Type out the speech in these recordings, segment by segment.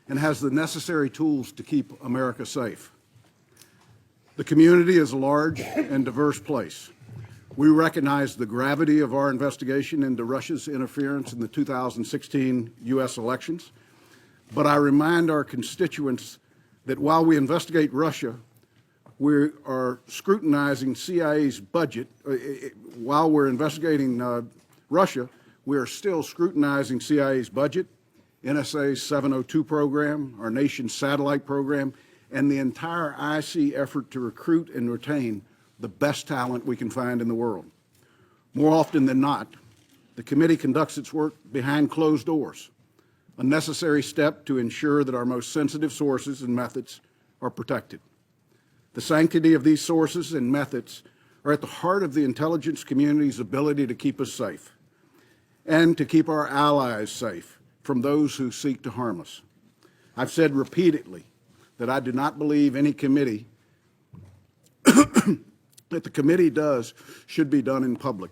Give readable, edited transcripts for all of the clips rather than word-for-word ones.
and has the necessary tools to keep America safe. The community is a large and diverse place. We recognize the gravity of our investigation into Russia's interference in the 2016 U.S. elections, but I remind our constituents that while we investigate Russia, we are scrutinizing CIA's budget. While we're investigating Russia, we are still scrutinizing CIA's budget, NSA's 702 program, our nation's satellite program, and the entire IC effort to recruit and retain the best talent we can find in the world. More often than not, the committee conducts its work behind closed doors, a necessary step to ensure that our most sensitive sources and methods are protected. The sanctity of these sources and methods are at the heart of the intelligence community's ability to keep us safe and to keep our allies safe from those who seek to harm us. I've said repeatedly that I do not believe any committee that the committee does should be done in public.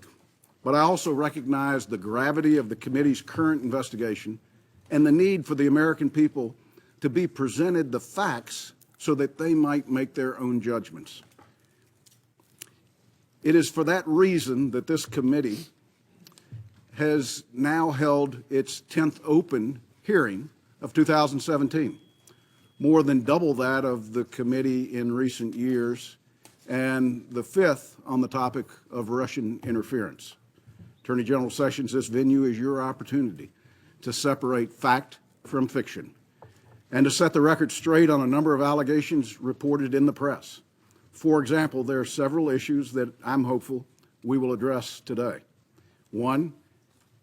But I also recognize the gravity of the committee's current investigation and the need for the American people to be presented the facts so that they might make their own judgments. It is for that reason that this committee has now held its 10th open hearing of 2017, more than double that of the committee in recent years, and the 5th on the topic of Russian interference. Attorney General Sessions, this venue is your opportunity to separate fact from fiction and to set the record straight on a number of allegations reported in the press. For example, there are several issues that I'm hopeful we will address today. One,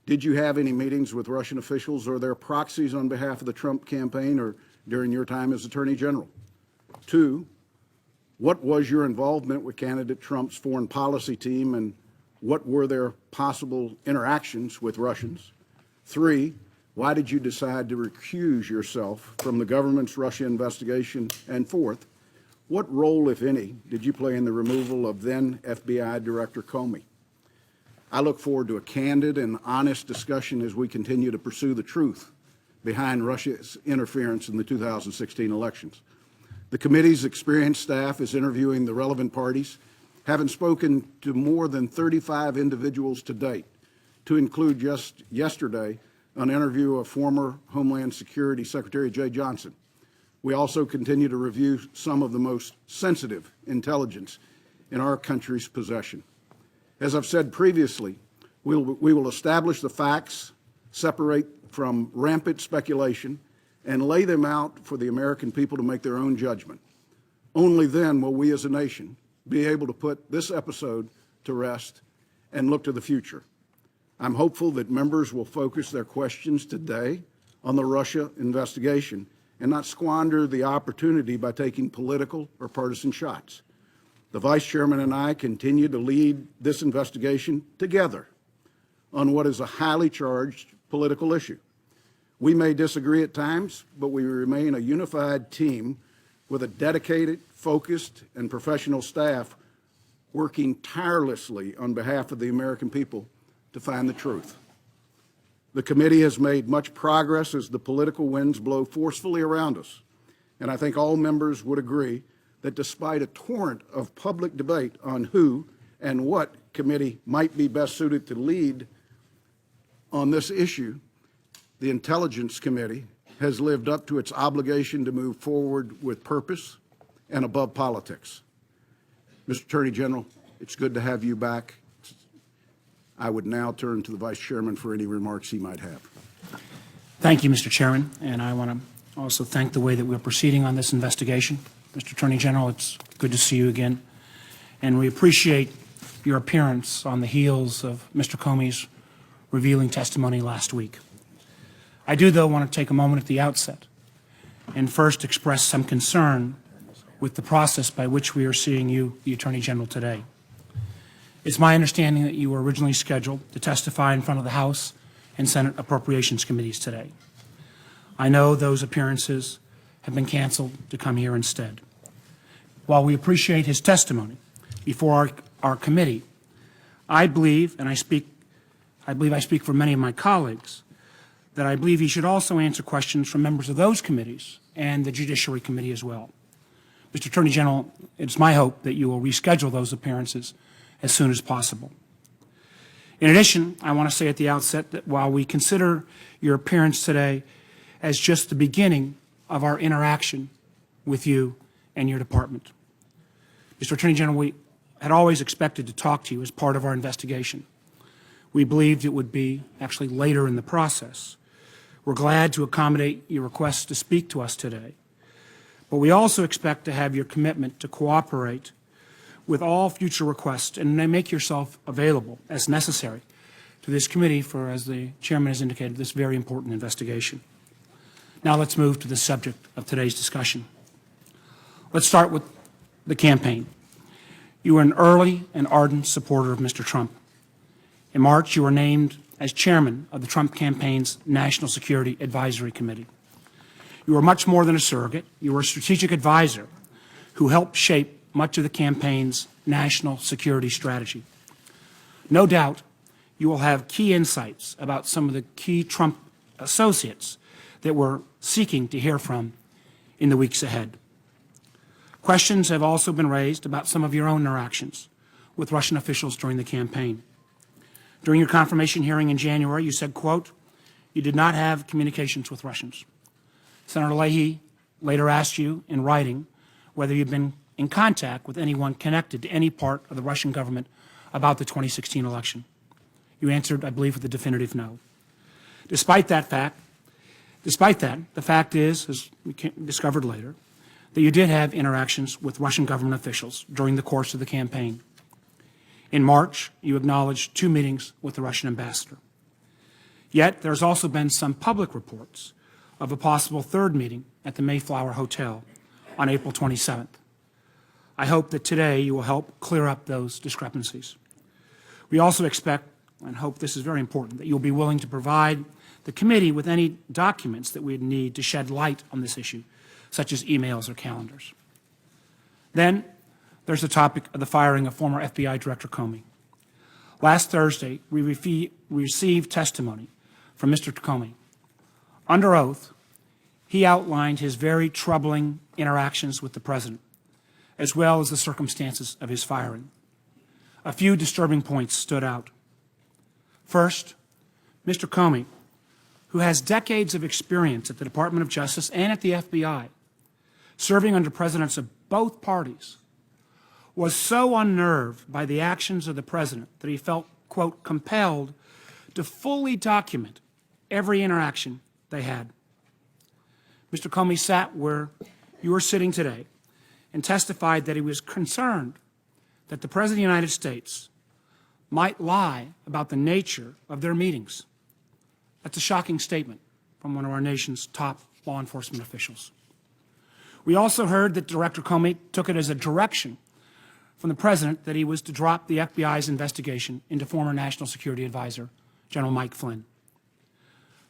did you have any meetings with Russian officials or their proxies on behalf of the Trump campaign or during your time as Attorney General? Two, what was your involvement with candidate Trump's foreign policy team and what were their possible interactions with Russians? Three, why did you decide to recuse yourself from the government's Russia investigation? And fourth, what role, if any, did you play in the removal of then FBI Director Comey? I look forward to a candid and honest discussion as we continue to pursue the truth behind Russia's interference in the 2016 elections. The committee's experienced staff is interviewing the relevant parties, having spoken to more than 35 individuals to date, to include just yesterday an interview of former Homeland Security Secretary Jay Johnson. We also continue to review some of the most sensitive intelligence in our country's possession. As I've said previously, we will establish the facts, separate from rampant speculation, and lay them out for the American people to make their own judgment. Only then will we as a nation be able to put this episode to rest and look to the future. I'm hopeful that members will focus their questions today on the Russia investigation and not squander the opportunity by taking political or partisan shots. The Vice Chairman and I continue to lead this investigation together on what is a highly charged political issue. We may disagree at times, but we remain a unified team with a dedicated, focused, and professional staff working tirelessly on behalf of the American people to find the truth. The committee has made much progress as the political winds blow forcefully around us, and I think all members would agree that despite a torrent of public debate on who and what committee might be best suited to lead on this issue, the Intelligence Committee has lived up to its obligation to move forward with purpose and above politics. Mr. Attorney General, it's good to have you back. I would now turn to the Vice Chairman for any remarks he might have. Thank you, Mr. Chairman, and I want to also thank the way that we're proceeding on this investigation. Mr. Attorney General, it's good to see you again, and we appreciate your appearance on the heels of Mr. Comey's revealing testimony last week. I do, though, want to take a moment at the outset and first express some concern with the process by which we are seeing you, the Attorney General, today. It's my understanding that you were originally scheduled to testify in front of the House and Senate Appropriations Committees today. I know those appearances have been canceled to come here instead. While we appreciate his testimony before our committee, I believe, and I speak for many of my colleagues, that I believe he should also answer questions from members of those committees and the Judiciary Committee as well. Mr. Attorney General, it's my hope that you will reschedule those appearances as soon as possible. In addition, I want to say at the outset that while we consider your appearance today as just the beginning of our interaction with you and your department, Mr. Attorney General, we had always expected to talk to you as part of our investigation. We believed it would be actually later in the process. We're glad to accommodate your request to speak to us today, but we also expect to have your commitment to cooperate with all future requests and make yourself available as necessary to this committee for, as the chairman has indicated, this very important investigation. Now let's move to the subject of today's discussion. Let's start with the campaign. You were an early and ardent supporter of Mr. Trump. In March, you were named as chairman of the Trump campaign's National Security Advisory Committee. You were much more than a surrogate. You were a strategic advisor who helped shape much of the campaign's national security strategy. No doubt, you will have key insights about some of the key Trump associates that we're seeking to hear from in the weeks ahead. Questions have also been raised about some of your own interactions with Russian officials during the campaign. During your confirmation hearing in January, you said, quote, "You did not have communications with Russians." Senator Leahy later asked you in writing whether you'd been in contact with anyone connected to any part of the Russian government about the 2016 election. You answered, I believe, with a definitive no. Despite that, the fact is, as we discovered later, that you did have interactions with Russian government officials during the course of the campaign. In March, you acknowledged 2 meetings with the Russian ambassador. Yet, there's also been some public reports of a possible 3rd meeting at the Mayflower Hotel on April 27th. I hope that today you will help clear up those discrepancies. We also expect, and hope this is very important, that you'll be willing to provide the committee with any documents that we'd need to shed light on this issue, such as emails or calendars. Then, there's the topic of the firing of former FBI Director Comey. Last Thursday, we received testimony from Mr. Comey. Under oath, he outlined his very troubling interactions with the president, as well as the circumstances of his firing. A few disturbing points stood out. First, Mr. Comey, who has decades of experience at the Department of Justice and at the FBI, serving under presidents of both parties, was so unnerved by the actions of the president that he felt, quote, compelled to fully document every interaction they had. Mr. Comey sat where you are sitting today and testified that he was concerned that the President of the United States might lie about the nature of their meetings. That's a shocking statement from one of our nation's top law enforcement officials. We also heard that Director Comey took it as a direction from the President that he was to drop the FBI's investigation into former National Security Advisor General Mike Flynn.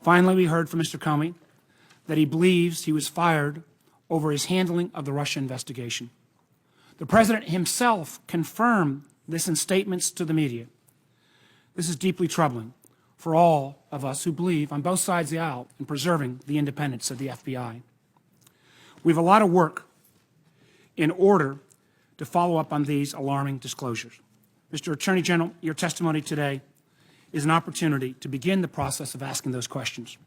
Finally, we heard from Mr. Comey that he believes he was fired over his handling of the Russia investigation. The President himself confirmed this in statements to the media. This is deeply troubling for all of us who believe on both sides of the aisle in preserving the independence of the FBI. We have a lot of work in order to follow up on these alarming disclosures. Mr. Attorney General, your testimony today is an opportunity to begin the process of asking those questions.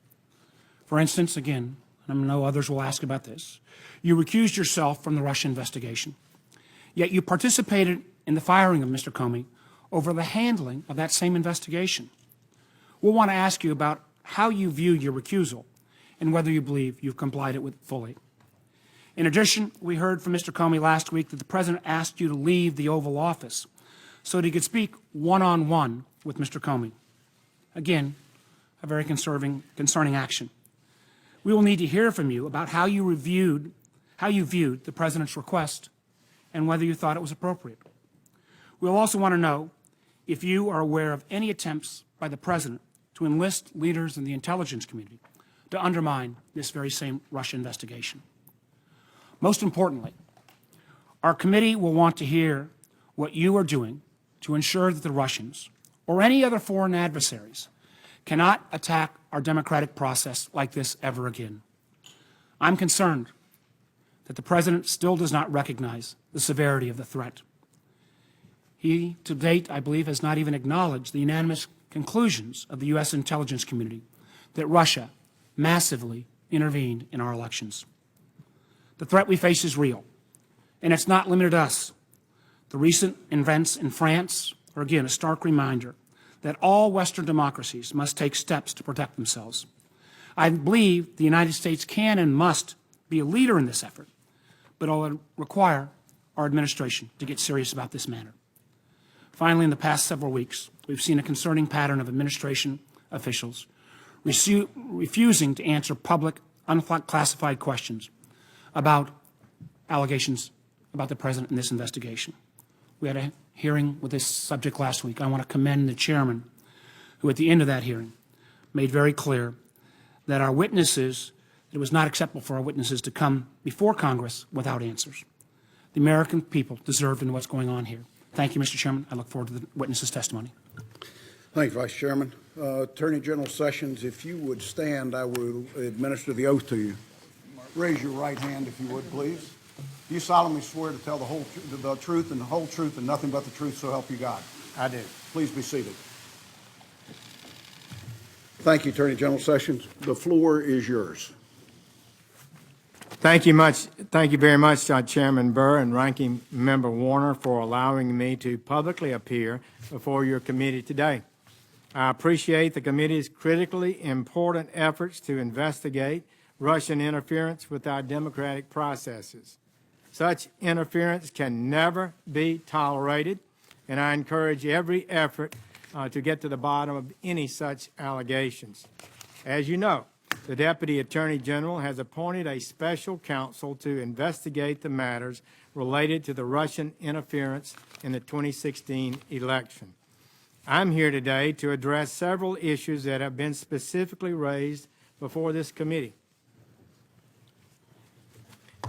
For instance, again, and I know others will ask about this, you recused yourself from the Russia investigation, yet you participated in the firing of Mr. Comey over the handling of that same investigation. We'll want to ask you about how you view your recusal and whether you believe you've complied with it fully. In addition, we heard from Mr. Comey last week that the President asked you to leave the Oval Office so that he could speak one-on-one with Mr. Comey. Again, a very concerning action. We will need to hear from you about how you viewed the President's request and whether you thought it was appropriate. We'll also want to know if you are aware of any attempts by the President to enlist leaders in the intelligence community to undermine this very same Russia investigation. Most importantly, our committee will want to hear what you are doing to ensure that the Russians or any other foreign adversaries cannot attack our democratic process like this ever again. I'm concerned that the President still does not recognize the severity of the threat. He, to date, I believe, has not even acknowledged the unanimous conclusions of the U.S. intelligence community that Russia massively intervened in our elections. The threat we face is real, and it's not limited to us. The recent events in France are, again, a stark reminder that all Western democracies must take steps to protect themselves. I believe the United States can and must be a leader in this effort, but it will require our administration to get serious about this matter. Finally, in the past several weeks, we've seen a concerning pattern of administration officials refusing to answer public, unclassified questions about allegations about the President in this investigation. We had a hearing with this subject last week. I want to commend the chairman, who at the end of that hearing made very clear that our witnesses, it was not acceptable for our witnesses to come before Congress without answers. The American people deserve to know what's going on here. Thank you, Mr. Chairman. I look forward to the witness's testimony. Thank you, Vice Chairman. Attorney General Sessions, if you would stand, I will administer the oath to you. Raise your right hand, if you would, please. Do you solemnly swear to tell the truth and the whole truth and nothing but the truth, so help you God? I do. Please be seated. Thank you, Attorney General Sessions. The floor is yours. Thank you very much, Chairman Burr and Ranking Member Warner, for allowing me to publicly appear before your committee today. I appreciate the committee's critically important efforts to investigate Russian interference with our democratic processes. Such interference can never be tolerated, and I encourage every effort to get to the bottom of any such allegations. As you know, the Deputy Attorney General has appointed a special counsel to investigate the matters related to the Russian interference in the 2016 election. I'm here today to address several issues that have been specifically raised before this committee.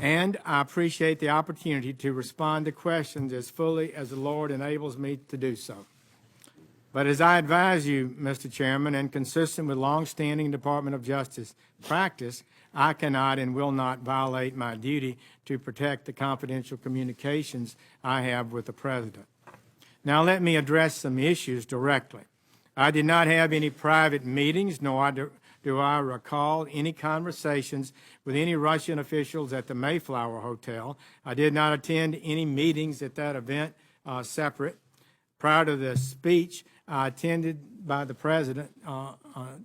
And I appreciate the opportunity to respond to questions as fully as the Lord enables me to do so. But as I advise you, Mr. Chairman, and consistent with long-standing Department of Justice practice, I cannot and will not violate my duty to protect the confidential communications I have with the President. Now let me address some issues directly. I did not have any private meetings, nor do I recall any conversations with any Russian officials at the Mayflower Hotel. I did not attend any meetings at that event separate. Prior to the speech attended by the President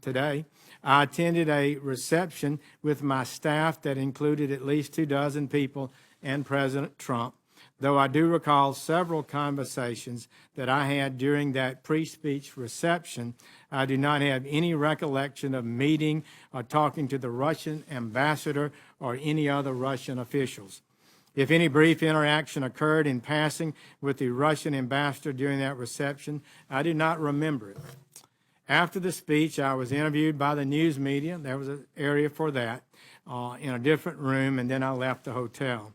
today, I attended a reception with my staff that included at least 24 people and President Trump, though I do recall several conversations that I had during that pre-speech reception. I do not have any recollection of meeting or talking to the Russian ambassador or any other Russian officials. If any brief interaction occurred in passing with the Russian ambassador during that reception, I do not remember it. After the speech, I was interviewed by the news media. There was an area for that in a different room, and then I left the hotel.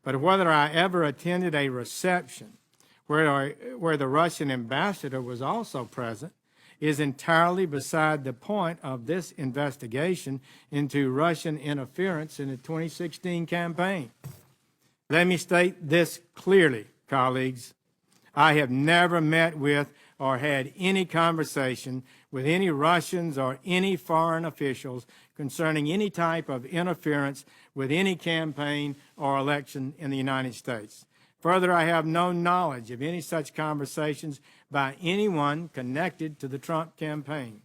But whether I ever attended a reception where the Russian ambassador was also present is entirely beside the point of this investigation into Russian interference in the 2016 campaign. Let me state this clearly, colleagues. I have never met with or had any conversation with any Russians or any foreign officials concerning any type of interference with any campaign or election in the United States. Further, I have no knowledge of any such conversations by anyone connected to the Trump campaign.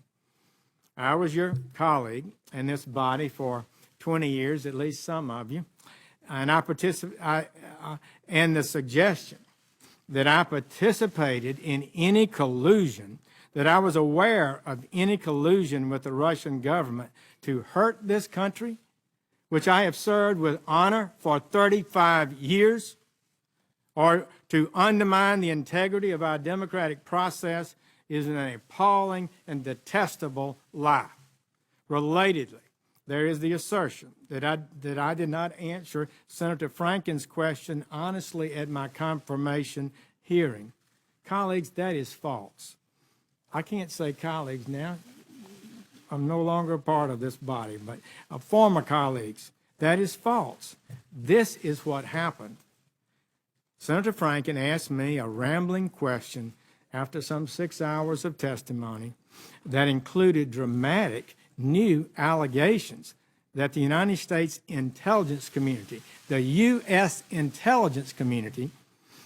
I was your colleague in this body for 20 years, at least some of you, and and the suggestion that I participated in any collusion, that I was aware of any collusion with the Russian government to hurt this country, which I have served with honor for 35 years, or to undermine the integrity of our democratic process, is an appalling and detestable lie. Relatedly, there is the assertion that I did not answer Senator Franken's question honestly at my confirmation hearing. Colleagues, that is false. I can't say colleagues now. I'm no longer a part of this body, but former colleagues. That is false. This is what happened. Senator Franken asked me a rambling question after some 6 hours of testimony that included dramatic new allegations that the United States intelligence community, the U.S. intelligence community,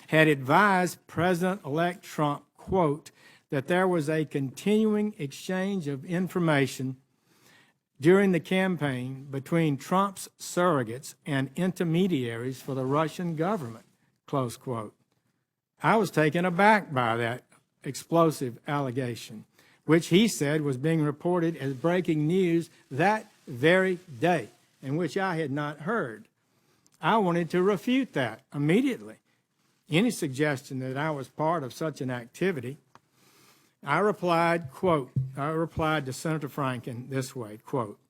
had advised President-elect Trump, quote, that there was a continuing exchange of information during the campaign between Trump's surrogates and intermediaries for the Russian government, close quote. I was taken aback by that explosive allegation, which he said was being reported as breaking news that very day, and which I had not heard. I wanted to refute that immediately. Any suggestion that I was part of such an activity, I replied, quote, to Senator Franken this way, quote,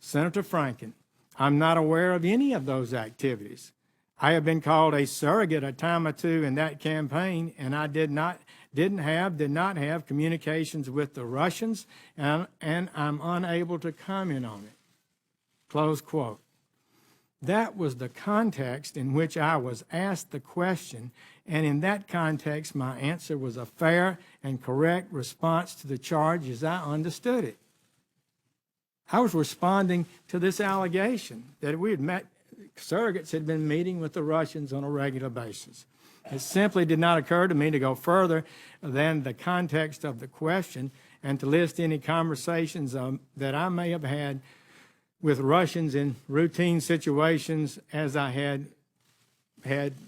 Senator Franken, I'm not aware of any of those activities. I have been called a surrogate a time or two in that campaign, and I did not have communications with the Russians, and I'm unable to comment on it. Close quote. That was the context in which I was asked the question, and in that context, my answer was a fair and correct response to the charge as I understood it. I was responding to this allegation that we had met, surrogates had been meeting with the Russians on a regular basis. It simply did not occur to me to go further than the context of the question and to list any conversations that I may have had with Russians in routine situations, as I had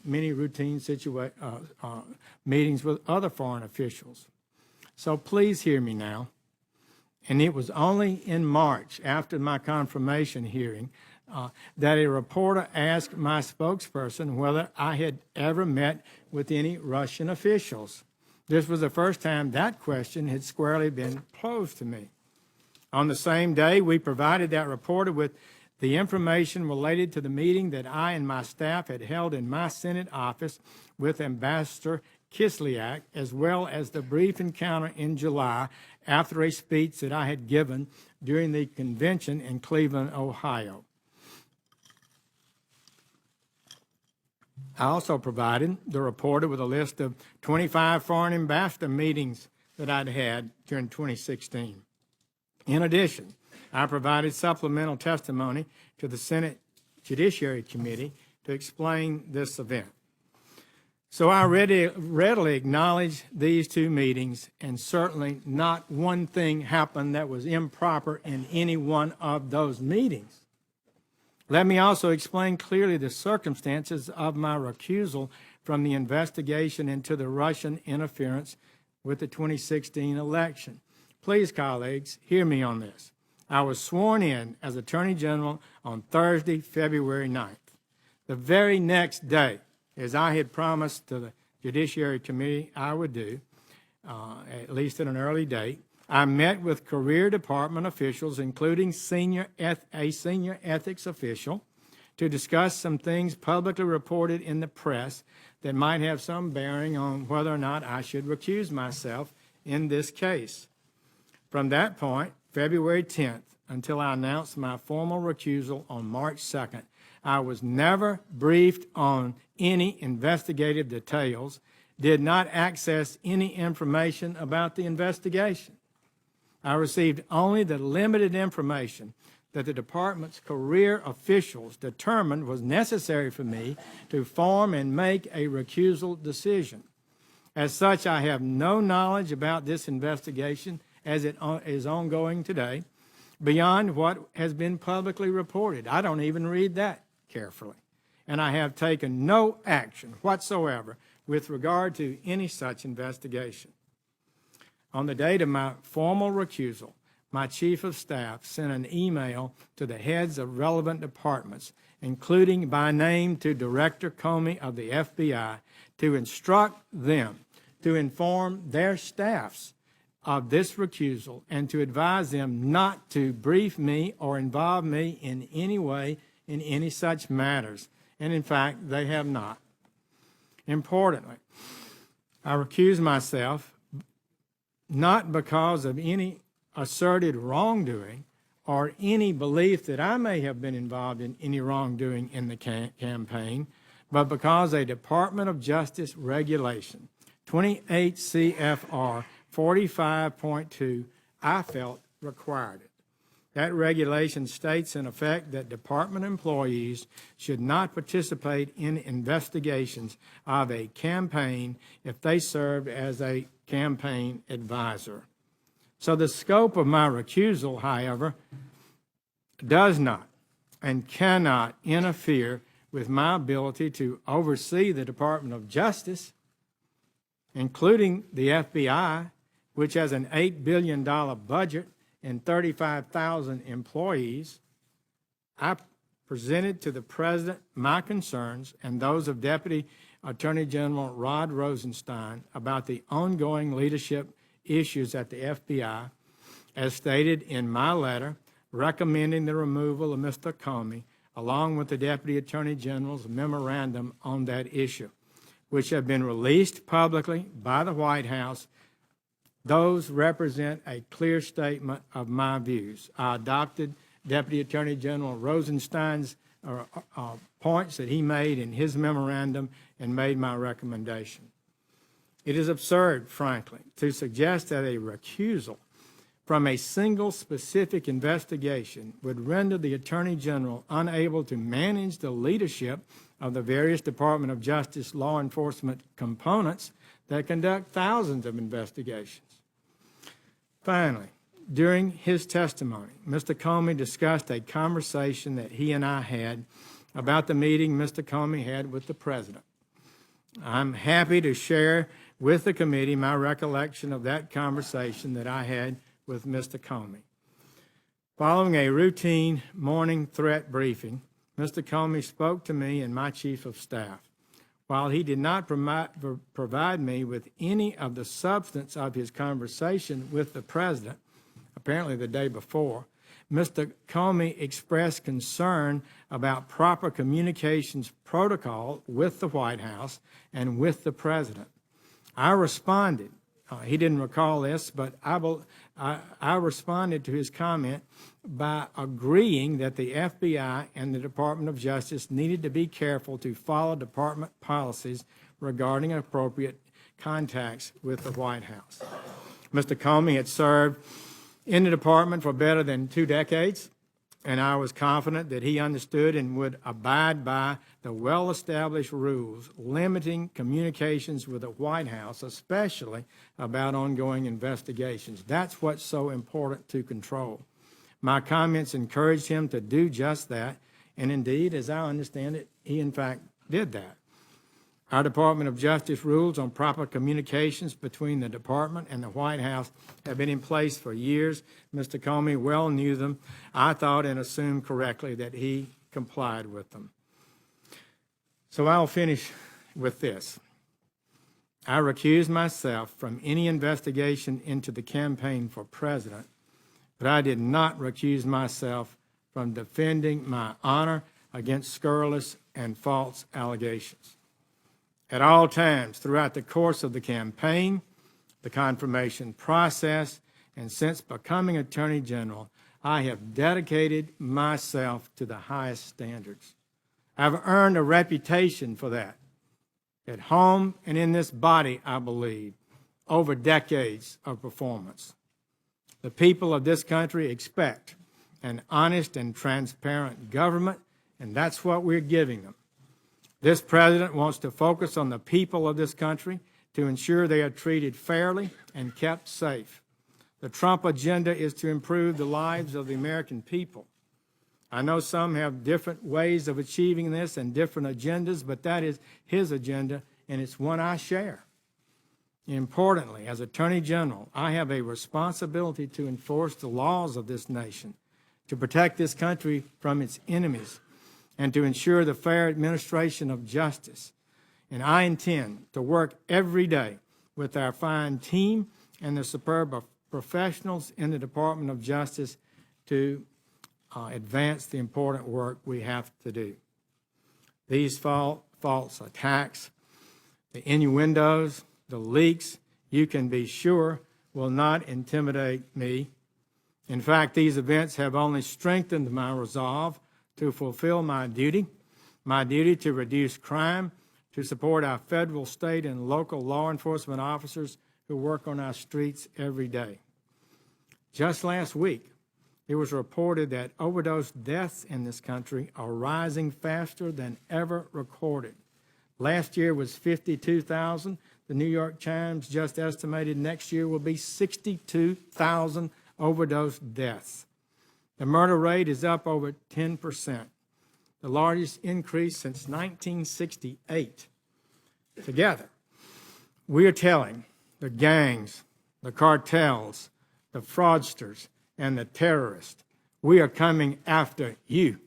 many routine meetings with other foreign officials. So please hear me now. And it was only in March, after my confirmation hearing, that a reporter asked my spokesperson whether I had ever met with any Russian officials. This was the first time that question had squarely been posed to me. On the same day, we provided that reporter with the information related to the meeting that I and my staff had held in my Senate office with Ambassador Kislyak, as well as the brief encounter in July after a speech that I had given during the convention in Cleveland, Ohio. I also provided the reporter with a list of 25 foreign ambassador meetings that I'd had during 2016. In addition, I provided supplemental testimony to the Senate Judiciary Committee to explain this event. So I readily acknowledge these two meetings, and certainly not one thing happened that was improper in any one of those meetings. Let me also explain clearly the circumstances of my recusal from the investigation into the Russian interference with the 2016 election. Please, colleagues, hear me on this. I was sworn in as Attorney General on Thursday, February 9th. The very next day, as I had promised to the Judiciary Committee I would do, at least at an early date, I met with Career Department officials, including a senior ethics official, to discuss some things publicly reported in the press that might have some bearing on whether or not I should recuse myself in this case. From that point, February 10th, until I announced my formal recusal on March 2nd, I was never briefed on any investigative details, did not access any information about the investigation. I received only the limited information that the department's career officials determined was necessary for me to form and make a recusal decision. As such, I have no knowledge about this investigation as it is ongoing today, beyond what has been publicly reported. I don't even read that carefully. And I have taken no action whatsoever with regard to any such investigation. On the date of my formal recusal, my Chief of Staff sent an email to the heads of relevant departments, including by name to Director Comey of the FBI, to instruct them to inform their staffs of this recusal and to advise them not to brief me or involve me in any way in any such matters. And in fact, they have not. Importantly, I recuse myself not because of any asserted wrongdoing, or any belief that I may have been involved in any wrongdoing in the campaign, but because a Department of Justice regulation, 28 CFR 45.2, I felt required it. That regulation states in effect that department employees should not participate in investigations of a campaign if they served as a campaign advisor. So the scope of my recusal, however, does not and cannot interfere with my ability to oversee the Department of Justice, including the FBI, which has an $8 billion budget and 35,000 employees. I presented to the President my concerns and those of Deputy Attorney General Rod Rosenstein about the ongoing leadership issues at the FBI, as stated in my letter recommending the removal of Mr. Comey, along with the Deputy Attorney General's memorandum on that issue, which have been released publicly by the White House. Those represent a clear statement of my views. I adopted Deputy Attorney General Rosenstein's points that he made in his memorandum and made my recommendation. It is absurd, frankly, to suggest that a recusal from a single specific investigation would render the Attorney General unable to manage the leadership of the various Department of Justice law enforcement components that conduct thousands of investigations. Finally, during his testimony, Mr. Comey discussed a conversation that he and I had about the meeting Mr. Comey had with the President. I'm happy to share with the committee my recollection of that conversation that I had with Mr. Comey. Following a routine morning threat briefing, Mr. Comey spoke to me and my Chief of Staff. While he did not provide me with any of the substance of his conversation with the President, apparently the day before, Mr. Comey expressed concern about proper communications protocol with the White House and with the President. I responded. He didn't recall this, but I responded to his comment by agreeing that the FBI and the Department of Justice needed to be careful to follow department policies regarding appropriate contacts with the White House. Mr. Comey had served in the department for better than 2 decades, and I was confident that he understood and would abide by the well-established rules limiting communications with the White House, especially about ongoing investigations. That's what's so important to control. My comments encouraged him to do just that, and indeed, as I understand it, he in fact did that. Our Department of Justice rules on proper communications between the department and the White House have been in place for years. Mr. Comey well knew them. I thought and assumed correctly that he complied with them. So I'll finish with this. I recused myself from any investigation into the campaign for president, but I did not recuse myself from defending my honor against scurrilous and false allegations. At all times throughout the course of the campaign, the confirmation process, and since becoming Attorney General, I have dedicated myself to the highest standards. I've earned a reputation for that, at home and in this body, I believe, over decades of performance. The people of this country expect an honest and transparent government, and that's what we're giving them. This president wants to focus on the people of this country to ensure they are treated fairly and kept safe. The Trump agenda is to improve the lives of the American people. I know some have different ways of achieving this and different agendas, but that is his agenda, and it's one I share. Importantly, as Attorney General, I have a responsibility to enforce the laws of this nation, to protect this country from its enemies, and to ensure the fair administration of justice. And I intend to work every day with our fine team and the superb professionals in the Department of Justice to advance the important work we have to do. These false attacks, the innuendos, the leaks, you can be sure will not intimidate me. In fact, these events have only strengthened my resolve to fulfill my duty to reduce crime, to support our federal, state, and local law enforcement officers who work on our streets every day. Just last week, it was reported that overdose deaths in this country are rising faster than ever recorded. Last year was 52,000. The New York Times just estimated next year will be 62,000 overdose deaths. The murder rate is up over 10%, the largest increase since 1968. Together, we are telling the gangs, the cartels, the fraudsters, and the terrorists, we are coming after you,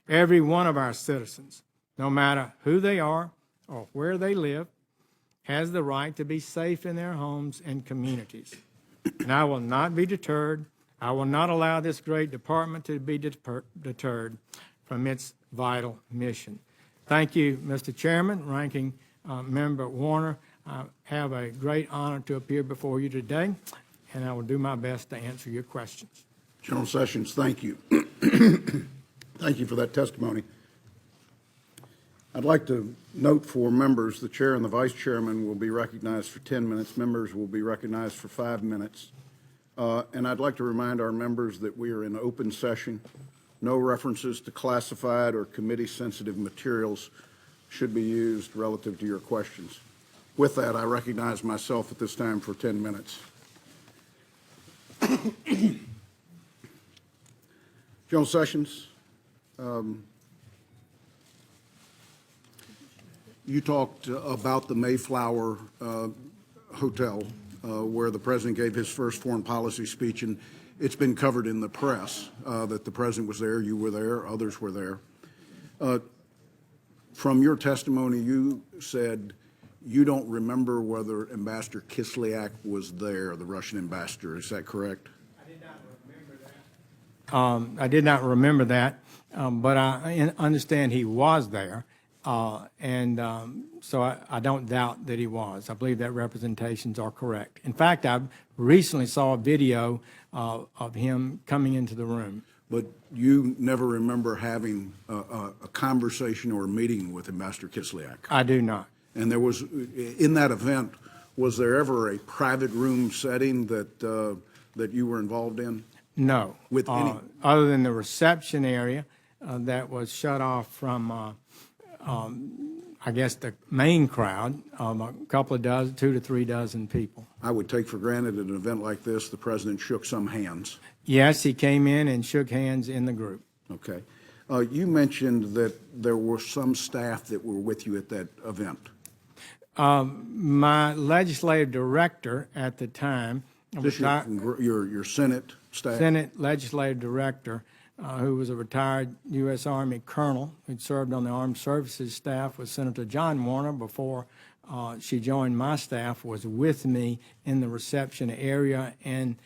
every one of our citizens, no matter who they are or where they live, has the right to be safe in their homes and communities. And I will not be deterred. I will not allow this great department to be deterred from its vital mission. Thank you, Mr. Chairman, Ranking Member Warner. I have a great honor to appear before you today, and I will do my best to answer your questions. General Sessions, thank you. Thank you for that testimony. I'd like to note for members, the chair and the vice chairman will be recognized for 10 minutes. Members will be recognized for 5 minutes. And I'd like to remind our members that we are in open session. No references to classified or committee-sensitive materials should be used relative to your questions. With that, I recognize myself at this time for 10 minutes. General Sessions, you talked about the Mayflower Hotel where the president gave his first foreign policy speech, and it's been covered in the press that the president was there, you were there, others were there. From your testimony, you said you don't remember whether Ambassador Kislyak was there, the Russian ambassador. Is that correct? I did not remember that, but I understand he was there, so I don't doubt that he was. I believe that representations are correct. In fact, I recently saw a video of him coming into the room. But you never remember having a conversation or a meeting with Ambassador Kislyak? I do not. And there was, in that event, was there ever a private room setting that you were involved in? No. With any? Other than the reception area that was shut off from, I guess, the main crowd, a couple of dozen, 2 to 3 dozen people. I would take for granted at an event like this, the president shook some hands. Yes, he came in and shook hands in the group. Okay. You mentioned that there were some staff that were with you at that event. My legislative director at the time, Your Senate staff? Senate legislative director, who was a retired U.S. Army colonel who'd served on the Armed Services staff with Senator John Warner before she joined my staff, was with me in the reception area and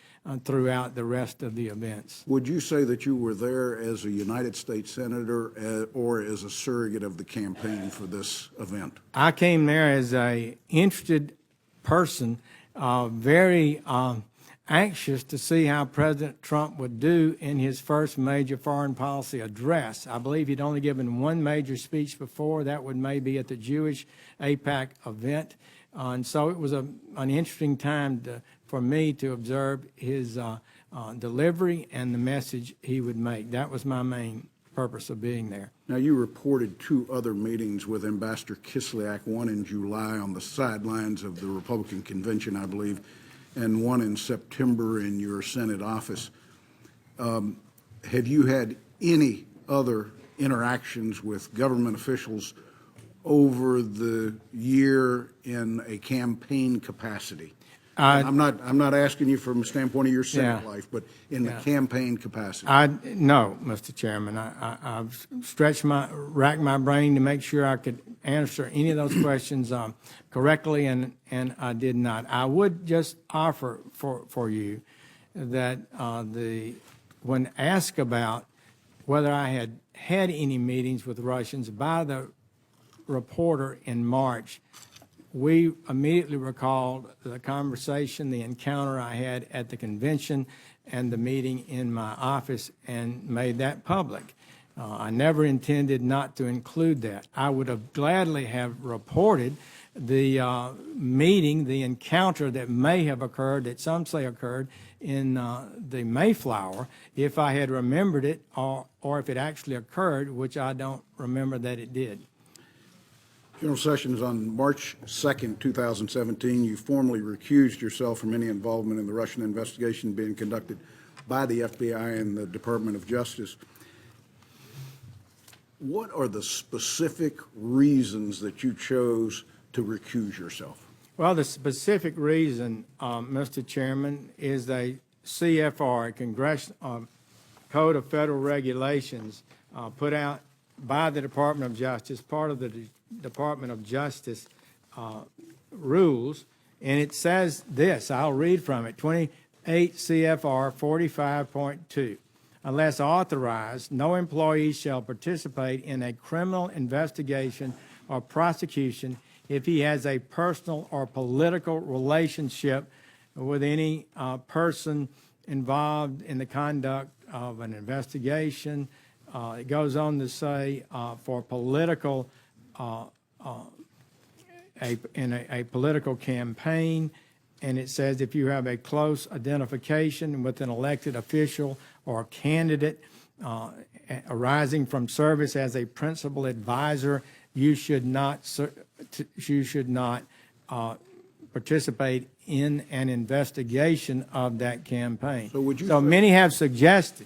throughout the rest of the events. Would you say that you were there as a United States Senator or as a surrogate of the campaign for this event? I came there as an interested person, very anxious to see how President Trump would do in his first major foreign policy address. I believe he'd only given one major speech before. That would maybe at the Jewish AIPAC event. And so it was an interesting time for me to observe his delivery and the message he would make. That was my main purpose of being there. Now, you reported 2 other meetings with Ambassador Kislyak, one in July on the sidelines of the Republican convention, I believe, and one in September in your Senate office. Have you had any other interactions with government officials over the year in a campaign capacity? I'm not asking you from a standpoint of your Senate life, but in the campaign capacity. No, Mr. Chairman. I've racked my brain to make sure I could answer any of those questions correctly, and I did not. I would just offer for you that when asked about whether I had had any meetings with Russians by the reporter in March, we immediately recalled the conversation, the encounter I had at the convention and the meeting in my office and made that public. I never intended not to include that. I would have gladly have reported the meeting, the encounter that may have occurred, that some say occurred, in the Mayflower, if I had remembered it, or if it actually occurred, which I don't remember that it did. General Sessions, on March 2nd, 2017, you formally recused yourself from any involvement in the Russian investigation being conducted by the FBI and the Department of Justice. What are the specific reasons that you chose to recuse yourself? Well, the specific reason, Mr. Chairman, is a CFR, a Congressional Code of Federal Regulations, put out by the Department of Justice, part of the Department of Justice rules, and it says this, I'll read from it, 28 CFR 45.2. Unless authorized, no employee shall participate in a criminal investigation or prosecution if he has a personal or political relationship with any person involved in the conduct of an investigation. It goes on to say for political, in a political campaign, and it says if you have a close identification with an elected official or candidate arising from service as a principal advisor, you should not participate in an investigation of that campaign. So would you So say- many have suggested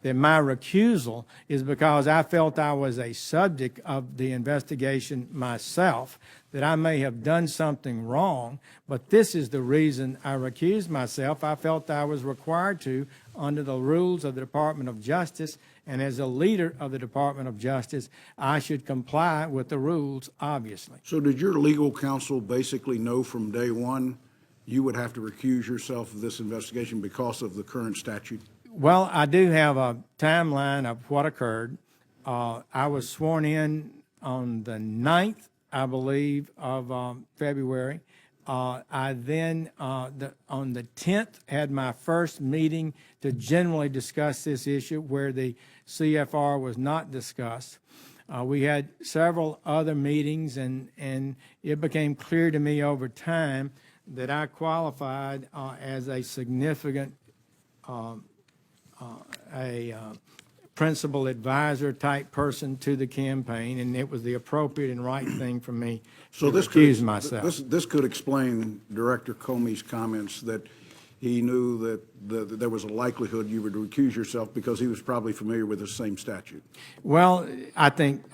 that my recusal is because I felt I was a subject of the investigation myself, that I may have done something wrong, but this is the reason I recused myself. I felt I was required to under the rules of the Department of Justice, and as a leader of the Department of Justice, I should comply with the rules, obviously. So did your legal counsel basically know from day one you would have to recuse yourself of this investigation because of the current statute? Well, I do have a timeline of what occurred. I was sworn in on the 9th, I believe, of February. I then, on the 10th, had my first meeting to generally discuss this issue where the CFR was not discussed. We had several other meetings, and it became clear to me over time that I qualified as a significant principal advisor type person to the campaign, and it was the appropriate and right thing for me to recuse myself. This could explain Director Comey's comments that he knew that there was a likelihood you would recuse yourself because he was probably familiar with the same statute. Well, I think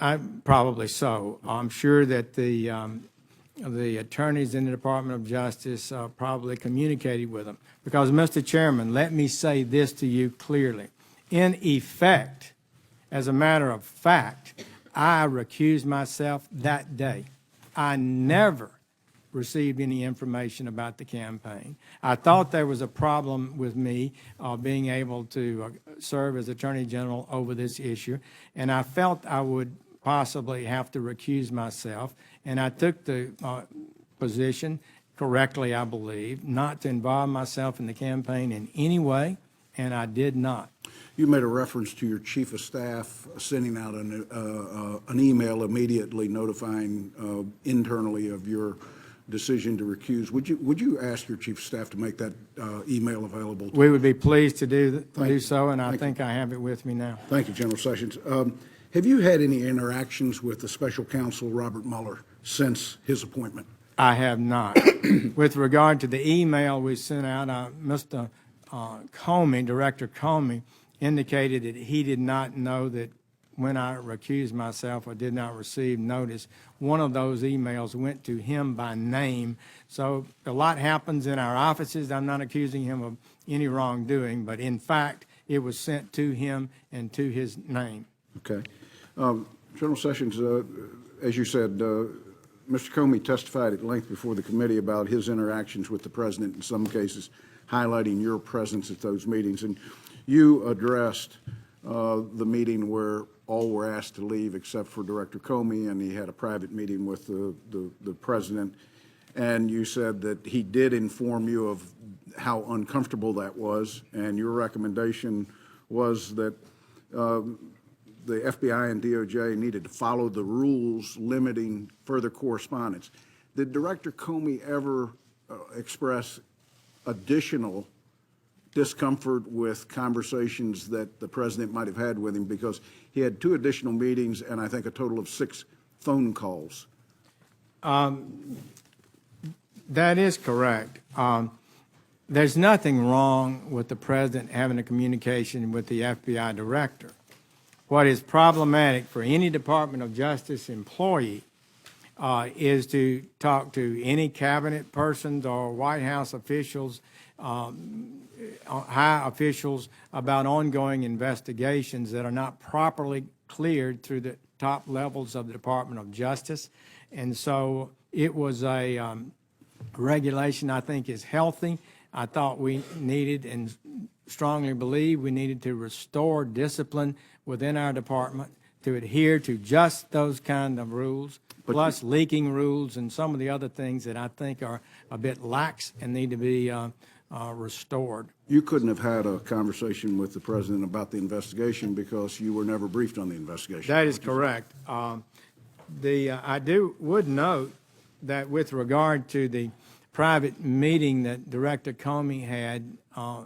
probably so. I'm sure that the attorneys in the Department of Justice probably communicated with them. Because, Mr. Chairman, let me say this to you clearly. In effect, as a matter of fact, I recused myself that day. I never received any information about the campaign. I thought there was a problem with me being able to serve as Attorney General over this issue, and I felt I would possibly have to recuse myself, and I took the position, correctly I believe, not to involve myself in the campaign in any way, and I did not. You made a reference to your chief of staff sending out an email immediately notifying internally of your decision to recuse. Would you ask your chief of staff to make that email available? We would be pleased to do so, and I think I have it with me now. Thank you, General Sessions. Have you had any interactions with the special counsel, Robert Mueller, since his appointment? I have not. With regard to the email we sent out, Mr. Comey, Director Comey, indicated that he did not know that when I recused myself or did not receive notice, one of those emails went to him by name. So a lot happens in our offices. I'm not accusing him of any wrongdoing, but in fact, it was sent to him and to his name. Okay. General Sessions, as you said, Mr. Comey testified at length before the committee about his interactions with the president, in some cases highlighting your presence at those meetings. And you addressed the meeting where all were asked to leave except for Director Comey, and he had a private meeting with the president. And you said that he did inform you of how uncomfortable that was, and your recommendation was that the FBI and DOJ needed to follow the rules limiting further correspondence. Did Director Comey ever express additional discomfort with conversations that the president might have had with him, because he had 2 additional meetings and I think a total of 6 phone calls? That is correct. There's nothing wrong with the president having a communication with the FBI director. What is problematic for any Department of Justice employee is to talk to any cabinet persons or White House officials, high officials, about ongoing investigations that are not properly cleared through the top levels of the Department of Justice. And so it was a regulation I think is healthy. I thought we needed and strongly believe we needed to restore discipline within our department to adhere to just those kind of rules, plus leaking rules and some of the other things that I think are a bit lax and need to be restored. You couldn't have had a conversation with the president about the investigation because you were never briefed on the investigation. That is correct. I would note that with regard to the private meeting that Director Comey had,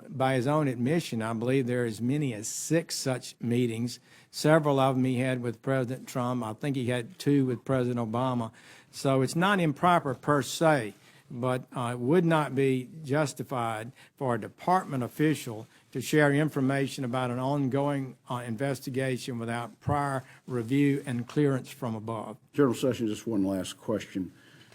by his own admission, I believe there are as many as 6 such meetings. Several of them he had with President Trump. I think he had 2 with President Obama. So it's not improper per se, but it would not be justified for a department official to share information about an ongoing investigation without prior review and clearance from above. General Sessions, just one last question.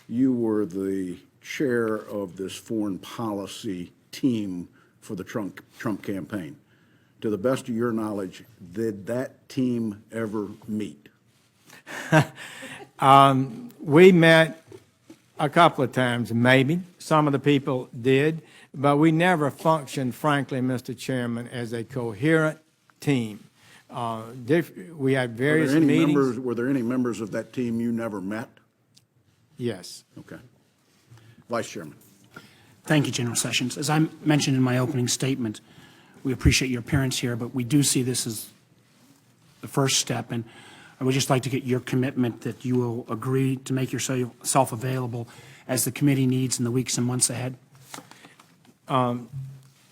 You were the chair of this foreign policy team for the Trump campaign. To the best of your knowledge, did that team ever meet? We met a couple of times, maybe. Some of the people did, but we never functioned, frankly, Mr. Chairman, as a coherent team. We had various meetings. Were there any members of that team you never met? Yes. Okay. Vice Chairman. Thank you, General Sessions. As I mentioned in my opening statement, we appreciate your appearance here, but we do see this as the first step, and I would just like to get your commitment that you will agree to make yourself available as the committee needs in the weeks and months ahead.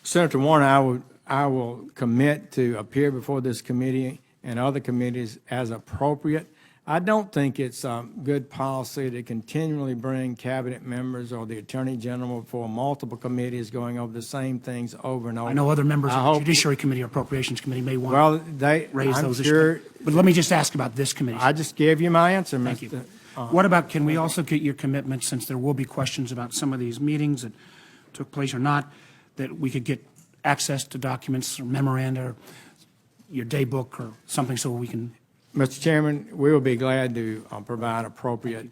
Senator Warner, I will commit to appear before this committee and other committees as appropriate. I don't think it's good policy to continually bring cabinet members or the Attorney General before multiple committees going over the same things over and over. I know other members of the Judiciary Committee or Appropriations Committee may want to raise those issues. But let me just ask about this committee. I just gave you my answer, Thank Mr. you. What about, can we also get your commitment, since there will be questions about some of these meetings that took place or not, that we could get access to documents or memoranda or your day book or something so we can... Mr. Chairman, we will be glad to provide appropriate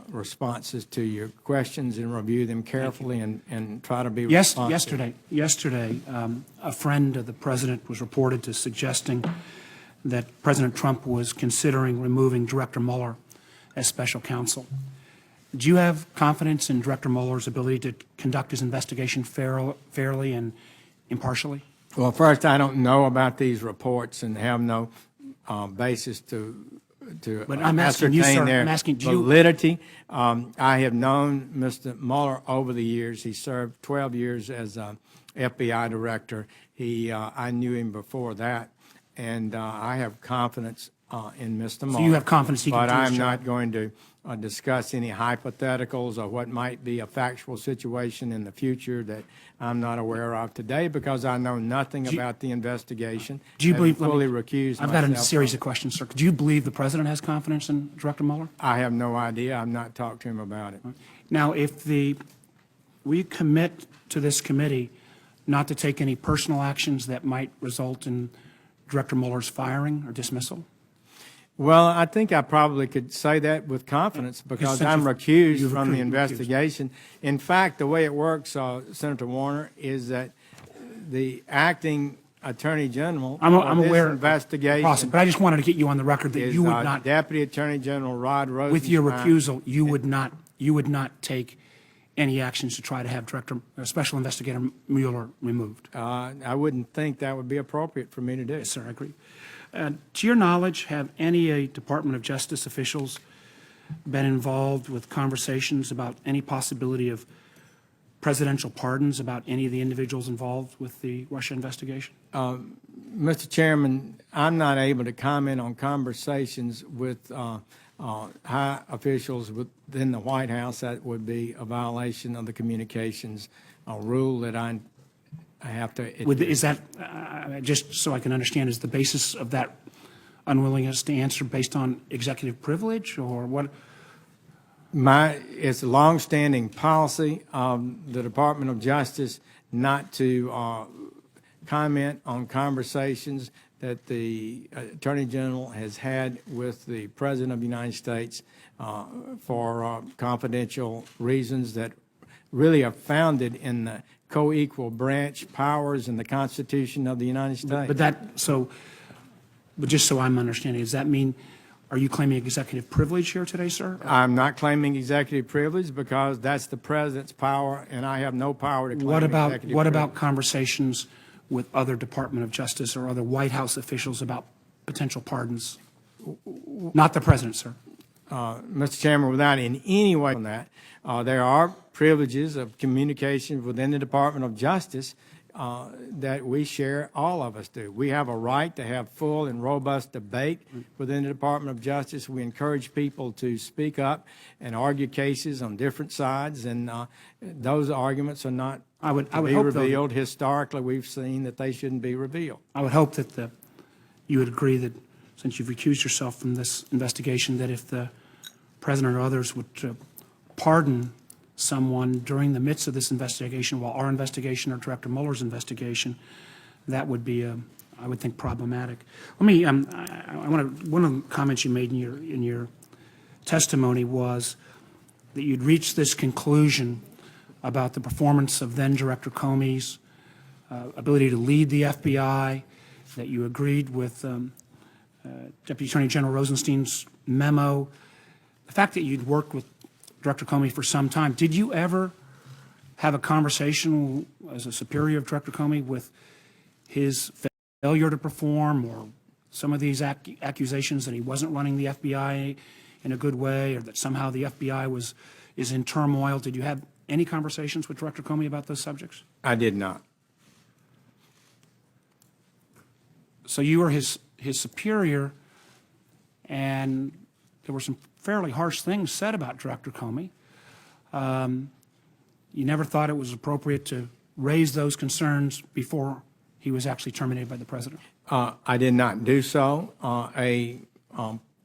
responses to your questions and review them carefully and try to be responsive. Yesterday, a friend of the president was reported to suggesting that President Trump was considering removing Director Mueller as special counsel. Do you have confidence in Director Mueller's ability to conduct his investigation fairly and impartially? Well, first, I don't know about these reports and have no basis to but I'm asking you, sir, their I'm asking, do you... validity. I have known Mr. Mueller over the years. He served 12 years as FBI director. I knew him before that, and I have confidence in Mr. Mueller. So you have confidence he can do his job? But I'm not going to discuss any hypotheticals or what might be a factual situation in the future that I'm not aware of today, because I know nothing about the investigation. Do you believe? Fully recused. I've got a series of questions, sir. Do you believe the president has confidence in Director Mueller? I have no idea. I've not talked to him about it. Now, if we commit to this committee not to take any personal actions that might result in Director Mueller's firing or dismissal? Well, I think I probably could say that with confidence because I'm recused from the investigation. In fact, the way it works, Senator Warner, is that the acting Attorney General I'm aware of this investigation, process, but I just wanted to get you on the record that you would not, Deputy Attorney General Rod Rosenstein. with your recusal, you would not take any actions to try to have Special Investigator Mueller removed? I wouldn't think that would be appropriate for me to do. Yes, sir, I agree. To your knowledge, have any Department of Justice officials been involved with conversations about any possibility of presidential pardons about any of the individuals involved with the Russia investigation? Mr. Chairman, I'm not able to comment on conversations with high officials within the White House. That would be a violation of the communications rule that I have to adhere. Is that, just so I can understand, is the basis of that unwillingness to answer based on executive privilege, or what? It's a longstanding policy of the Department of Justice not to comment on conversations that the Attorney General has had with the President of the United States for confidential reasons that really are founded in the co-equal branch powers in the Constitution of the United States. But just so I'm understanding, does that mean, are you claiming executive privilege here today, sir? I'm not claiming executive privilege because that's the President's power, and I have no power to claim executive privilege. What about conversations with other Department of Justice or other White House officials about potential pardons? Not the President, sir. Mr. Chairman, without in any way on that, there are privileges of communication within the Department of Justice that we share, all of us do. We have a right to have full and robust debate within the Department of Justice. We encourage people to speak up and argue cases on different sides, and those arguments are not I would to be hope, revealed. Historically, we've seen that they shouldn't be revealed. I would hope that you would agree that, since you've recused yourself from this investigation, that if the President or others would pardon someone during the midst of this investigation, while our investigation or Director Mueller's investigation, that would be, I would think, problematic. Let me, one of the comments you made in your testimony was that you'd reached this conclusion about the performance of then Director Comey's ability to lead the FBI, that you agreed with Deputy Attorney General Rosenstein's memo, the fact that you'd worked with Director Comey for some time. Did you ever have a conversation as a superior of Director Comey with his failure to perform, or some of these accusations that he wasn't running the FBI in a good way, or that somehow the FBI is in turmoil? Did you have any conversations with Director Comey about those subjects? I did not. So you were his superior, and there were some fairly harsh things said about Director Comey. You never thought it was appropriate to raise those concerns before he was actually terminated by the President? I did not do so. A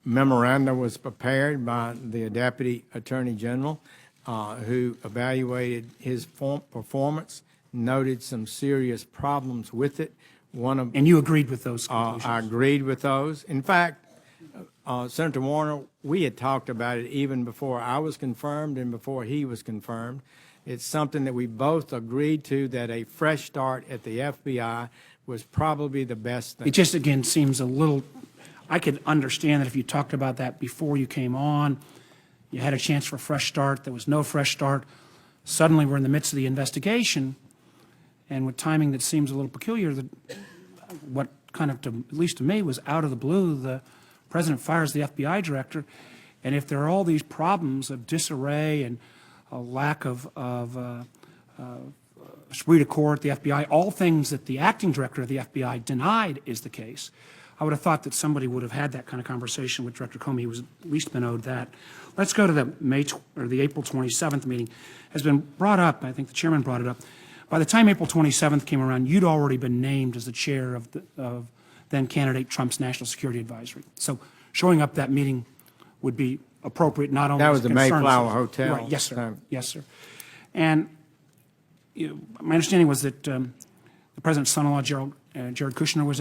memorandum was prepared by the Deputy Attorney General who evaluated his performance, noted some serious problems with it. And you agreed with those conclusions? I agreed with those. In fact, Senator Warner, we had talked about it even before I was confirmed and before he was confirmed. It's something that we both agreed to, that a fresh start at the FBI was probably the best thing. It just, again, seems a little, I could understand that if you talked about that before you came on, you had a chance for a fresh start, there was no fresh start. Suddenly we're in the midst of the investigation, and with timing that seems a little peculiar, that what kind of, at least to me, was out of the blue, the President fires the FBI director, and if there are all these problems of disarray and a lack of esprit de corps at the FBI, all things that the acting director of the FBI denied is the case, I would have thought that somebody would have had that kind of conversation with Director Comey. He was at least been owed that. Let's go to the April 27th meeting. Has been brought up, I think the chairman brought it up. By the time April 27th came around, you'd already been named as the chair of then candidate Trump's National Security Advisory. So showing up that meeting would be appropriate, not only That as was the concerns- Mayflower Hotel. Right, yes, sir. Yes, sir. And my understanding was that the President's son-in-law, Jared Kushner, was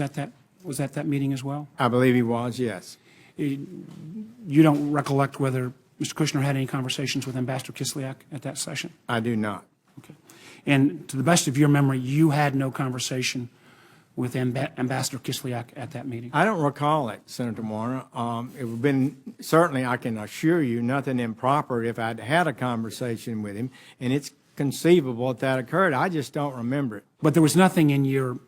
at that meeting as well? I believe he was, yes. You don't recollect whether Mr. Kushner had any conversations with Ambassador Kislyak at that session? I do not. Okay. And to the best of your memory, you had no conversation with Ambassador Kislyak at that meeting? I don't recall it, Senator Warner. It would have been, certainly I can assure you, nothing improper if I'd had a conversation with him, and it's conceivable that occurred. I just don't remember it. But there was nothing in your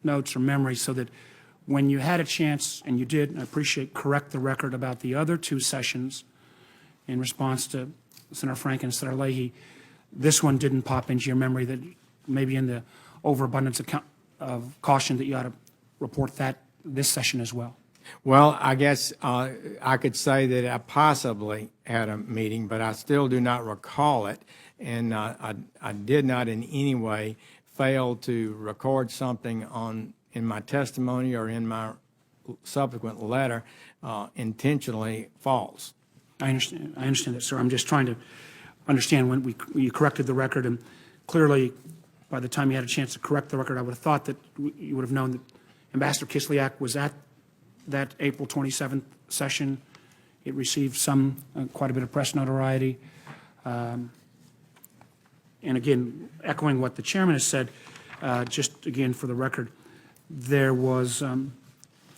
notes or memory so that when you had a chance, and you did, I appreciate, correct the record about the other two sessions in response to Senator Frank and Senator Leahy, this one didn't pop into your memory that maybe in the overabundance of caution that you ought to report that this session as well? Well, I guess I could say that I possibly had a meeting, but I still do not recall it. And I did not in any way fail to record something in my testimony or in my subsequent letter intentionally false. I understand that, sir. I'm just trying to understand when you corrected the record, and clearly by the time you had a chance to correct the record, I would have thought that you would have known that Ambassador Kislyak was at that April 27th session. It received quite a bit of press notoriety. And again, echoing what the chairman has said, just again for the record, there was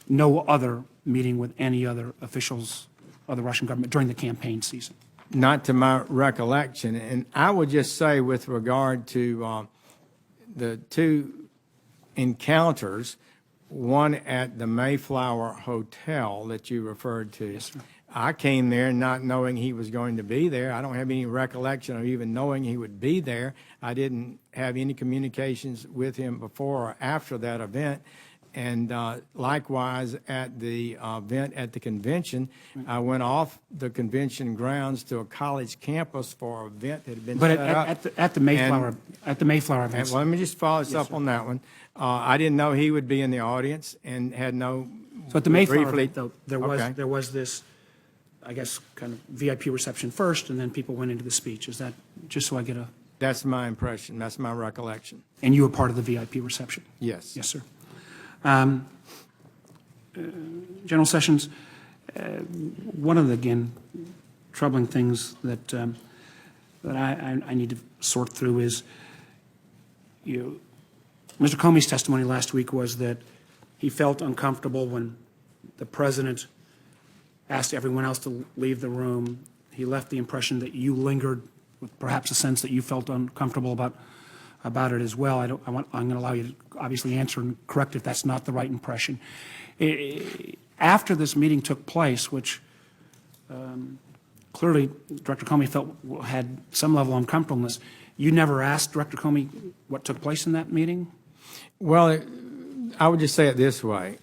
no other meeting with any other officials of the Russian government during the campaign season. Not to my recollection. And I would just say with regard to the two encounters, one at the Mayflower Hotel that you referred to. Yes, sir. I came there not knowing he was going to be there. I don't have any recollection of even knowing he would be there. I didn't have any communications with him before or after that event. And likewise, at the event at the convention, I went off the convention grounds to a college campus for an event that had been But set up. at the Mayflower event. Well, let me just follow this up on that one. I didn't know he would be in the audience and had no. So at the Mayflower briefly- event, though, Okay. there was this, I guess, kind of VIP reception first, and then people went into the speech. Is that just so I get a? That's my impression. That's my recollection. And you were part of the VIP reception? Yes. Yes, sir. General Sessions, one of the, again, troubling things that that I need to sort through is, Mr. Comey's testimony last week was that he felt uncomfortable when the president asked everyone else to leave the room. He left the impression that you lingered, with perhaps a sense that you felt uncomfortable about it as well. I'm going to allow you to obviously answer and correct if that's not the right impression. After this meeting took place, which clearly Director Comey felt had some level of uncomfortableness, you never asked Director Comey what took place in that meeting? Well, I would just say it this way.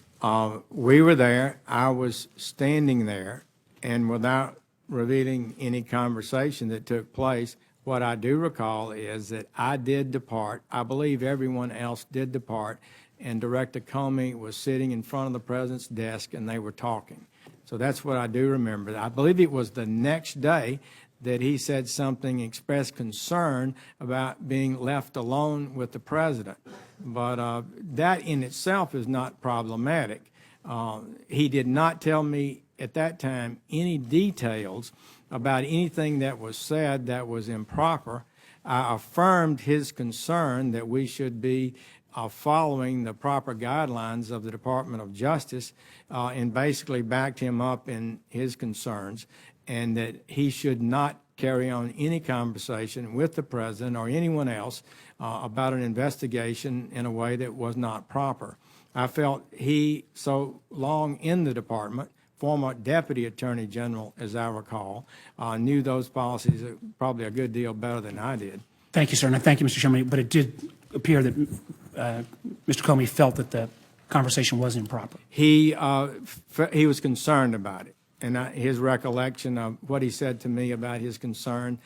We were there. I was standing there, and without revealing any conversation that took place, what I do recall is that I did depart. I believe everyone else did depart, and Director Comey was sitting in front of the president's desk, and they were talking. So that's what I do remember. I believe it was the next day that he said something, expressed concern about being left alone with the president. But that in itself is not problematic. He did not tell me at that time any details about anything that was said that was improper. I affirmed his concern that we should be following the proper guidelines of the Department of Justice, and basically backed him up in his concerns, and that he should not carry on any conversation with the president or anyone else about an investigation in a way that was not proper. I felt he, so long in the department, former Deputy Attorney General, as I recall, knew those policies probably a good deal better than I did. Thank you, sir, and I thank you, Mr. Chairman, but it did appear that Mr. Comey felt that the conversation was improper. He was concerned about it, and his recollection of what he said to me about his concern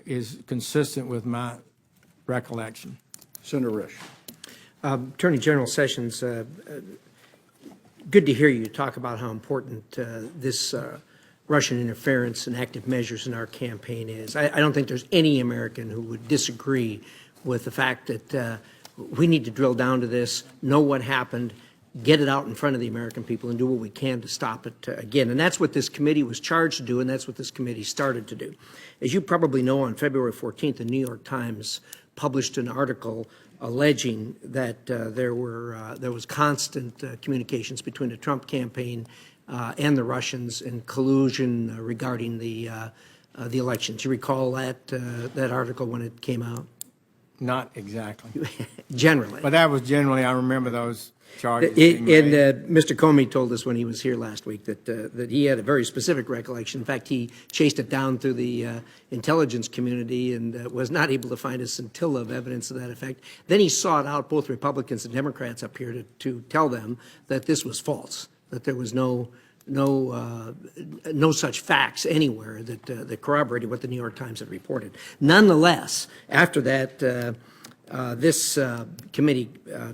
is consistent with my recollection. Senator Risch. Attorney General Sessions, good to hear you talk about how important this Russian interference and active measures in our campaign is. I don't think there's any American who would disagree with the fact that we need to drill down to this, know what happened, get it out in front of the American people, and do what we can to stop it again. And that's what this committee was charged to do, and that's what this committee started to do. As you probably know, on February 14th, the New York Times published an article alleging that there was constant communications between the Trump campaign and the Russians and collusion regarding the election. Do you recall that article when it came out? Not exactly. Generally. But that was generally, I remember those charges And being made. Mr. Comey told us when he was here last week that he had a very specific recollection. In fact, he chased it down through the intelligence community and was not able to find a scintilla of evidence to that effect. Then he sought out both Republicans and Democrats up here to tell them that this was false, that there was no such facts anywhere that corroborated what the New York Times had reported. Nonetheless, after that, this committee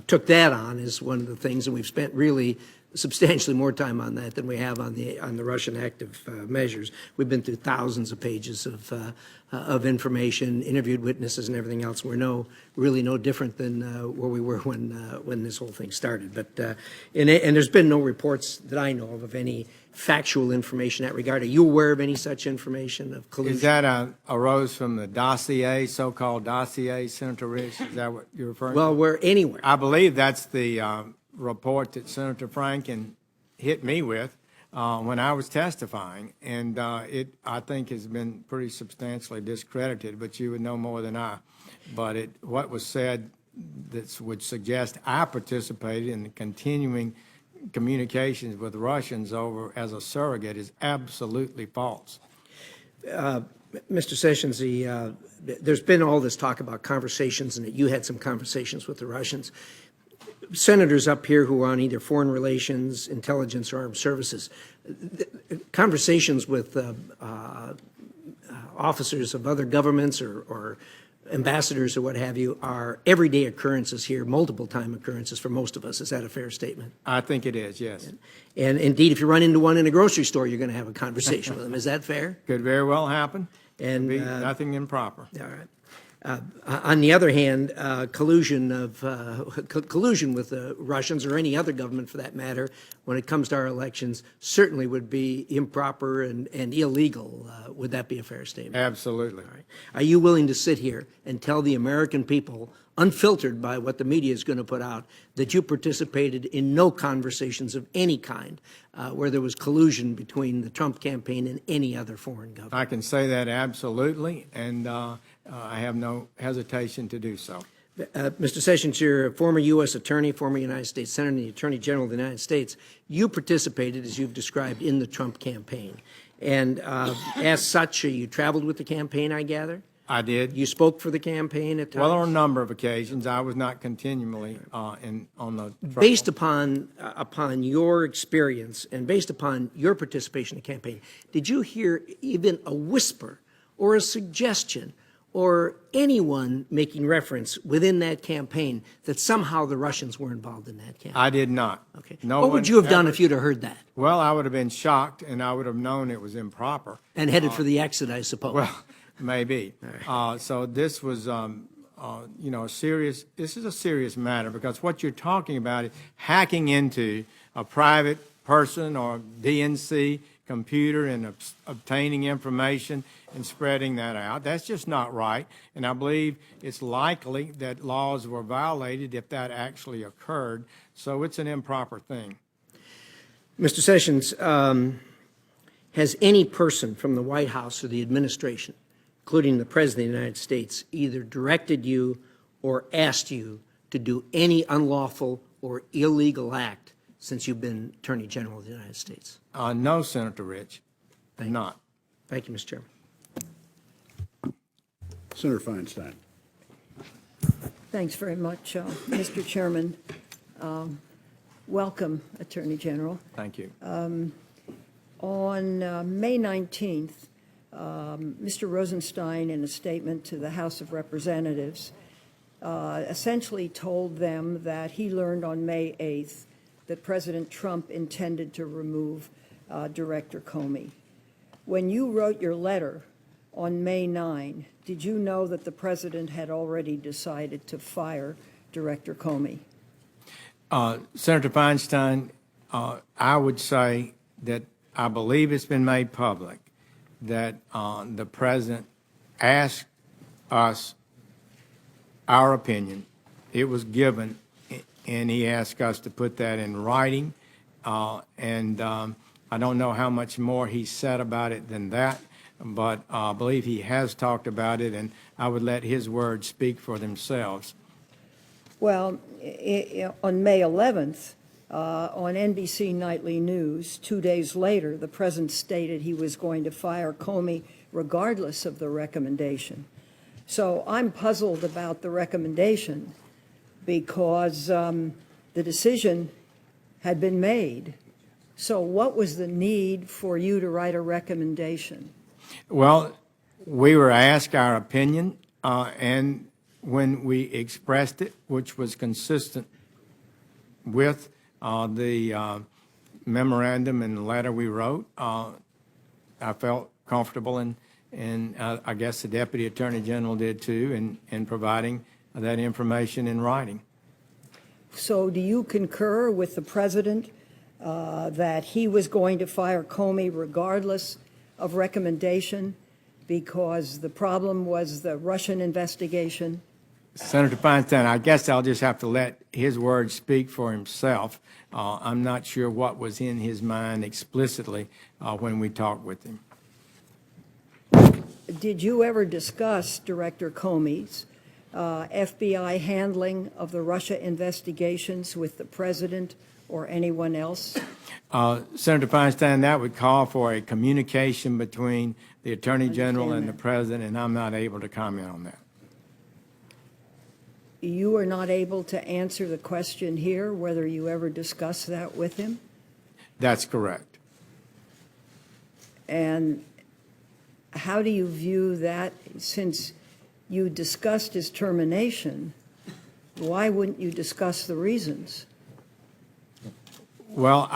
took that on as one of the things, and we've spent really substantially more time on that than we have on the Russian active measures. We've been through thousands of pages of information, interviewed witnesses, and everything else. We're really no different than where we were when this whole thing started. But and there's been no reports that I know of any factual information in that regard. Are you aware of any such information of collusion? Is that arose from the dossier, so-called dossier, Senator Rich? Is that what you're referring to? Well, we're anywhere. I believe that's the report that Senator Franken hit me with when I was testifying, and it, I think, has been pretty substantially discredited, but you would know more than I. But what was said that would suggest I participated in the continuing communications with Russians over as a surrogate is absolutely false. Mr. Sessions, there's been all this talk about conversations and that you had some conversations with the Russians. Senators up here who are on either foreign relations, intelligence, or armed services, conversations with officers of other governments or ambassadors or what have you are everyday occurrences here, multiple time occurrences for most of us. Is that a fair statement? I think it is, yes. And indeed, if you run into one in a grocery store, you're going to have a conversation with them. Is that fair? Could very well happen. And Be nothing improper. all right. On the other hand, collusion with the Russians or any other government for that matter, when it comes to our elections, certainly would be improper and illegal. Would that be a fair statement? Absolutely. All right. Are you willing to sit here and tell the American people, unfiltered by what the media is going to put out, that you participated in no conversations of any kind where there was collusion between the Trump campaign and any other foreign government? I can say that absolutely, and I have no hesitation to do so. Mr. Sessions, you're a former U.S. attorney, former United States Senator, and the Attorney General of the United States. You participated, as you've described, in the Trump campaign. And as such, you traveled with the campaign, I gather? I did. You spoke for the campaign at times? Well, on a number of occasions. I was not continually on the trail. Based upon your experience and based upon your participation in the campaign, did you hear even a whisper or a suggestion or anyone making reference within that campaign that somehow the Russians were involved in that campaign? I did not. Okay. No What would you have done ever- if you'd have heard that? Well, I would have been shocked, and I would have known it was improper. And headed for the exit, I suppose. Well, maybe. So this was, a serious. This is a serious matter because what you're talking about is hacking into a private person or DNC computer and obtaining information and spreading that out. That's just not right. And I believe it's likely that laws were violated if that actually occurred. So it's an improper thing. Mr. Sessions, has any person from the White House or the administration, including the President of the United States, either directed you or asked you to do any unlawful or illegal act since you've been Attorney General of the United States? No, Senator Rich, not. Thank you, Mr. Chairman. Senator Feinstein. Thanks very much, Mr. Chairman. Welcome, Attorney General. Thank you. On May 19th, Mr. Rosenstein, in a statement to the House of Representatives, essentially told them that he learned on May 8th that President Trump intended to remove Director Comey. When you wrote your letter on May 9, did you know that the President had already decided to fire Director Comey? Senator Feinstein, I would say that I believe it's been made public that the President asked us our opinion it was given, and he asked us to put that in writing. I don't know how much more he said about it than that, but I believe he has talked about it, and I would let his words speak for themselves. Well, on May 11th, on NBC Nightly News, 2 days later, the president stated he was going to fire Comey regardless of the recommendation. So I'm puzzled about the recommendation because the decision had been made. So what was the need for you to write a recommendation? Well, we were asked our opinion, and when we expressed it, which was consistent with the memorandum and letter we wrote, I felt comfortable, and I guess the Deputy Attorney General did too, in providing that information in writing. So do you concur with the president that he was going to fire Comey regardless of recommendation because the problem was the Russian investigation? Senator Feinstein, I guess I'll just have to let his words speak for himself. I'm not sure what was in his mind explicitly when we talked with him. Did you ever discuss Director Comey's FBI handling of the Russia investigations with the president or anyone else? Senator Feinstein, that would call for a communication between the Attorney General and the that. President, and I'm not able to comment on that. You are not able to answer the question here, whether you ever discussed that with him? That's correct. And how do you view that, since you discussed his termination, why wouldn't you discuss the reasons? Well,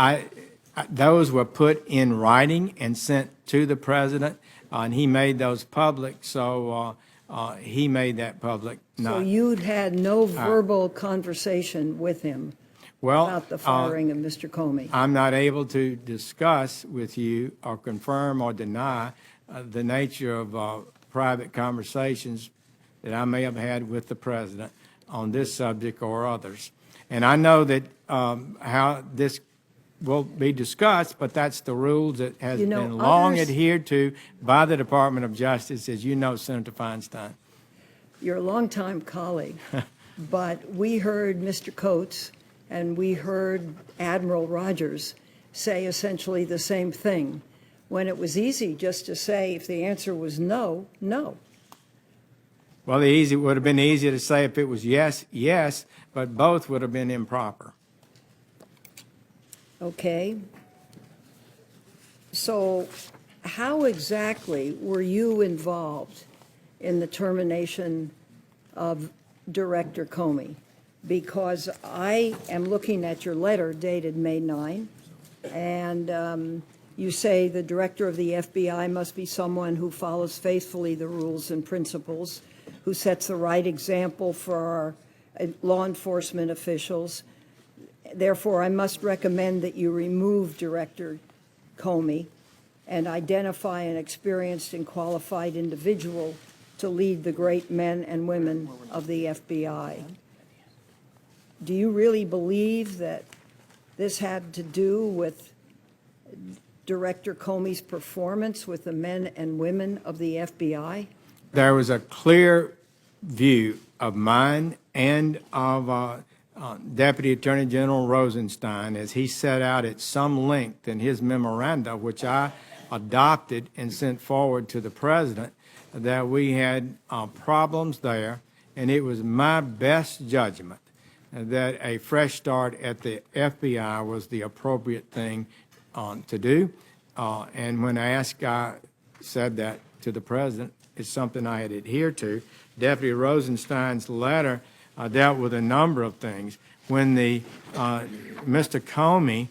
those were put in writing and sent to the President, and he made those public, so he made that public. So you'd had no verbal conversation with him about the firing of Mr. Comey? I'm not able to discuss with you or confirm or deny the nature of private conversations that I may have had with the President on this subject or others. And I know that how this will be discussed, but that's the rules that has been long adhered to by the Department of Justice, as you know, Senator Feinstein. You're a longtime colleague, but we heard Mr. Coates and we heard Admiral Rogers say essentially the same thing, when it was easy just to say if the answer was no, no. Well, it would have been easier to say if it was yes, yes, but both would have been improper. Okay. So how exactly were you involved in the termination of Director Comey? Because I am looking at your letter dated May 9, and you say the director of the FBI must be someone who follows faithfully the rules and principles, who sets the right example for our law enforcement officials. Therefore, I must recommend that you remove Director Comey and identify an experienced and qualified individual to lead the great men and women of the FBI. Do you really believe that this had to do with Director Comey's performance with the men and women of the FBI? There was a clear view of mine and of Deputy Attorney General Rosenstein, as he set out at some length in his memoranda, which I adopted and sent forward to the President, that we had problems there, and it was my best judgment that a fresh start at the FBI was the appropriate thing to do. And when asked, I said that to the President. It's something I had adhered to. Deputy Rosenstein's letter dealt with a number of things. When Mr. Comey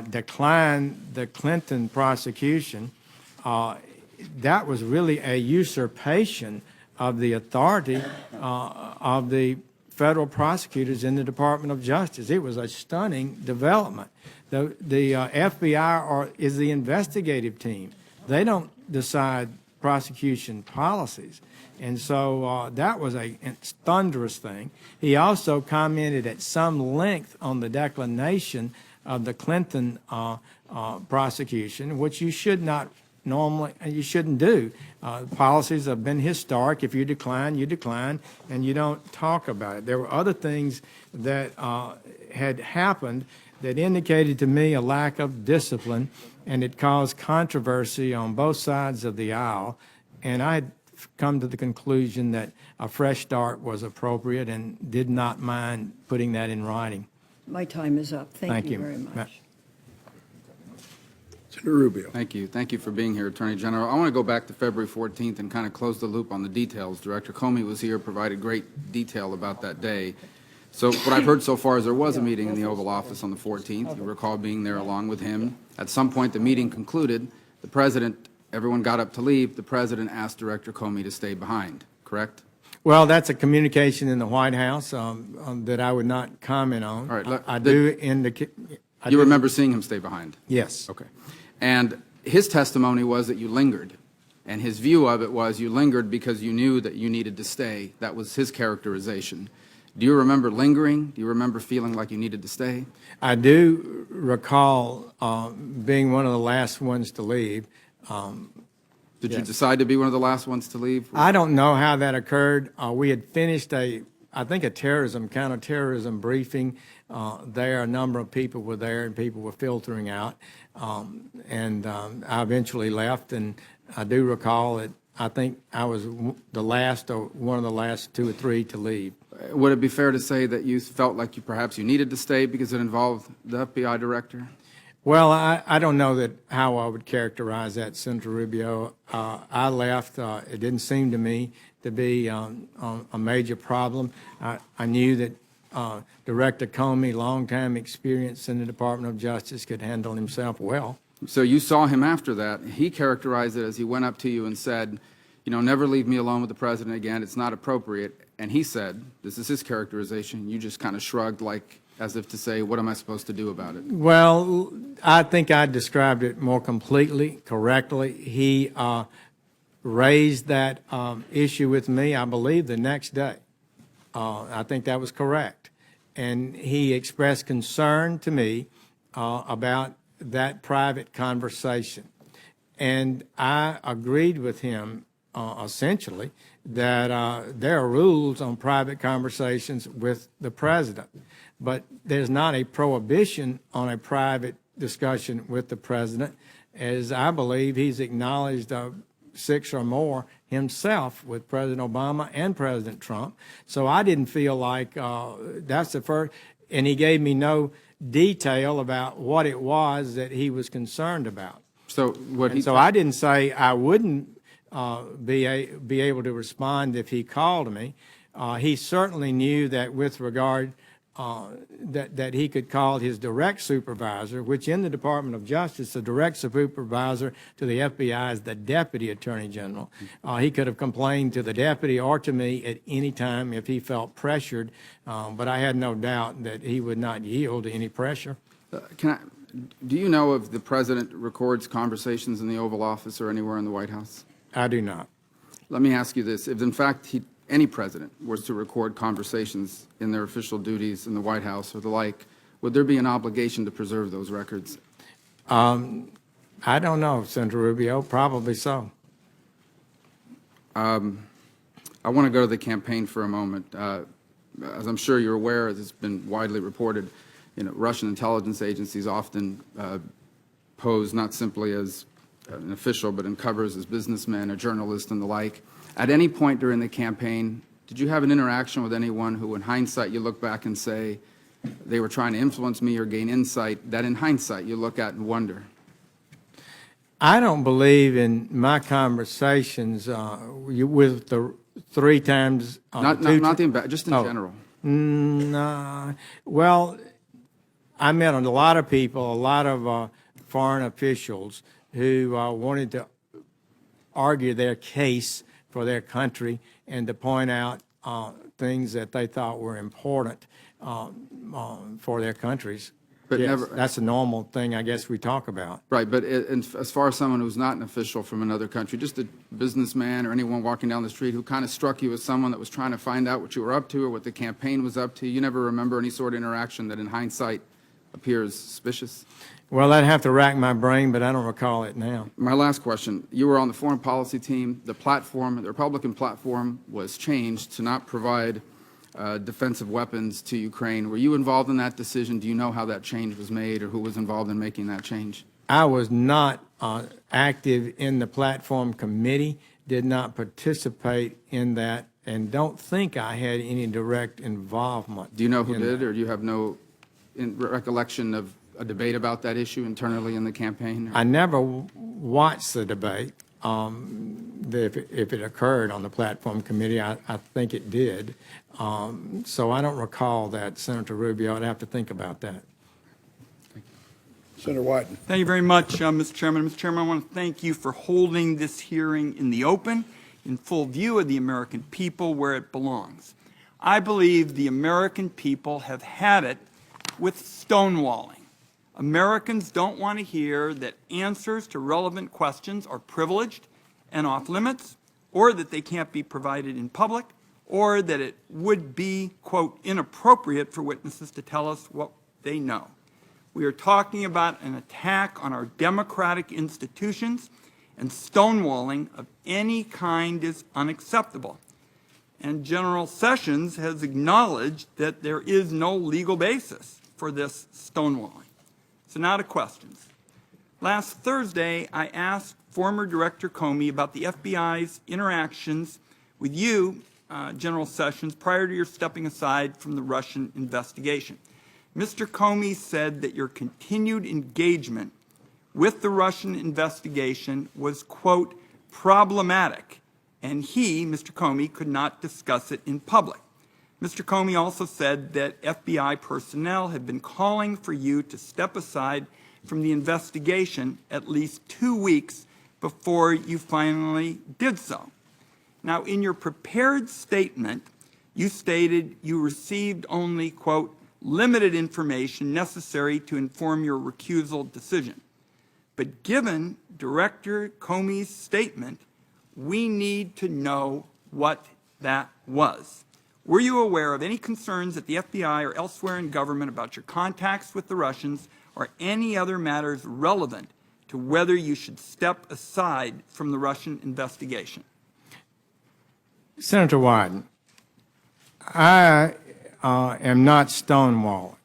declined the Clinton prosecution, that was really a usurpation of the authority of the federal prosecutors in the Department of Justice. It was a stunning development. The FBI is the investigative team. They don't decide prosecution policies. And so that was a thunderous thing. He also commented at some length on the declination of the Clinton prosecution, which you should not normally, you shouldn't do. Policies have been historic. If you decline, and you don't talk about it. There were other things that had happened that indicated to me a lack of discipline, and it caused controversy on both sides of the aisle. And I had come to the conclusion that a fresh start was appropriate and did not mind putting that in writing. My time is up. Thank you very much. Senator Rubio. Thank you. Thank you for being here, Attorney General. I want to go back to February 14th and kind of close the loop on the details. Director Comey was here, provided great detail about that day. So what I've heard so far is there was a meeting in the Oval Office on the 14th. You recall being there along with him. At some point, the meeting concluded. The President, everyone got up to leave. The President asked Director Comey to stay behind, correct? Well, that's a communication in the White House that I would not comment on. All right, I do indicate. You remember seeing him stay behind? Yes. Okay. And his testimony was that you lingered. And his view of it was you lingered because you knew that you needed to stay. That was his characterization. Do you remember lingering? Do you remember feeling like you needed to stay? I do recall being one of the last ones to leave. Did you decide to be one of the last ones to leave? I don't know how that occurred. We had finished I think a counterterrorism briefing. There, a number of people were there and people were filtering out. And I eventually left, and I do recall that I think I was the last or one of the last 2 or 3 to leave. Would it be fair to say that you felt like perhaps you needed to stay because it involved the FBI director? Well, I don't know how I would characterize that, Senator Rubio. I left. It didn't seem to me to be a major problem. I knew that Director Comey, long-time experience in the Department of Justice, could handle himself well. So you saw him after that. He characterized it as he went up to you and said, you know, never leave me alone with the President again. It's not appropriate. And he said, this is his characterization, you just kind of shrugged like as if to say, what am I supposed to do about it? Well, I think I described it more completely, correctly. He raised that issue with me, I believe, the next day. I think that was correct. And he expressed concern to me about that private conversation. And I agreed with him essentially that there are rules on private conversations with the President, but there's not a prohibition on a private discussion with the President, as I believe he's acknowledged 6 or more himself with President Obama and President Trump. So I didn't feel like that's the first, and he gave me no detail about what it was that he was concerned about. So so I didn't say I wouldn't be able to respond if he called me. He certainly knew that with regard that he could call his direct supervisor, which in the Department of Justice, the direct supervisor to the FBI is the Deputy Attorney General. He could have complained to the deputy or to me at any time if he felt pressured, but I had no doubt that he would not yield to any pressure. Do you know if the President records conversations in the Oval Office or anywhere in the White House? I do not. Let me ask you this. If, in fact, any president was to record conversations in their official duties in the White House or the like, would there be an obligation to preserve those records? I don't know, Senator Rubio. Probably so. I want to go to the campaign for a moment. As I'm sure you're aware, as it's been widely reported, Russian intelligence agencies often pose not simply as an official, but in covers as businessmen or journalists and the like. At any point during the campaign, did you have an interaction with anyone who, in hindsight, you look back and say, they were trying to influence me or gain insight, that in hindsight you look at and wonder? I don't believe in my conversations with the 3 times. Just in general. No. Well, I met a lot of people, a lot of foreign officials who wanted to argue their case for their country and to point out things that they thought were important for their countries. But Yes, never, that's a normal thing, I guess, we talk about. right, but and as far as someone who's not an official from another country, just a businessman or anyone walking down the street who kind of struck you as someone that was trying to find out what you were up to or what the campaign was up to, you never remember any sort of interaction that in hindsight appears suspicious? Well, I'd have to rack my brain, but I don't recall it now. My last question, you were on the foreign policy team. The platform, the Republican platform was changed to not provide defensive weapons to Ukraine. Were you involved in that decision? Do you know how that change was made or who was involved in making that change? I was not active in the platform committee, did not participate in that, and don't think I had any direct involvement. Do you know who in did, that. or do you have no recollection of a debate about that issue internally in the campaign? I never watched the debate. If it occurred on the platform committee, I think it did. So I don't recall that, Senator Rubio. I'd have to think about that. Senator Wyden. Thank you very much, Mr. Chairman. Mr. Chairman, I want to thank you for holding this hearing in the open, in full view of the American people, where it belongs. I believe the American people have had it with stonewalling. Americans don't want to hear that answers to relevant questions are privileged and off limits, or that they can't be provided in public, or that it would be, quote, inappropriate for witnesses to tell us what they know. We are talking about an attack on our democratic institutions, and stonewalling of any kind is unacceptable. And General Sessions has acknowledged that there is no legal basis for this stonewalling. So now to questions. Last Thursday, I asked former Director Comey about the FBI's interactions with you, General Sessions, prior to your stepping aside from the Russian investigation. Mr. Comey said that your continued engagement with the Russian investigation was, quote, problematic, and he, Mr. Comey, could not discuss it in public. Mr. Comey also said that FBI personnel had been calling for you to step aside from the investigation at least 2 weeks before you finally did so. Now, in your prepared statement, you stated you received only, quote, limited information necessary to inform your recusal decision. But given Director Comey's statement, we need to know what that was. Were you aware of any concerns at the FBI or elsewhere in government about your contacts with the Russians or any other matters relevant to whether you should step aside from the Russian investigation? Senator Wyden, I am not stonewalling.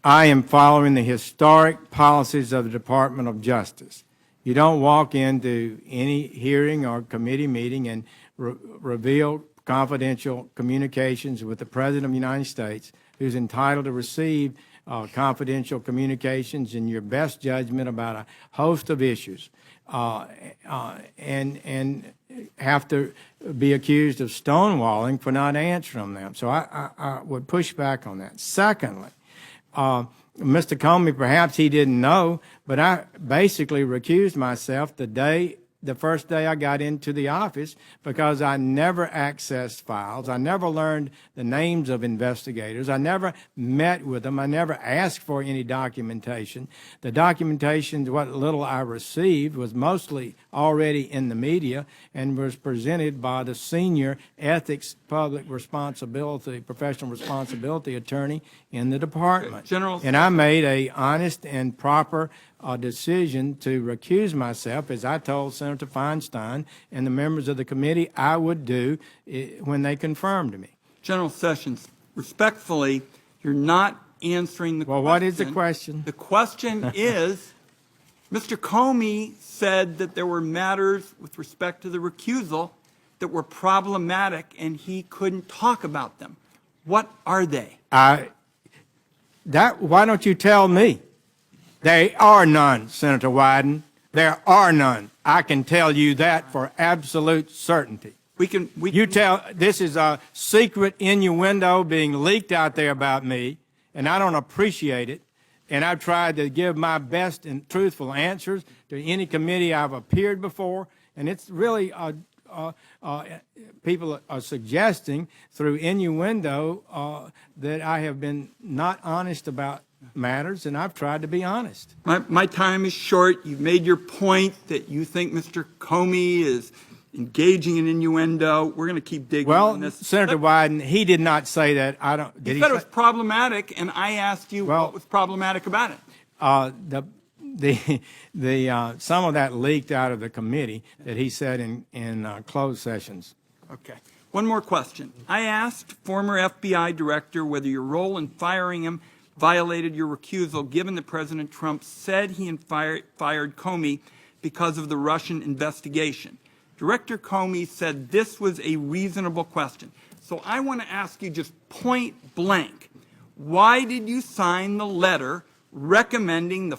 I am following the historic policies of the Department of Justice. You don't walk into any hearing or committee meeting and reveal confidential communications with the President of the United States, who's entitled to receive confidential communications in your best judgment about a host of issues, and have to be accused of stonewalling for not answering them. So I would push back on that. Secondly, Mr. Comey, perhaps he didn't know, but I basically recused myself the first day I got into the office because I never accessed files. I never learned the names of investigators. I never met with them. I never asked for any documentation. The documentation, what little I received, was mostly already in the media and was presented by the senior ethics, public responsibility, professional responsibility attorney in the department. General, and I made a honest and proper decision to recuse myself, as I told Senator Feinstein and the members of the committee I would do when they confirmed me. General Sessions, respectfully, you're not answering the question. Well, what is the question? The question is, Mr. Comey said that there were matters with respect to the recusal that were problematic and he couldn't talk about them. What are they? Why don't you tell me? There are none, Senator Wyden. There are none. I can tell you that for absolute certainty. This is a secret innuendo being leaked out there about me, and I don't appreciate it. And I've tried to give my best and truthful answers to any committee I've appeared before, and it's really people are suggesting through innuendo that I have been not honest about matters, and I've tried to be honest. My time is short. You've made your point that you think Mr. Comey is engaging in innuendo. We're going to keep digging on Well, this. Senator Wyden, he did not say that. I don't. Did He he said it say- was problematic, and I asked you Well- what was problematic about it. Some of that leaked out of the committee that he said in closed sessions. Okay. One more question. I asked former FBI director whether your role in firing him violated your recusal, given that President Trump said he fired Comey because of the Russian investigation. Director Comey said this was a reasonable question. So I want to ask you just point blank, why did you sign the letter recommending the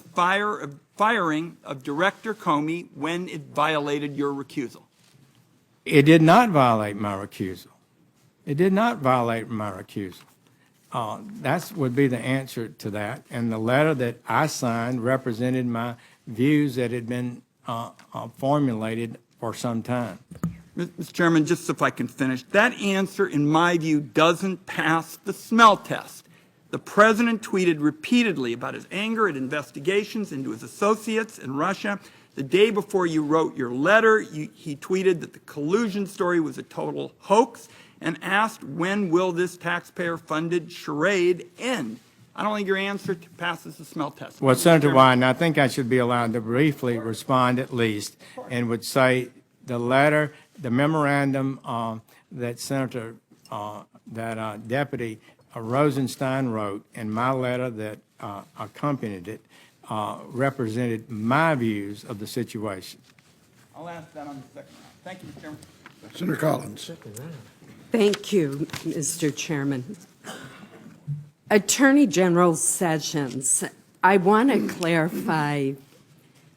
firing of Director Comey when it violated your recusal? It did not violate my recusal. It did not violate my recusal. That would be the answer to that. And the letter that I signed represented my views that had been formulated for some time. Mr. Chairman, just if I can finish, that answer, in my view, doesn't pass the smell test. The president tweeted repeatedly about his anger at investigations into his associates in Russia. The day before you wrote your letter, he tweeted that the collusion story was a total hoax and asked, when will this taxpayer-funded charade end? I don't think your answer passes the smell test. Well, Mr. Senator Chairman. Wyden, I think I should be allowed to briefly respond at least, and would say the letter, the memorandum that Deputy Rosenstein wrote, and my letter that accompanied it, represented my views of the situation. I'll ask that on the second round. Thank you, Mr. Chairman. Senator Collins. Thank you, Mr. Chairman. Attorney General Sessions, I want to clarify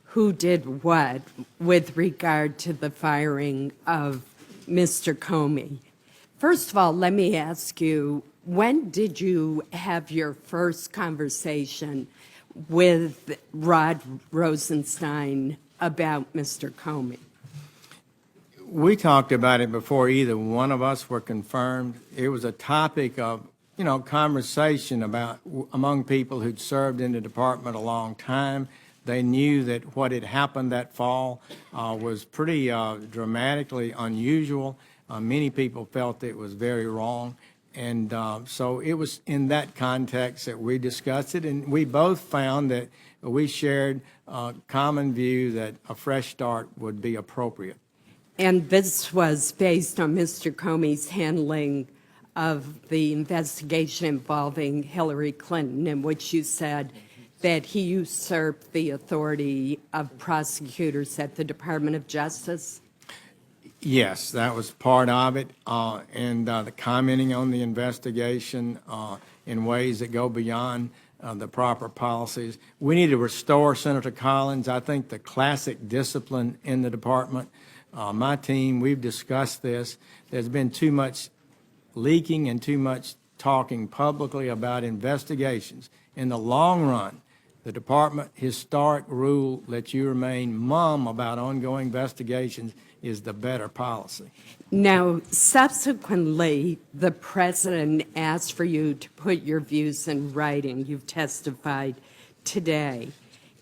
who did what with regard to the firing of Mr. Comey. First of all, let me ask you, when did you have your first conversation with Rod Rosenstein about Mr. Comey? We talked about it before either one of us were confirmed. It was a topic of, conversation among people who'd served in the department a long time. They knew that what had happened that fall was pretty dramatically unusual. Many people felt it was very wrong. And so it was in that context that we discussed it, and we both found that we shared a common view that a fresh start would be appropriate. And this was based on Mr. Comey's handling of the investigation involving Hillary Clinton, in which you said that he usurped the authority of prosecutors at the Department of Justice? Yes, that was part of it, and the commenting on the investigation in ways that go beyond the proper policies. We need to restore, Senator Collins, I think, the classic discipline in the department. My team, we've discussed this. There's been too much leaking and too much talking publicly about investigations. In the long run, the department historic rule that you remain mum about ongoing investigations is the better policy. Now, subsequently, the president asked for you to put your views in writing. You've testified today.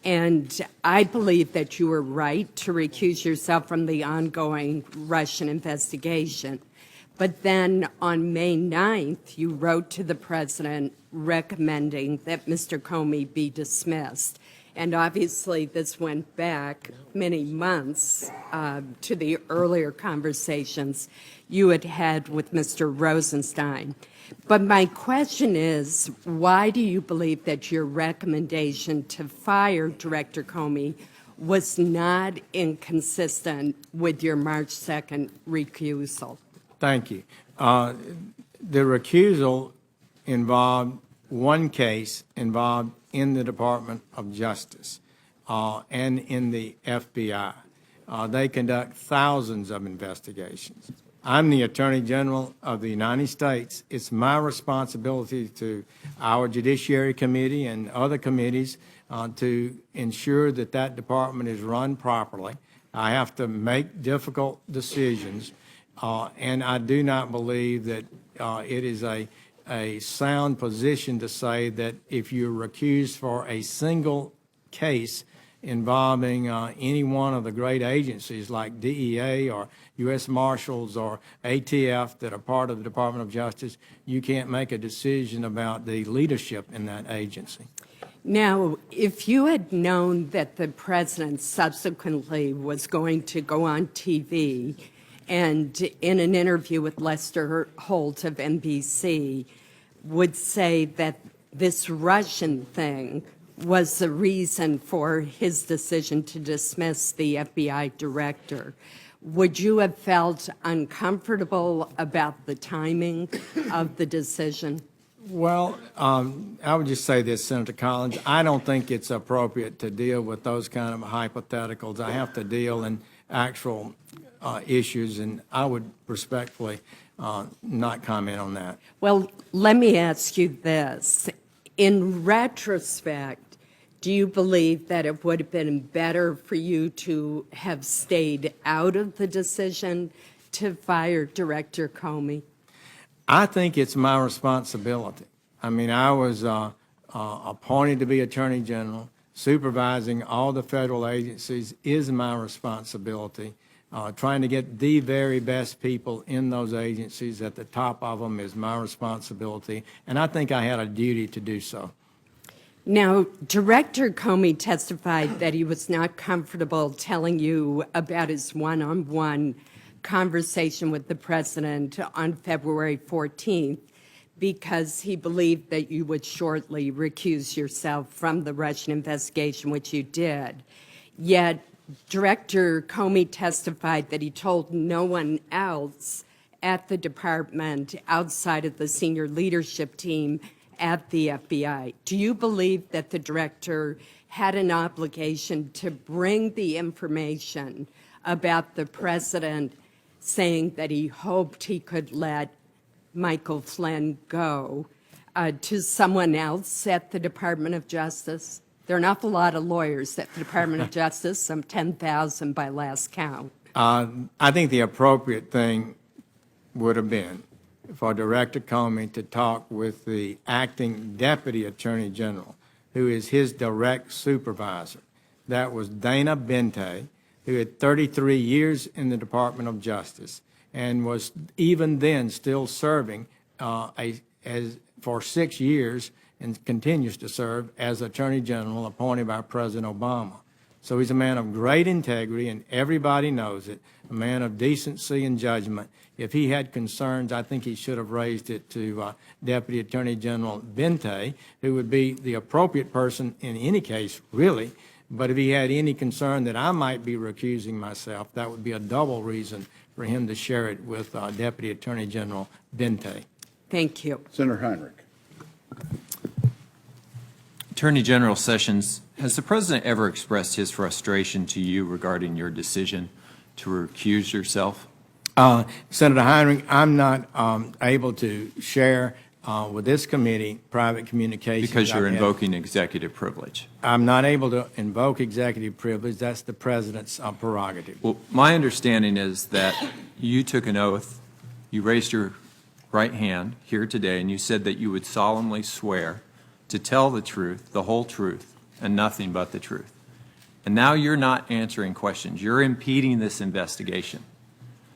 And I believe that you were right to recuse yourself from the ongoing Russian investigation. But then on May 9th, you wrote to the president recommending that Mr. Comey be dismissed. And obviously, this went back many months to the earlier conversations you had had with Mr. Rosenstein. But my question is, why do you believe that your recommendation to fire Director Comey was not inconsistent with your March 2nd recusal? Thank you. The recusal involved one case involved in the Department of Justice and in the FBI. They conduct thousands of investigations. I'm the Attorney General of the United States. It's my responsibility to our Judiciary Committee and other committees to ensure that that department is run properly. I have to make difficult decisions, and I do not believe that it is a a sound position to say that if you're recused for a single case involving any one of the great agencies like DEA or U.S. Marshals or ATF that are part of the Department of Justice, you can't make a decision about the leadership in that agency. Now, if you had known that the president subsequently was going to go on TV and in an interview with Lester Holt of NBC would say that this Russian thing was the reason for his decision to dismiss the FBI director, would you have felt uncomfortable about the timing of the decision? Well, I would just say this, Senator Collins. I don't think it's appropriate to deal with those kind of hypotheticals. I have to deal in actual issues, and I would respectfully not comment on that. Well, let me ask you this. In retrospect, do you believe that it would have been better for you to have stayed out of the decision to fire Director Comey? I think it's my responsibility. I mean, I was appointed to be Attorney General. Supervising all the federal agencies is my responsibility. Trying to get the very best people in those agencies at the top of them is my responsibility, and I think I had a duty to do so. Now, Director Comey testified that he was not comfortable telling you about his one-on-one conversation with the president on February 14th because he believed that you would shortly recuse yourself from the Russian investigation, which you did. Yet, Director Comey testified that he told no one else at the department outside of the senior leadership team at the FBI. Do you believe that the director had an obligation to bring the information about the president saying that he hoped he could let Michael Flynn go to someone else at the Department of Justice? There are an awful lot of lawyers at the Department of Justice, some 10,000 by last count. I think the appropriate thing would have been for Director Comey to talk with the acting Deputy Attorney General, who is his direct supervisor. That was Dana Bente, who had 33 years in the Department of Justice and was even then still serving for 6 years and continues to serve as Attorney General appointed by President Obama. So he's a man of great integrity, and everybody knows it, a man of decency and judgment. If he had concerns, I think he should have raised it to Deputy Attorney General Bente, who would be the appropriate person in any case, really. But if he had any concern that I might be recusing myself, that would be a double reason for him to share it with Deputy Attorney General Bente. Thank you. Senator Heinrich. Attorney General Sessions, has the President ever expressed his frustration to you regarding your decision to recuse yourself? Senator Heinrich, I'm not able to share with this committee private communications. Because you're invoking executive privilege. I'm not able to invoke executive privilege. That's the President's prerogative. Well, my understanding is that you took an oath, you raised your right hand here today, and you said that you would solemnly swear to tell the truth, the whole truth, and nothing but the truth. And now you're not answering questions. You're impeding this investigation.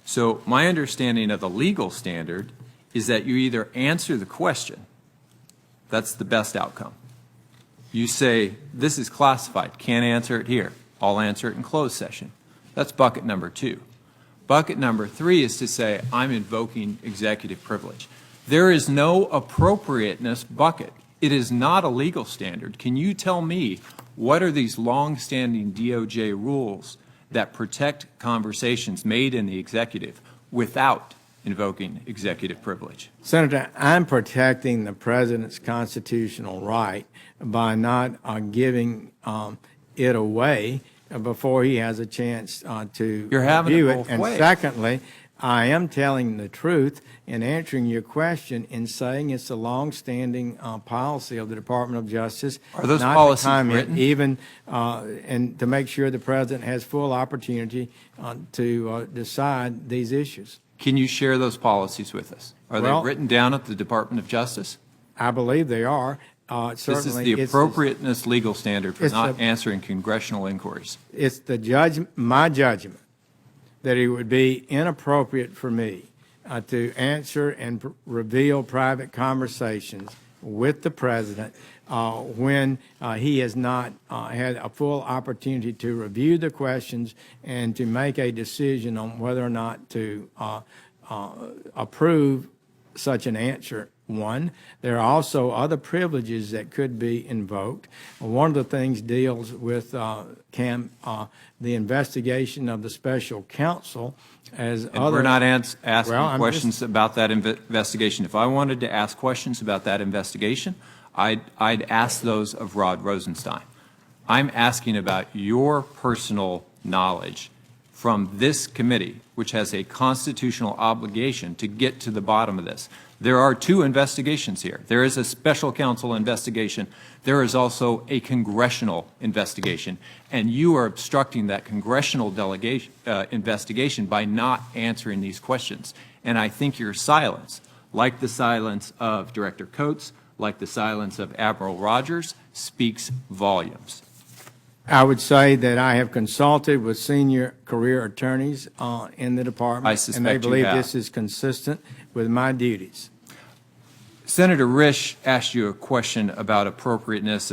So my understanding of the legal standard is that you either answer the question, that's the best outcome. You say, this is classified, can't answer it here, I'll answer it in closed session. That's bucket number 2. Bucket number 3 is to say, I'm invoking executive privilege. There is no appropriateness bucket. It is not a legal standard. Can you tell me what are these long-standing DOJ rules that protect conversations made in the executive without invoking executive privilege? Senator, I'm protecting the President's constitutional right by not giving it away before he has a chance to You're having review it it. both And ways. secondly, I am telling the truth in answering your question in saying it's a long-standing policy of the Department of Justice. Are those not policies to comment, written? even and to make sure the President has full opportunity to decide these issues. Can you share those policies with us? Are Well- they written down at the Department of Justice? I believe they are. This is Certainly, the appropriateness legal standard for it's not the- answering congressional inquiries. It's my judgment that it would be inappropriate for me to answer and reveal private conversations with the president when he has not had a full opportunity to review the questions and to make a decision on whether or not to approve such an answer. One, there are also other privileges that could be invoked. One of the things deals with the investigation of the special counsel as And other. we're not asking Well, I'm questions about that investigation. If I wanted to ask questions about that investigation, I'd ask those of Rod Rosenstein. I'm asking about your personal knowledge from this committee, which has a constitutional obligation to get to the bottom of this. There are two investigations here. There is a special counsel investigation. There is also a congressional investigation. And you are obstructing that congressional investigation by not answering these questions. And I think your silence, like the silence of Director Coates, like the silence of Admiral Rogers, speaks volumes. I would say that I have consulted with senior career attorneys in the department. I suspect and they you believe have. this is consistent with my duties. Senator Risch asked you a question about appropriateness.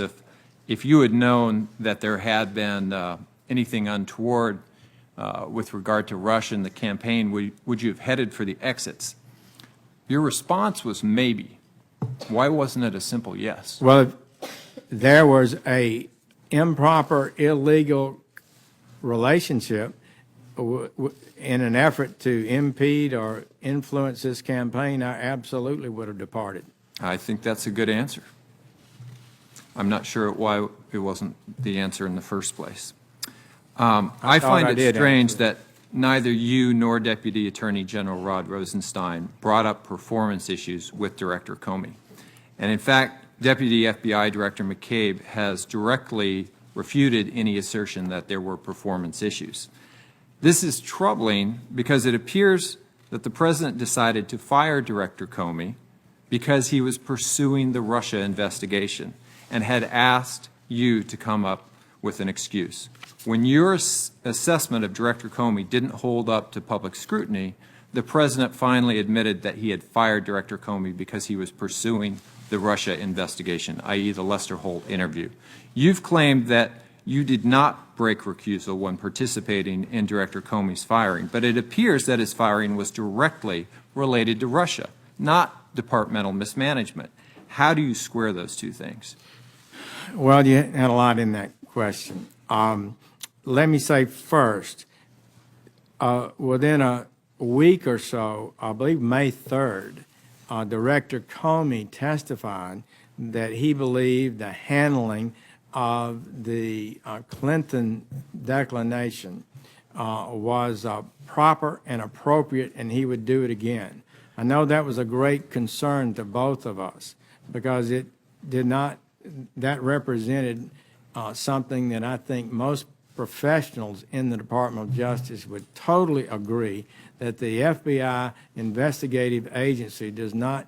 If you had known that there had been anything untoward with regard to Russia and the campaign, would you have headed for the exits? Your response was maybe. Why wasn't it a simple yes? Well, if there was a improper, illegal relationship in an effort to impede or influence this campaign, I absolutely would have departed. I think that's a good answer. I'm not sure why it wasn't the answer in the first place. I find it did strange answer. that neither you nor Deputy Attorney General Rod Rosenstein brought up performance issues with Director Comey. And in fact, Deputy FBI Director McCabe has directly refuted any assertion that there were performance issues. This is troubling because it appears that the President decided to fire Director Comey because he was pursuing the Russia investigation and had asked you to come up with an excuse. When your assessment of Director Comey didn't hold up to public scrutiny, the President finally admitted that he had fired Director Comey because he was pursuing the Russia investigation, i.e. the Lester Holt interview. You've claimed that you did not break recusal when participating in Director Comey's firing, but it appears that his firing was directly related to Russia, not departmental mismanagement. How do you square those two things? Well, you had a lot in that question. Let me say first, within a week or so, I believe May 3rd, Director Comey testified that he believed the handling of the Clinton declination was proper and appropriate, and he would do it again. I know that was a great concern to both of us because it did not, that represented something that I think most professionals in the Department of Justice would totally agree, that the FBI investigative agency does not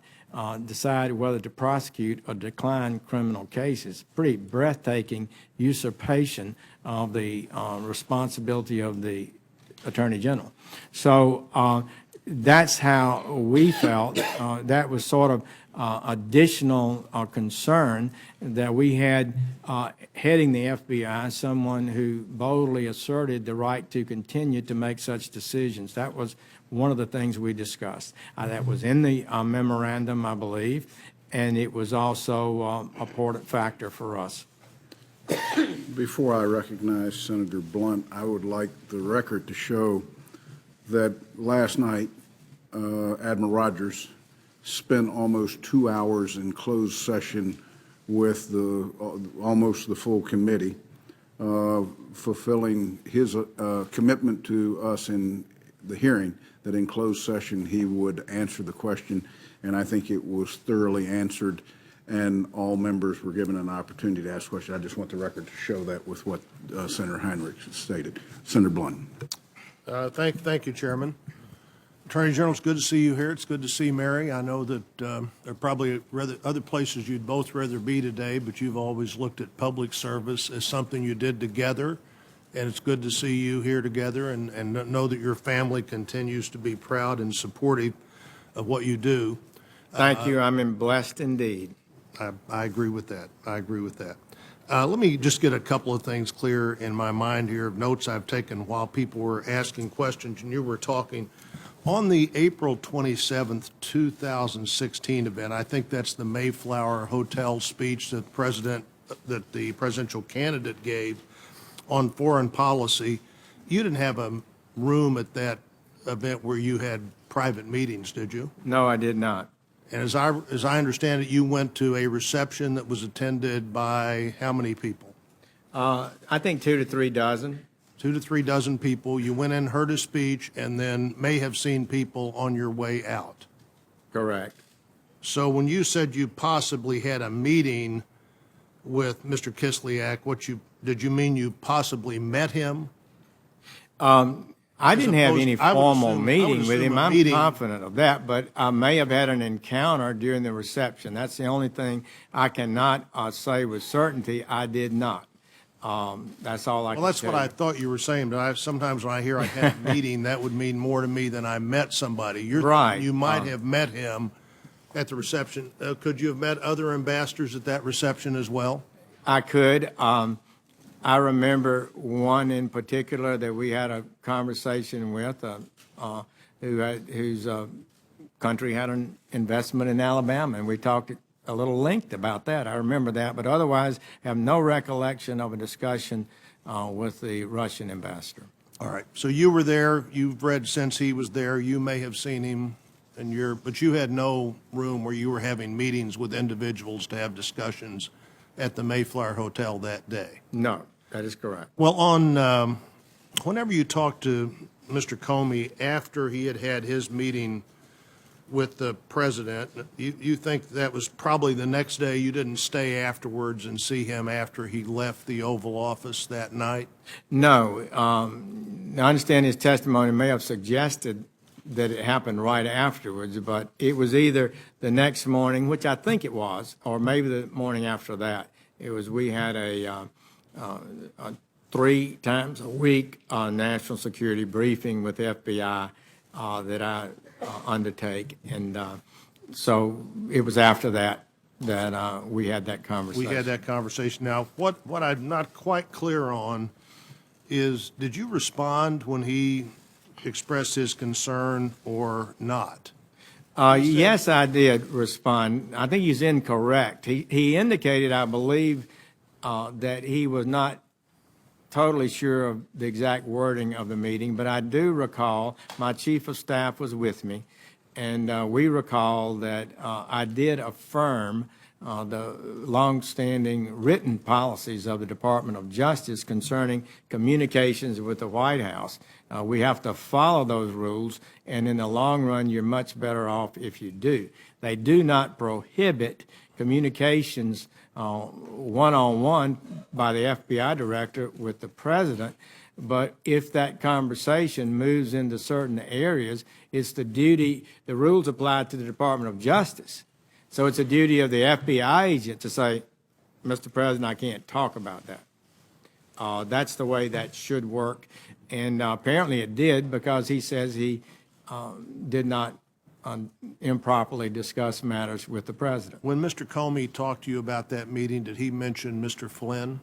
decide whether to prosecute or decline criminal cases. Pretty breathtaking usurpation of the responsibility of the Attorney General. So that's how we felt. That was sort of additional concern that we had heading the FBI, someone who boldly asserted the right to continue to make such decisions. That was one of the things we discussed. That was in the memorandum, I believe, and it was also an important factor for us. Before I recognize Senator Blunt, I would like the record to show that last night, Admiral Rogers spent almost 2 hours in closed session with almost the full committee, fulfilling his commitment to us in the hearing that in closed session he would answer the question, and I think it was thoroughly answered, and all members were given an opportunity to ask questions. I just want the record to show that with what Senator Heinrich stated. Senator Blunt. Thank you, Chairman. Attorney General, it's good to see you here. It's good to see Mary. I know that there are probably other places you'd both rather be today, but you've always looked at public service as something you did together, and it's good to see you here together and know that your family continues to be proud and supportive of what you do. Thank you. I'm blessed indeed. I agree with that. I agree with that. Let me just get a couple of things clear in my mind here of notes I've taken while people were asking questions and you were talking. On the April 27th, 2016 event, I think that's the Mayflower Hotel speech that the presidential candidate gave on foreign policy. You didn't have a room at that event where you had private meetings, did you? No, I did not. And as I understand it, you went to a reception that was attended by how many people? I think 2 to 3 dozen. 2 to 3 dozen people. You went in, heard a speech, and then may have seen people on your way out. Correct. So when you said you possibly had a meeting with Mr. Kislyak, did you mean you possibly met him? I didn't have any formal I would meeting with assume him. a I'm meeting- confident of that, but I may have had an encounter during the reception. That's the only thing I cannot say with certainty. I did not. That's all I can Well, that's tell what I you. thought you were saying, but sometimes when I hear I had a meeting, that would mean more to me than I met somebody. Right. You might have met him at the reception. Could you have met other ambassadors at that reception as well? I could. I remember one in particular that we had a conversation with, whose country had an investment in Alabama, and we talked at a little length about that. I remember that, but otherwise have no recollection of a discussion with the Russian ambassador. All right. So you were there. You've read since he was there. You may have seen him, but you had no room where you were having meetings with individuals to have discussions at the Mayflower Hotel that day. No, that is correct. Well, whenever you talked to Mr. Comey after he had had his meeting with the president, you think that was probably the next day? You didn't stay afterwards and see him after he left the Oval Office that night? No. I understand his testimony may have suggested that it happened right afterwards, but it was either the next morning, which I think it was, or maybe the morning after that. We had a 3 times a week national security briefing with the FBI that I undertake, and so it was after that we had that conversation. We had that conversation. Now, what I'm not quite clear on is, did you respond when he expressed his concern or not? Yes, I did respond. I think he's incorrect. He indicated, I believe, that he was not totally sure of the exact wording of the meeting, but I do recall my chief of staff was with me, and we recall that I did affirm the longstanding written policies of the Department of Justice concerning communications with the White House. We have to follow those rules, and in the long run, you're much better off if you do. They do not prohibit communications one-on-one by the FBI director with the president, but if that conversation moves into certain areas, it's the rules apply to the Department of Justice. So it's a duty of the FBI agent to say, Mr. President, I can't talk about that. That's the way that should work. And apparently it did, because he says he did not improperly discuss matters with the president. When Mr. Comey talked to you about that meeting, did he mention Mr. Flynn?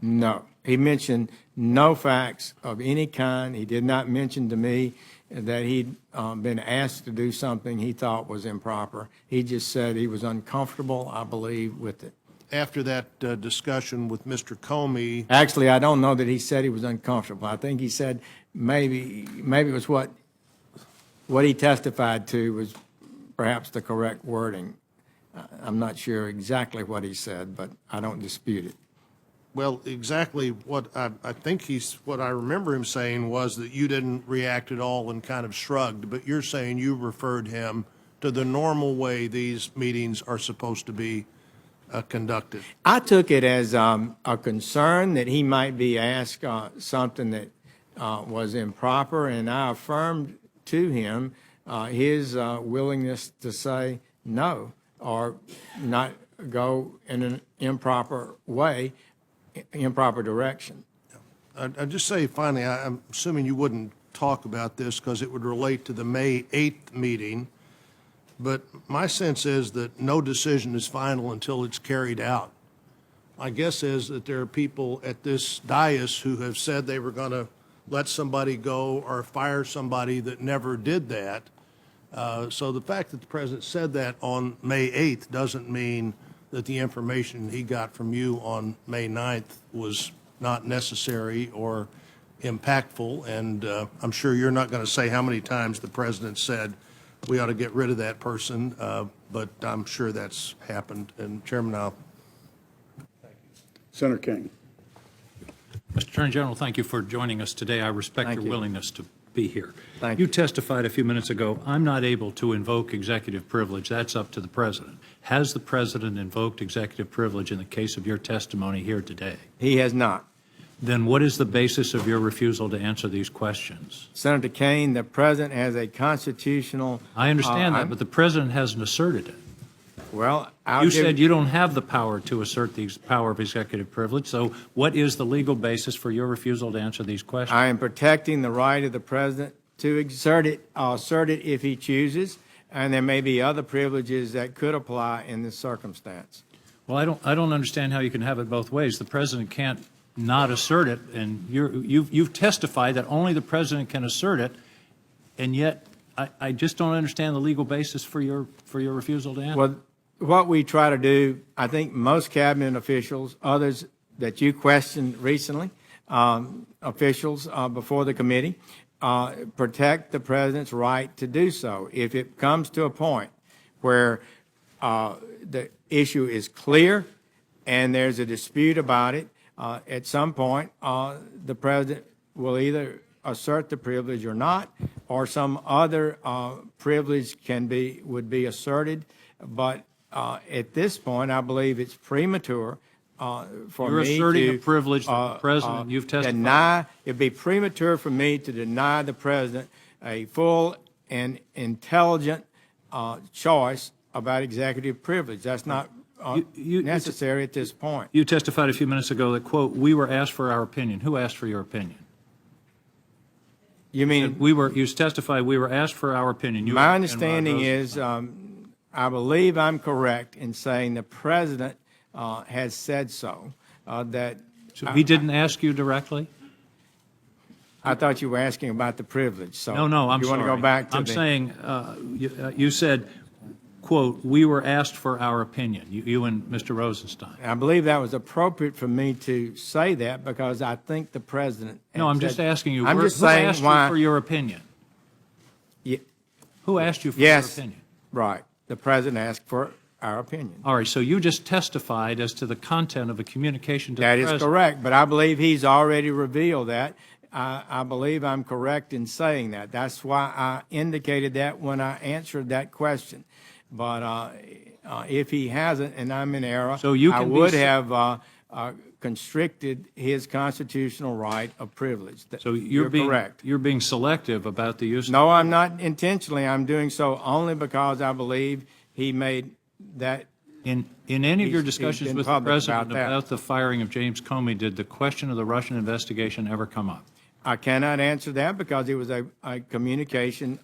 No. He mentioned no facts of any kind. He did not mention to me that he'd been asked to do something he thought was improper. He just said he was uncomfortable, I believe, with it. After that discussion with Mr. Comey, Actually, I don't know that he said he was uncomfortable. I think he said maybe it was what he testified to was perhaps the correct wording. I'm not sure exactly what he said, but I don't dispute it. well, exactly what I what I remember him saying was that you didn't react at all and kind of shrugged, but you're saying you referred him to the normal way these meetings are supposed to be conducted. I took it as a concern that he might be asked something that was improper, and I affirmed to him his willingness to say no or not go in an improper way, improper direction. I'd just say finally, I'm assuming you wouldn't talk about this because it would relate to the May 8th meeting, but my sense is that no decision is final until it's carried out. My guess is that there are people at this dais who have said they were going to let somebody go or fire somebody that never did that. So the fact that the president said that on May 8th doesn't mean that the information he got from you on May 9th was not necessary or impactful. And I'm sure you're not going to say how many times the president said we ought to get rid of that person, but I'm sure that's happened. And Chairman, I'll. Senator King. Mr. Attorney General, thank you for joining us today. I respect Thank your you. willingness to be here. Thank You you. testified a few minutes ago, I'm not able to invoke executive privilege. That's up to the president. Has the president invoked executive privilege in the case of your testimony here today? He has not. Then what is the basis of your refusal to answer these questions? Senator Kane, the president has a constitutional. I understand that, I'm- but the president hasn't asserted it. Well, I'll You give- said you don't have the power to assert the power of executive privilege, so what is the legal basis for your refusal to answer these questions? I am protecting the right of the president to assert it if he chooses, and there may be other privileges that could apply in this circumstance. Well, I don't understand how you can have it both ways. The president can't not assert it, and you've testified that only the president can assert it, and yet I just don't understand the legal basis for your refusal to answer. Well, what we try to do, I think most cabinet officials, others that you questioned recently, officials before the committee, protect the president's right to do so. If it comes to a point where the issue is clear and there's a dispute about it, at some point, the president will either assert the privilege or not, or some other privilege would be asserted. But at this point, I believe it's premature for You're me asserting to a privilege that the president, you've testified. it'd be premature for me to deny the president a full and intelligent choice about executive privilege. That's not necessary at this point. You testified a few minutes ago that, quote, we were asked for our opinion. Who asked for your opinion? You mean, You testified we were asked for our opinion. You my and understanding Rod is, I believe I'm correct in saying the president has said so, that. So he didn't ask you directly? I thought you were asking about the privilege, so. No, I'm sorry. You want to go back to I'm the. saying, you said, quote, we were asked for our opinion, you and Mr. Rosenstein. I believe that was appropriate for me to say that because I think the president. No, I'm said- just asking you, I'm who just saying asked why. you for your opinion? Ye- Who asked you for your Yes, opinion? right. The president asked for our opinion. All right, so you just testified as to the content of a communication to the That president. is correct, but I believe he's already revealed that. I believe I'm correct in saying that. That's why I indicated that when I answered that question. But if he hasn't, and I'm in error, So you I can be would s- have constricted his constitutional right of privilege. So you're being, correct. you're being selective about the use. No, I'm not intentionally. I'm doing so only because I believe he made that. In any of your He's discussions been with the public president about that. about the firing of James Comey, did the question of the Russian investigation ever come up? I cannot answer that because it was a communication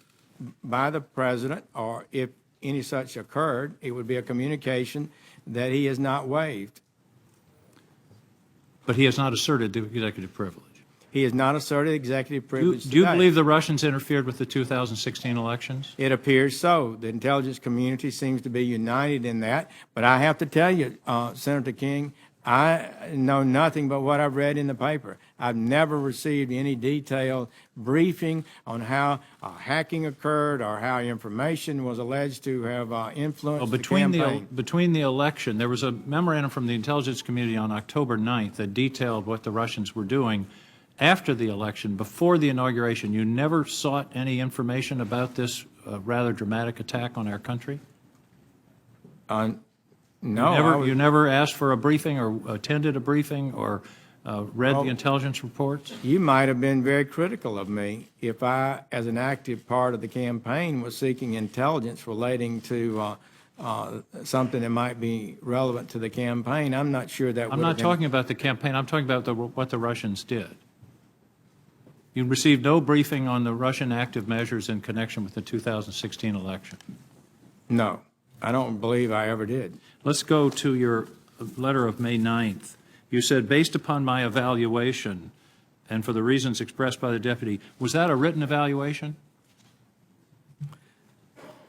by the president, or if any such occurred, it would be a communication that he has not waived. But he has not asserted the executive privilege. He has not asserted executive privilege Do you today. believe the Russians interfered with the 2016 elections? It appears so. The intelligence community seems to be united in that. But I have to tell you, Senator King, I know nothing but what I've read in the paper. I've never received any detailed briefing on how hacking occurred or how information was alleged to have influenced the campaign. Between the election, there was a memorandum from the intelligence community on October 9th that detailed what the Russians were doing after the election, before the inauguration. You never sought any information about this rather dramatic attack on our country? No, I was- You never asked for a briefing or attended a briefing or read the intelligence reports? You might have been very critical of me if I, as an active part of the campaign, was seeking intelligence relating to something that might be relevant to the campaign. I'm not sure that would I'm have not been. talking about the campaign. I'm talking about what the Russians did. You received no briefing on the Russian active measures in connection with the 2016 election. No, I don't believe I ever did. Let's go to your letter of May 9th. You said, based upon my evaluation and for the reasons expressed by the deputy, was that a written evaluation?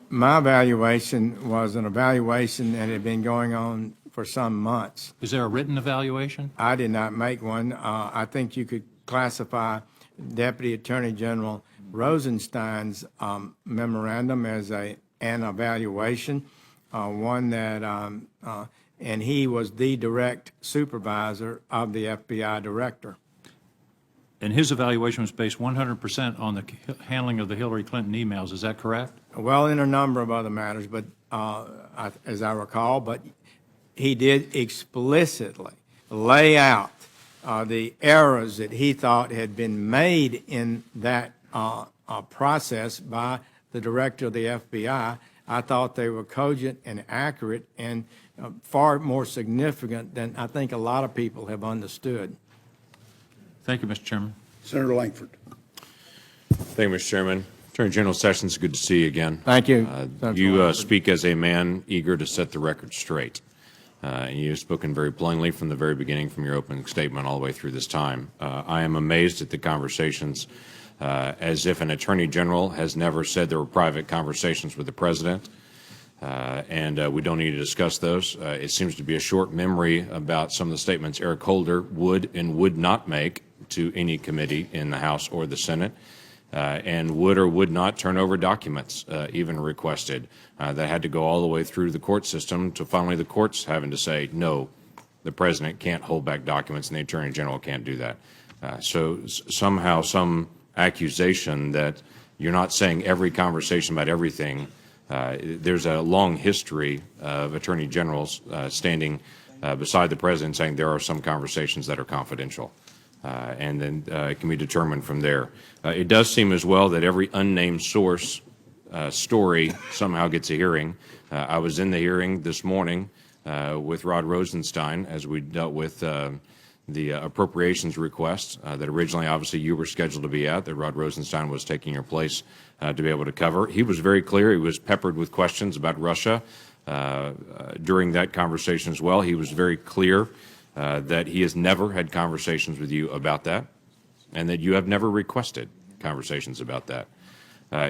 My evaluation was an evaluation that had been going on for some months. Is there a written evaluation? I did not make one. I think you could classify Deputy Attorney General Rosenstein's memorandum as an evaluation, one that, and he was the direct supervisor of the FBI director. And his evaluation was based 100% on the handling of the Hillary Clinton emails. Is that correct? Well, in a number of other matters, but as I recall, but he did explicitly lay out the errors that he thought had been made in that process by the director of the FBI. I thought they were cogent and accurate and far more significant than I think a lot of people have understood. Thank you, Mr. Chairman. Senator Langford. Thank you, Mr. Chairman. Attorney General Sessions, good to see you again. Thank you. You speak as a man eager to set the record straight. And you've spoken very plainly from the very beginning, from your opening statement all the way through this time. I am amazed at the conversations, as if an attorney general has never said there were private conversations with the president, and we don't need to discuss those. It seems to be a short memory about some of the statements Eric Holder would and would not make to any committee in the House or the Senate. And would or would not turn over documents, even requested, that had to go all the way through the court system to finally the courts having to say, no, the president can't hold back documents and the attorney general can't do that. So somehow some accusation that you're not saying every conversation about everything. There's a long history of attorney generals standing beside the president saying there are some conversations that are confidential. And then it can be determined from there. It does seem as well that every unnamed source story somehow gets a hearing. I was in the hearing this morning with Rod Rosenstein as we dealt with the appropriations request that originally obviously you were scheduled to be at, that Rod Rosenstein was taking your place to be able to cover. He was very clear. He was peppered with questions about Russia during that conversation as well. He was very clear that he has never had conversations with you about that, and that you have never requested conversations about that.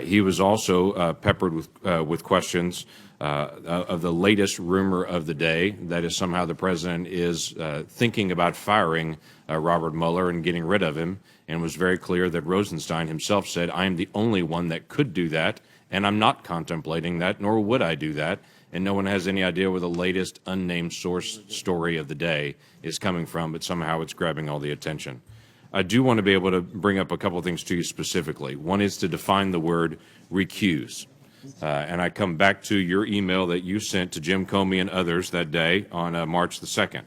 He was also peppered with questions of the latest rumor of the day, that is somehow the president is thinking about firing Robert Mueller and getting rid of him, and was very clear that Rosenstein himself said, I am the only one that could do that, and I'm not contemplating that, nor would I do that. And no one has any idea where the latest unnamed source story of the day is coming from, but somehow it's grabbing all the attention. I do want to be able to bring up a couple of things to you specifically. One is to define the word recuse. And I come back to your email that you sent to Jim Comey and others that day on March the 2nd.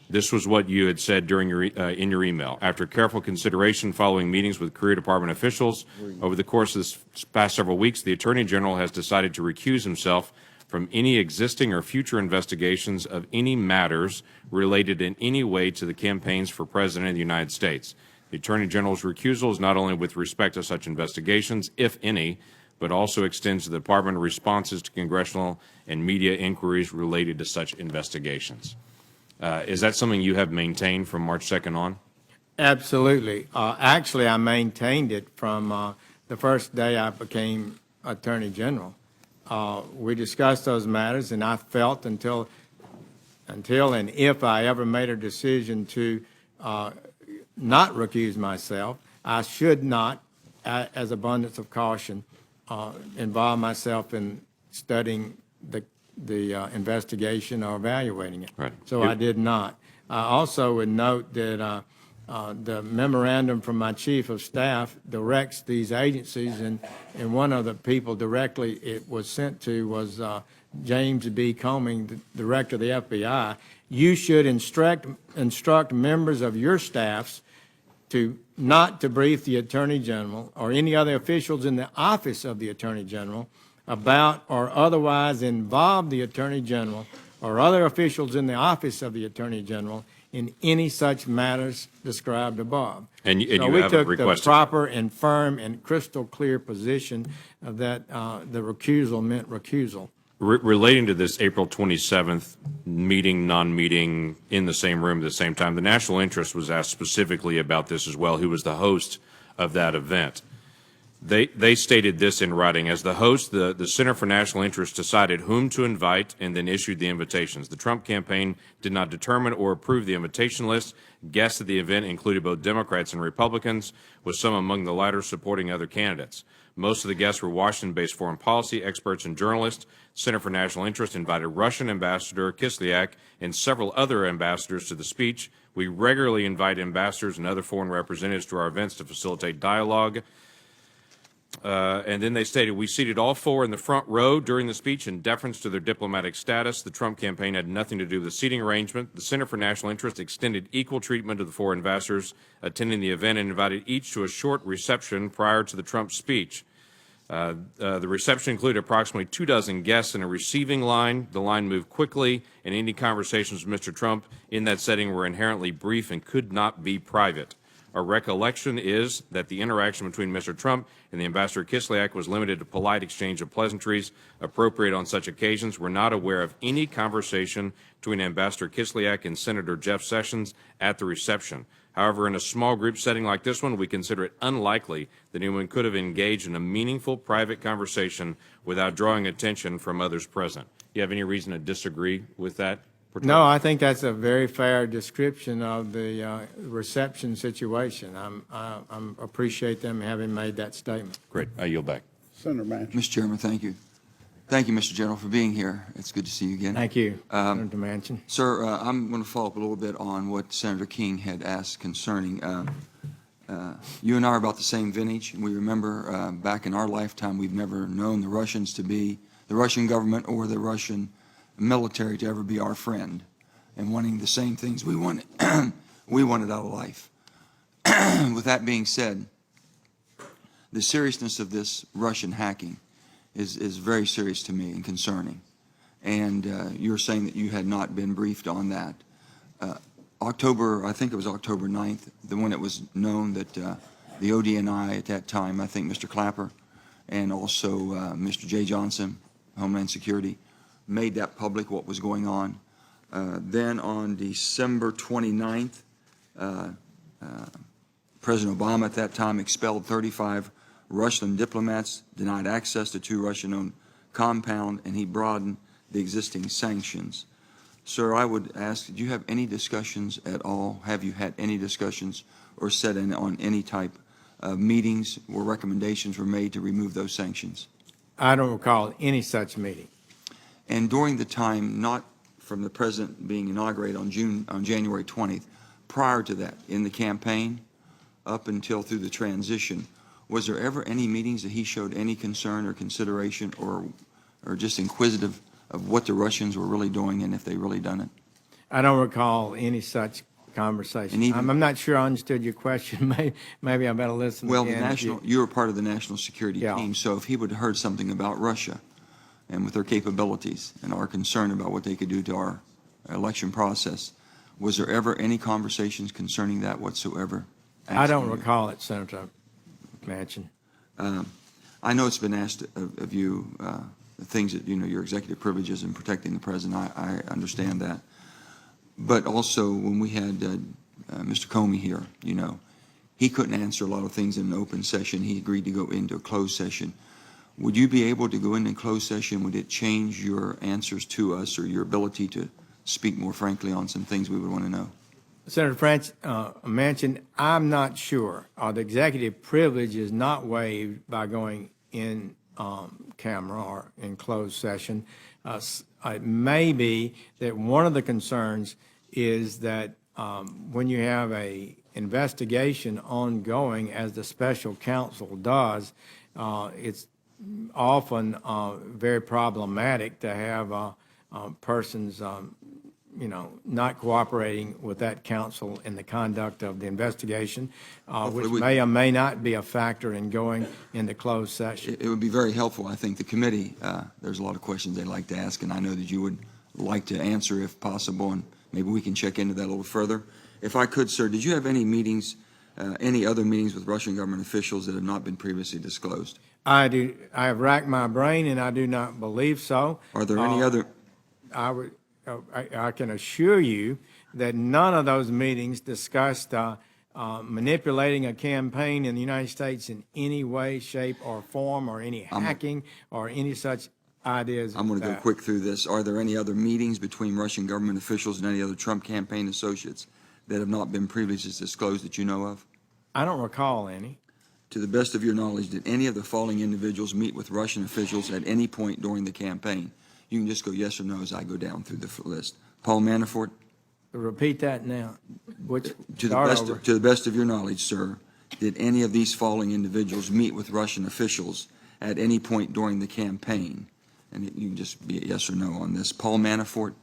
This was what you had said during your in your email. After careful consideration following meetings with Career Department officials over the course of this past several weeks, the Attorney General has decided to recuse himself from any existing or future investigations of any matters related in any way to the campaigns for President of the United States. The Attorney General's recusal is not only with respect to such investigations, if any, but also extends to the Department of responses to congressional and media inquiries related to such investigations. Is that something you have maintained from March 2nd on? Absolutely. Actually, I maintained it from the first day I became Attorney General. We discussed those matters, and I felt until and if I ever made a decision to not recuse myself, I should not, as abundance of caution, involve myself in studying the investigation or evaluating it. Right. So I did not. I also would note that the memorandum from my chief of staff directs these agencies, and one of the people directly it was sent to was James B. Comey, the director of the FBI, you should instruct members of your staffs not to brief the Attorney General or any other officials in the office of the Attorney General about or otherwise involve the Attorney General or other officials in the office of the Attorney General in any such matters described above. And you So have we took requested. the proper and firm and crystal clear position that the recusal meant recusal. Relating to this April 27th meeting, non-meeting, in the same room at the same time, the national interest was asked specifically about this as well. Who was the host of that event? They stated this in writing. As the host, the Center for National Interest decided whom to invite and then issued the invitations. The Trump campaign did not determine or approve the invitation list. Guests at the event included both Democrats and Republicans, with some among the latter supporting other candidates. Most of the guests were Washington-based foreign policy experts and journalists. Center for National Interest invited Russian Ambassador Kislyak and several other ambassadors to the speech. We regularly invite ambassadors and other foreign representatives to our events to facilitate dialogue. And then they stated, we seated all four in the front row during the speech in deference to their diplomatic status. The Trump campaign had nothing to do with the seating arrangement. The Center for National Interest extended equal treatment to the four ambassadors attending the event and invited each to a short reception prior to the Trump speech. The reception included approximately 24 guests in a receiving line. The line moved quickly, and any conversations with Mr. Trump in that setting were inherently brief and could not be private. Our recollection is that the interaction between Mr. Trump and the Ambassador Kislyak was limited to polite exchange of pleasantries appropriate on such occasions. We're not aware of any conversation between Ambassador Kislyak and Senator Jeff Sessions at the reception. However, in a small group setting like this one, we consider it unlikely that anyone could have engaged in a meaningful private conversation without drawing attention from others present. Do you have any reason to disagree with that? No, I think that's a very fair description of the reception situation. I appreciate them having made that statement. Great. I yield back. Senator Manchin. Mr. Chairman, thank you. Thank you, Mr. General, for being here. It's good to see you again. Thank you, Senator Manchin. Sir, I'm going to follow up a little bit on what Senator King had asked concerning you and I are about the same vintage. We remember back in our lifetime, we've never known the Russians to be, the Russian government or the Russian military to ever be our friend, and wanting the same things we wanted, we wanted out of life. With that being said, the seriousness of this Russian hacking is very serious to me and concerning. And you're saying that you had not been briefed on that. I think it was October 9th, when it was known that the ODNI at that time, I think Mr. Clapper and also Mr. Jay Johnson, Homeland Security, made that public, what was going on. Then on December 29th, President Obama at that time expelled 35 Russian diplomats, denied access to 2 Russian-owned compounds, and he broadened the existing sanctions. Sir, I would ask, do you have any discussions at all? Have you had any discussions or sat in on any type of meetings where recommendations were made to remove those sanctions? I don't recall any such meeting. And during the time, not from the president being inaugurated on January 20th, prior to that, in the campaign, up until through the transition, was there ever any meetings that he showed any concern or consideration or just inquisitive of what the Russians were really doing and if they really done it? I don't recall any such conversation. I'm not sure I understood your question. Maybe I better listen Well, again. you were part of the national security Yeah. team, so if he would have heard something about Russia and with their capabilities and our concern about what they could do to our election process, was there ever any conversations concerning that whatsoever? I don't recall it, Senator Manchin. I know it's been asked of you, the things that, your executive privileges in protecting the president. I understand that. But also, when we had Mr. Comey here, he couldn't answer a lot of things in an open session. He agreed to go into a closed session. Would you be able to go into a closed session? Would it change your answers to us or your ability to speak more frankly on some things we would want to know? Senator Manchin, I'm not sure. The executive privilege is not waived by going in camera or in closed session. It may be that one of the concerns is that when you have a investigation ongoing, as the special counsel does, it's often very problematic to have persons not cooperating with that counsel in the conduct of the investigation, which Hopefully may or may not be a factor in going into closed session. It would be very helpful. I think the committee, there's a lot of questions they'd like to ask, and I know that you would like to answer if possible, and maybe we can check into that a little further. If I could, sir, did you have any meetings, any other meetings with Russian government officials that have not been previously disclosed? I do. I have racked my brain, and I do not believe so. Are there any other? I can assure you that none of those meetings discussed manipulating a campaign in the United States in any way, shape, or form, or any hacking, or any such ideas. I'm going to go quick through this. Are there any other meetings between Russian government officials and any other Trump campaign associates that have not been previously disclosed that you know of? I don't recall any. To the best of your knowledge, did any of the following individuals meet with Russian officials at any point during the campaign? You can just go yes or no as I go down through the list. Paul Manafort? Repeat that now. To the best of your knowledge, sir, did any of these following individuals meet with Russian officials at any point during the campaign? And you can just be a yes or no on this. Paul Manafort?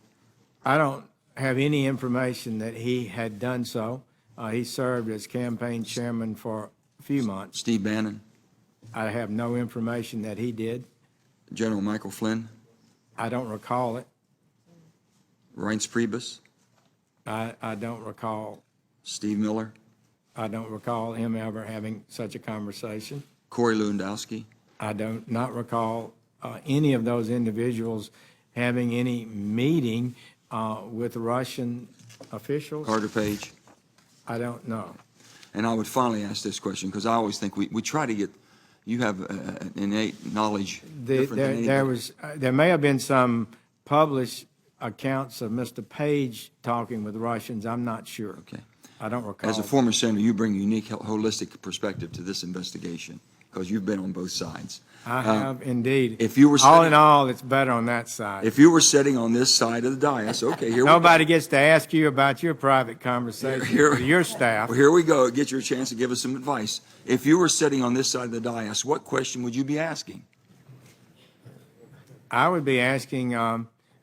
I don't have any information that he had done so. He served as campaign chairman for a few months. Steve Bannon? I have no information that he did. General Michael Flynn? I don't recall it. Reince Priebus? I don't recall. Steve Miller? I don't recall him ever having such a conversation. Corey Lewandowski? I do not recall any of those individuals having any meeting with Russian officials. Carter Page? I don't know. And I would finally ask this question, because I always think we try to get, you have an innate knowledge different than anybody. There may have been some published accounts of Mr. Page talking with Russians. I'm not sure. Okay. I don't recall. As a former senator, you bring a unique, holistic perspective to this investigation, because you've been on both sides. I have indeed. If you were all sitting, in all, it's better on that side. If you were sitting on this side of the dais, okay, here Nobody gets to ask you about your private conversation with your staff. Well, here we go. Get your chance to give us some advice. If you were sitting on this side of the dais, what question would you be asking? I would be asking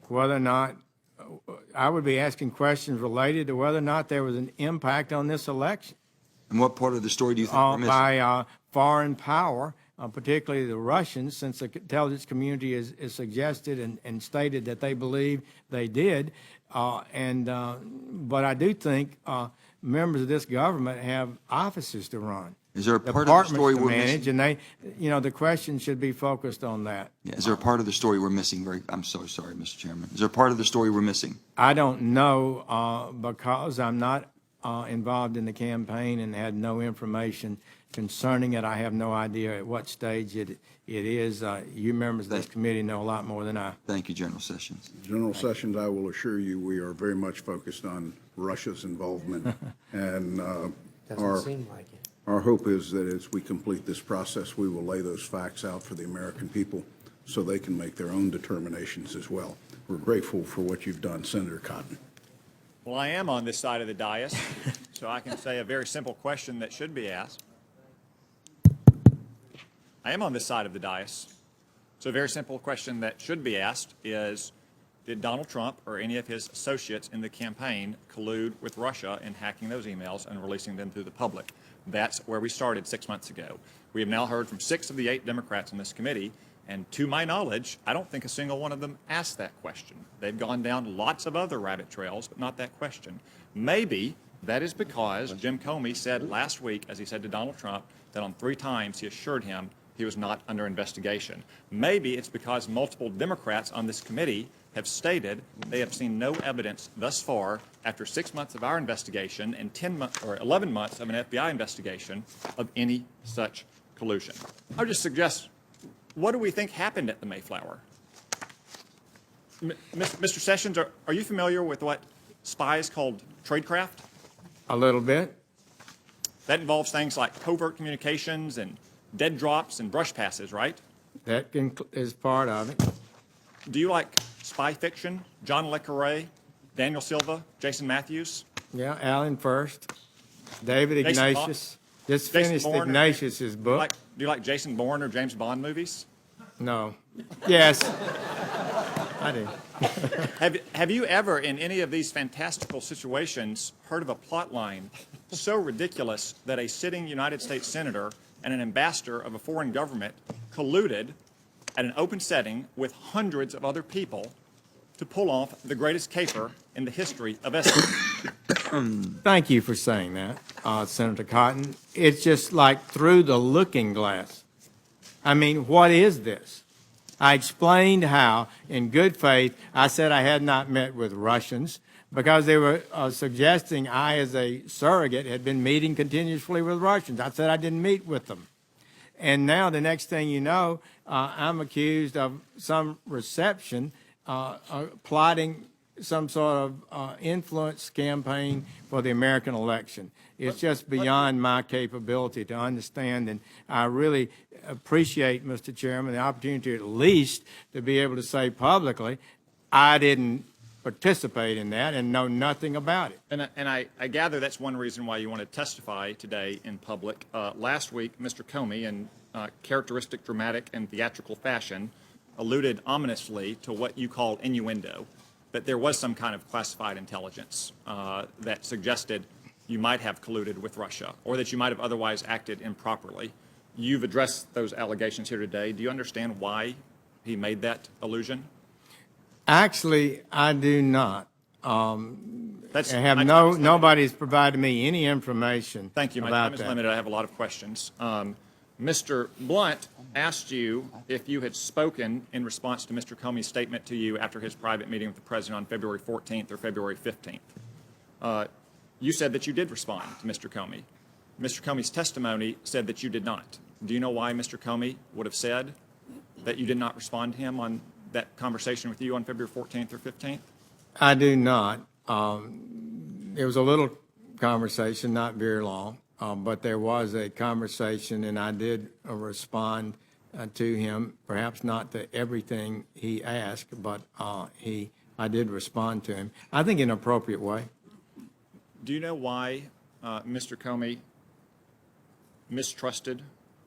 whether or not, I would be asking questions related to whether or not there was an impact on this election. And what part of the story do you think we're missing? By foreign power, particularly the Russians, since the intelligence community is suggested and stated that they believe they did. But I do think members of this government have offices to run. Is there a part of the story we're manage, missing? And the question should be focused on that. Yeah, is there a part of the story we're missing? I'm so sorry, Mr. Chairman. Is there a part of the story we're missing? I don't know because I'm not involved in the campaign and had no information concerning it. I have no idea at what stage it is. You members of this committee know a lot more than I. Thank you, General Sessions. General Sessions, I will assure you we are very much focused on Russia's involvement. And Doesn't seem like it. our hope is that as we complete this process, we will lay those facts out for the American people so they can make their own determinations as well. We're grateful for what you've done, Senator Cotton. Well, I am on this side of the dais, so I can say a very simple question that should be asked. I am on this side of the dais, so a very simple question that should be asked is, did Donald Trump or any of his associates in the campaign collude with Russia in hacking those emails and releasing them to the public? That's where we started 6 months ago. We have now heard from 6 of the 8 Democrats in this committee, and to my knowledge, I don't think a single one of them asked that question. They've gone down lots of other rabbit trails, but not that question. Maybe that is because Jim Comey said last week, as he said to Donald Trump, that on 3 times he assured him he was not under investigation. Maybe it's because multiple Democrats on this committee have stated they have seen no evidence thus far after 6 months of our investigation and 11 months of an FBI investigation of any such collusion. I would just suggest, what do we think happened at the Mayflower? Mr. Sessions, are you familiar with what spies called tradecraft? A little bit. That involves things like covert communications and dead drops and brush passes, right? That is part of it. Do you like spy fiction? John Le Carre, Daniel Silva, Jason Matthews? Yeah, Alan first. David Ignatius. Just finished Ignatius's book. Do you like Jason Bourne or James Bond movies? No. Yes. I do. Have you ever, in any of these fantastical situations, heard of a plot line so ridiculous that a sitting United States senator and an ambassador of a foreign government colluded at an open setting with hundreds of other people to pull off the greatest caper in the history of Essex? Thank you for saying that, Senator Cotton. It's just like through the looking glass. I mean, what is this? I explained how, in good faith, I said I had not met with Russians because they were suggesting I, as a surrogate, had been meeting continuously with Russians. I said I didn't meet with them. And now the next thing you know, I'm accused of some reception, plotting some sort of influence campaign for the American election. It's just beyond my capability to understand, and I really appreciate, Mr. Chairman, the opportunity at least to be able to say publicly, I didn't participate in that and know nothing about it. And I gather that's one reason why you want to testify today in public. Last week, Mr. Comey, in characteristic dramatic and theatrical fashion, alluded ominously to what you called innuendo, that there was some kind of classified intelligence that suggested you might have colluded with Russia or that you might have otherwise acted improperly. You've addressed those allegations here today. Do you understand why he made that allusion? Actually, I do not. Nobody's provided me any information about that. Thank you. My time is limited. I have a lot of questions. Mr. Blunt asked you if you had spoken in response to Mr. Comey's statement to you after his private meeting with the President on February 14th or February 15th. You said that you did respond to Mr. Comey. Mr. Comey's testimony said that you did not. Do you know why Mr. Comey would have said that you did not respond to him on that conversation with you on February 14th or 15th? I do not. It was a little conversation, not very long, but there was a conversation, and I did respond to him, perhaps not to everything he asked, but I did respond to him, I think in an appropriate way. Do you know why Mr. Comey mistrusted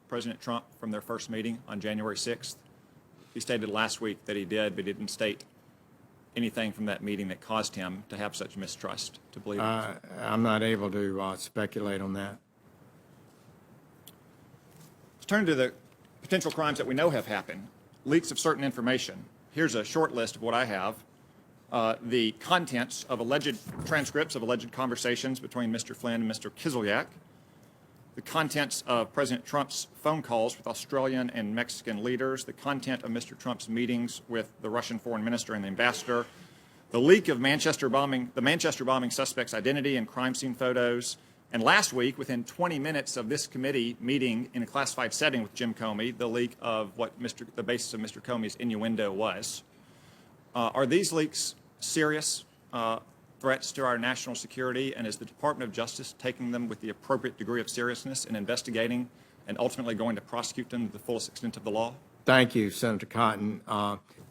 President Trump from their first meeting on January 6th? He stated last week that he did, but he didn't state anything from that meeting that caused him to have such mistrust, to believe it. I'm not able to speculate on that. Let's turn to the potential crimes that we know have happened. Leaks of certain information. Here's a short list of what I have. The contents of alleged transcripts of alleged conversations between Mr. Flynn and Mr. Kislyak. The contents of President Trump's phone calls with Australian and Mexican leaders, the content of Mr. Trump's meetings with the Russian foreign minister and the ambassador, the leak of the Manchester bombing suspect's identity and crime scene photos, and last week, within 20 minutes of this committee meeting in a classified setting with Jim Comey, the leak of what the basis of Mr. Comey's innuendo was. Are these leaks serious threats to our national security, and is the Department of Justice taking them with the appropriate degree of seriousness in investigating and ultimately going to prosecute them to the fullest extent of the law? Thank you, Senator Cotton.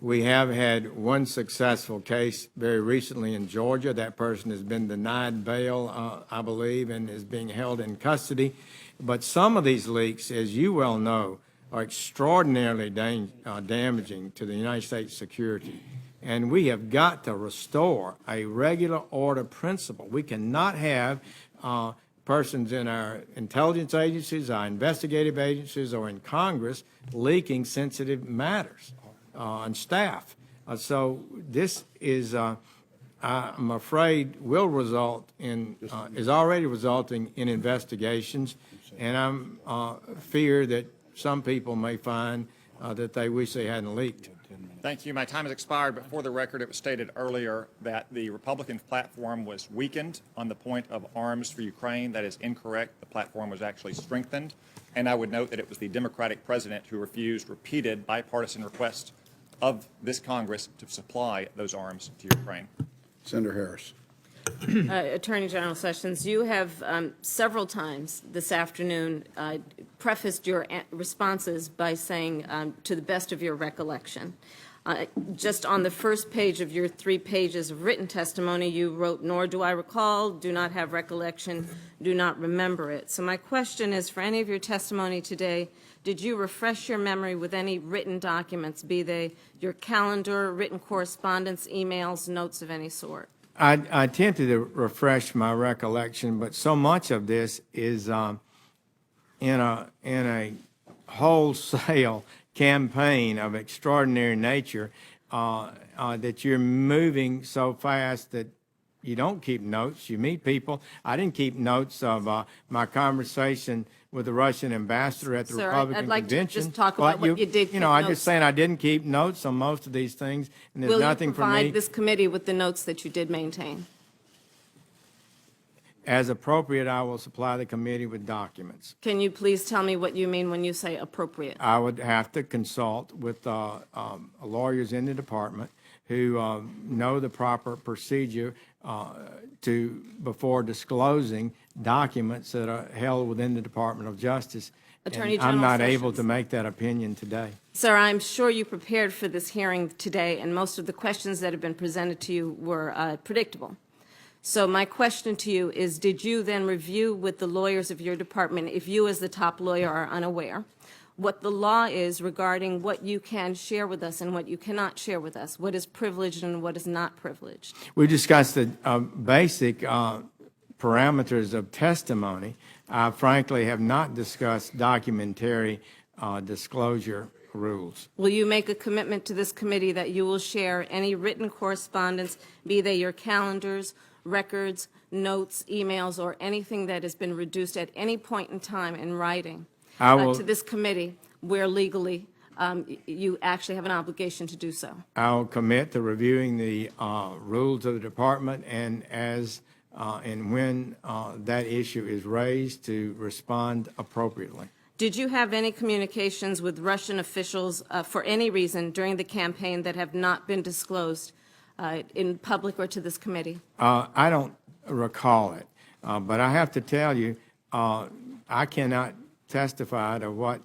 We have had one successful case very recently in Georgia. That person has been denied bail, I believe, and is being held in custody. But some of these leaks, as you well know, are extraordinarily damaging to the United States security. And we have got to restore a regular order principle. We cannot have persons in our intelligence agencies, our investigative agencies, or in Congress leaking sensitive matters on staff. So this is, I'm afraid, will result in, is already resulting in investigations, and I'm fear that some people may find that they wish they hadn't leaked. Thank you. My time has expired, but for the record, it was stated earlier that the Republican platform was weakened on the point of arms for Ukraine. That is incorrect. The platform was actually strengthened. And I would note that it was the Democratic president who refused repeated bipartisan requests of this Congress to supply those arms to Ukraine. Senator Harris. Attorney General Sessions, you have several times this afternoon prefaced your responses by saying, to the best of your recollection. Just on the first page of your 3 pages of written testimony, you wrote, "Nor do I recall, do not have recollection, do not remember it." So my question is, for any of your testimony today, did you refresh your memory with any written documents, be they your calendar, written correspondence, emails, notes of any sort? I attempted to refresh my recollection, but so much of this is in a wholesale campaign of extraordinary nature that you're moving so fast that you don't keep notes. You meet people. I didn't keep notes of my conversation with the Russian ambassador at the Sir, Republican I'd like to convention. just talk about what you did keep I'm notes. just saying I didn't keep notes on most of these things, and there's Will you nothing for me. provide this committee with the notes that you did maintain? As appropriate, I will supply the committee with documents. Can you please tell me what you mean when you say appropriate? I would have to consult with lawyers in the department who know the proper procedure before disclosing documents that are held within the Department of Justice. Attorney And I'm General not able Sessions. to make that opinion today. Sir, I'm sure you prepared for this hearing today, and most of the questions that have been presented to you were predictable. So my question to you is, did you then review with the lawyers of your department, if you as the top lawyer are unaware, what the law is regarding what you can share with us and what you cannot share with us, what is privileged and what is not privileged? We discussed the basic parameters of testimony. I frankly have not discussed documentary disclosure rules. Will you make a commitment to this committee that you will share any written correspondence, be they your calendars, records, notes, emails, or anything that has been reduced at any point in time in writing to this committee where legally you actually have an obligation to do so? I'll commit to reviewing the rules of the department, and as and when that issue is raised, to respond appropriately. Did you have any communications with Russian officials for any reason during the campaign that have not been disclosed in public or to this committee? I don't recall it, but I have to tell you, I cannot testify to what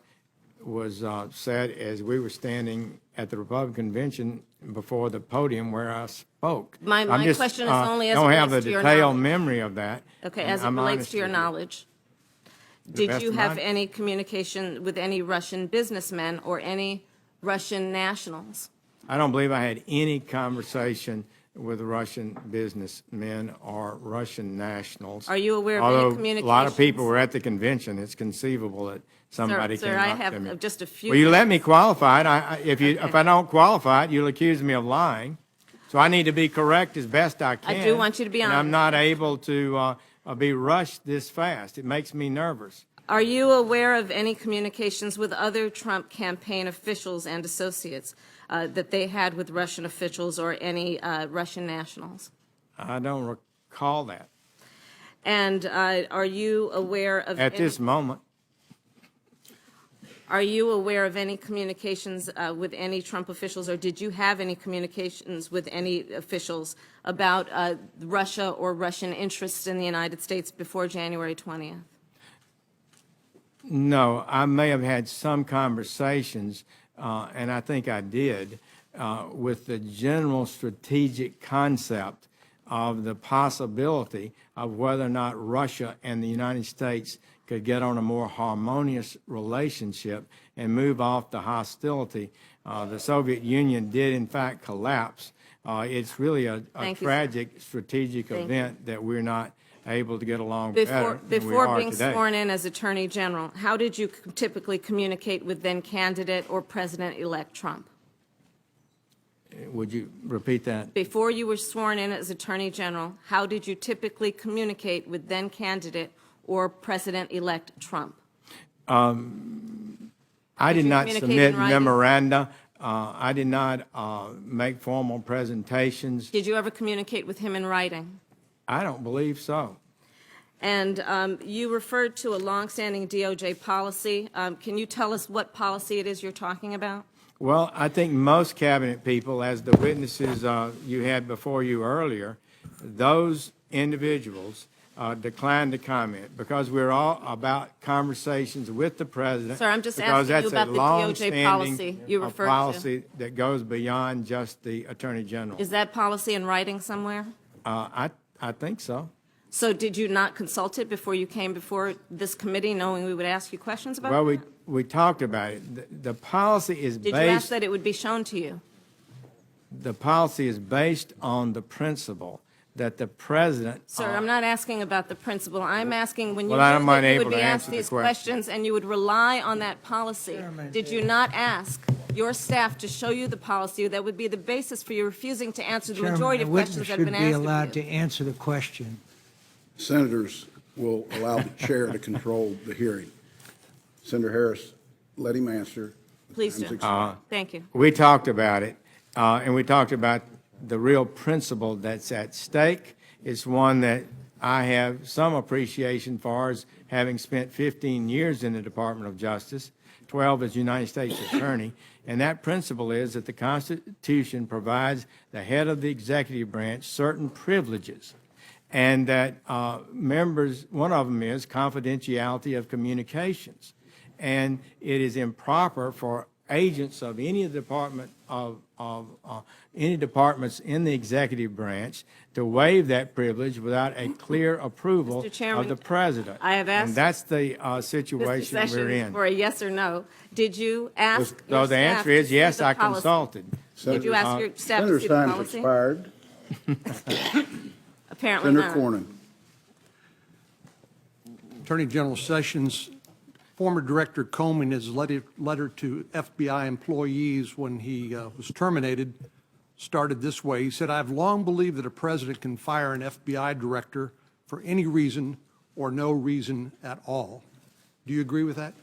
was said as we were standing at the Republican convention before the podium where I spoke. My question is only as it don't have a relates to your detailed knowledge. memory of that. Okay, and as it I'm relates honest to your with you. knowledge, The did best you of have my- any communication with any Russian businessmen or any Russian nationals? I don't believe I had any conversation with Russian businessmen or Russian nationals. Are you aware of any Although a lot of communications? people were at the convention, it's conceivable that somebody Sir, came I up to me. have just a few. Well, you let me qualify it. Okay. If I don't qualify it, you'll accuse me of lying. So I need to be correct as best I can. I do want you to be And I'm honest. not able to be rushed this fast. It makes me nervous. Are you aware of any communications with other Trump campaign officials and associates that they had with Russian officials or any Russian nationals? I don't recall that And are you aware of at this moment. Are you aware of any communications with any Trump officials, or did you have any communications with any officials about Russia or Russian interests in the United States before January 20th? No, I may have had some conversations, and I think I did, with the general strategic concept of the possibility of whether or not Russia and the United States could get on a more harmonious relationship and move off the hostility. The Soviet Union did, in fact, collapse. It's really a Thank you, sir. tragic strategic Thank you. event that we're not able to get along better than we Before are being today. sworn in as Attorney General, how did you typically communicate with then candidate or President-elect Trump? Would you repeat that? Before you were sworn in as Attorney General, how did you typically communicate with then candidate or President-elect Trump? I did you not communicate submit in writing? memoranda. I did not make formal presentations. Did you ever communicate with him in writing? I don't believe so. And you referred to a longstanding DOJ policy. Can you tell us what policy it is you're talking about? Well, I think most cabinet people, as the witnesses you had before you earlier, those individuals declined to comment because we're all about conversations with the president. Sir, I'm just because asking you that's about a the DOJ policy long-standing, you referred to. policy that goes beyond just the Attorney General. Is that policy in writing somewhere? I think so. So did you not consult it before you came before this committee, knowing we would ask you questions about Well, it? we talked about it. The policy is Did you ask based, that it would be shown to you? the policy is based on the principle that the president. Sir, I'm not asking about the principle. I'm asking when you Well, I'm knew that you unable would be to asked answer the these question. questions and you would rely on that policy, did you not ask your staff to show you the policy that would be the basis for you refusing to answer the majority of questions that have been Chairman, a witness should asked be allowed of you? to answer the question. Senators will allow the chair to control the hearing. Senator Harris, let him answer. Please Time's do. expired. Thank you. We talked about it, and we talked about the real principle that's at stake. It's one that I have some appreciation for, as having spent 15 years in the Department of Justice, 12 as United States Attorney, and that principle is that the Constitution provides the head of the executive branch certain privileges, and that members, one of them is confidentiality of communications. And it is improper for agents of any department any departments in the executive branch to waive that privilege without a clear approval Mr. Chairman, of the president. I have asked And that's the Mr. situation we're Sessions in. for a yes or no. Did you ask So your the staff answer to is see yes, the I policy? consulted. Did you ask your staff to Senator's see the time's policy? expired. Apparently Senator not. Cornyn. Attorney General Sessions, former Director Comey, in his letter to FBI employees when he was terminated, started this way. He said, "I've long believed that a president can fire an FBI director for any reason or no reason at all." Do you agree with that?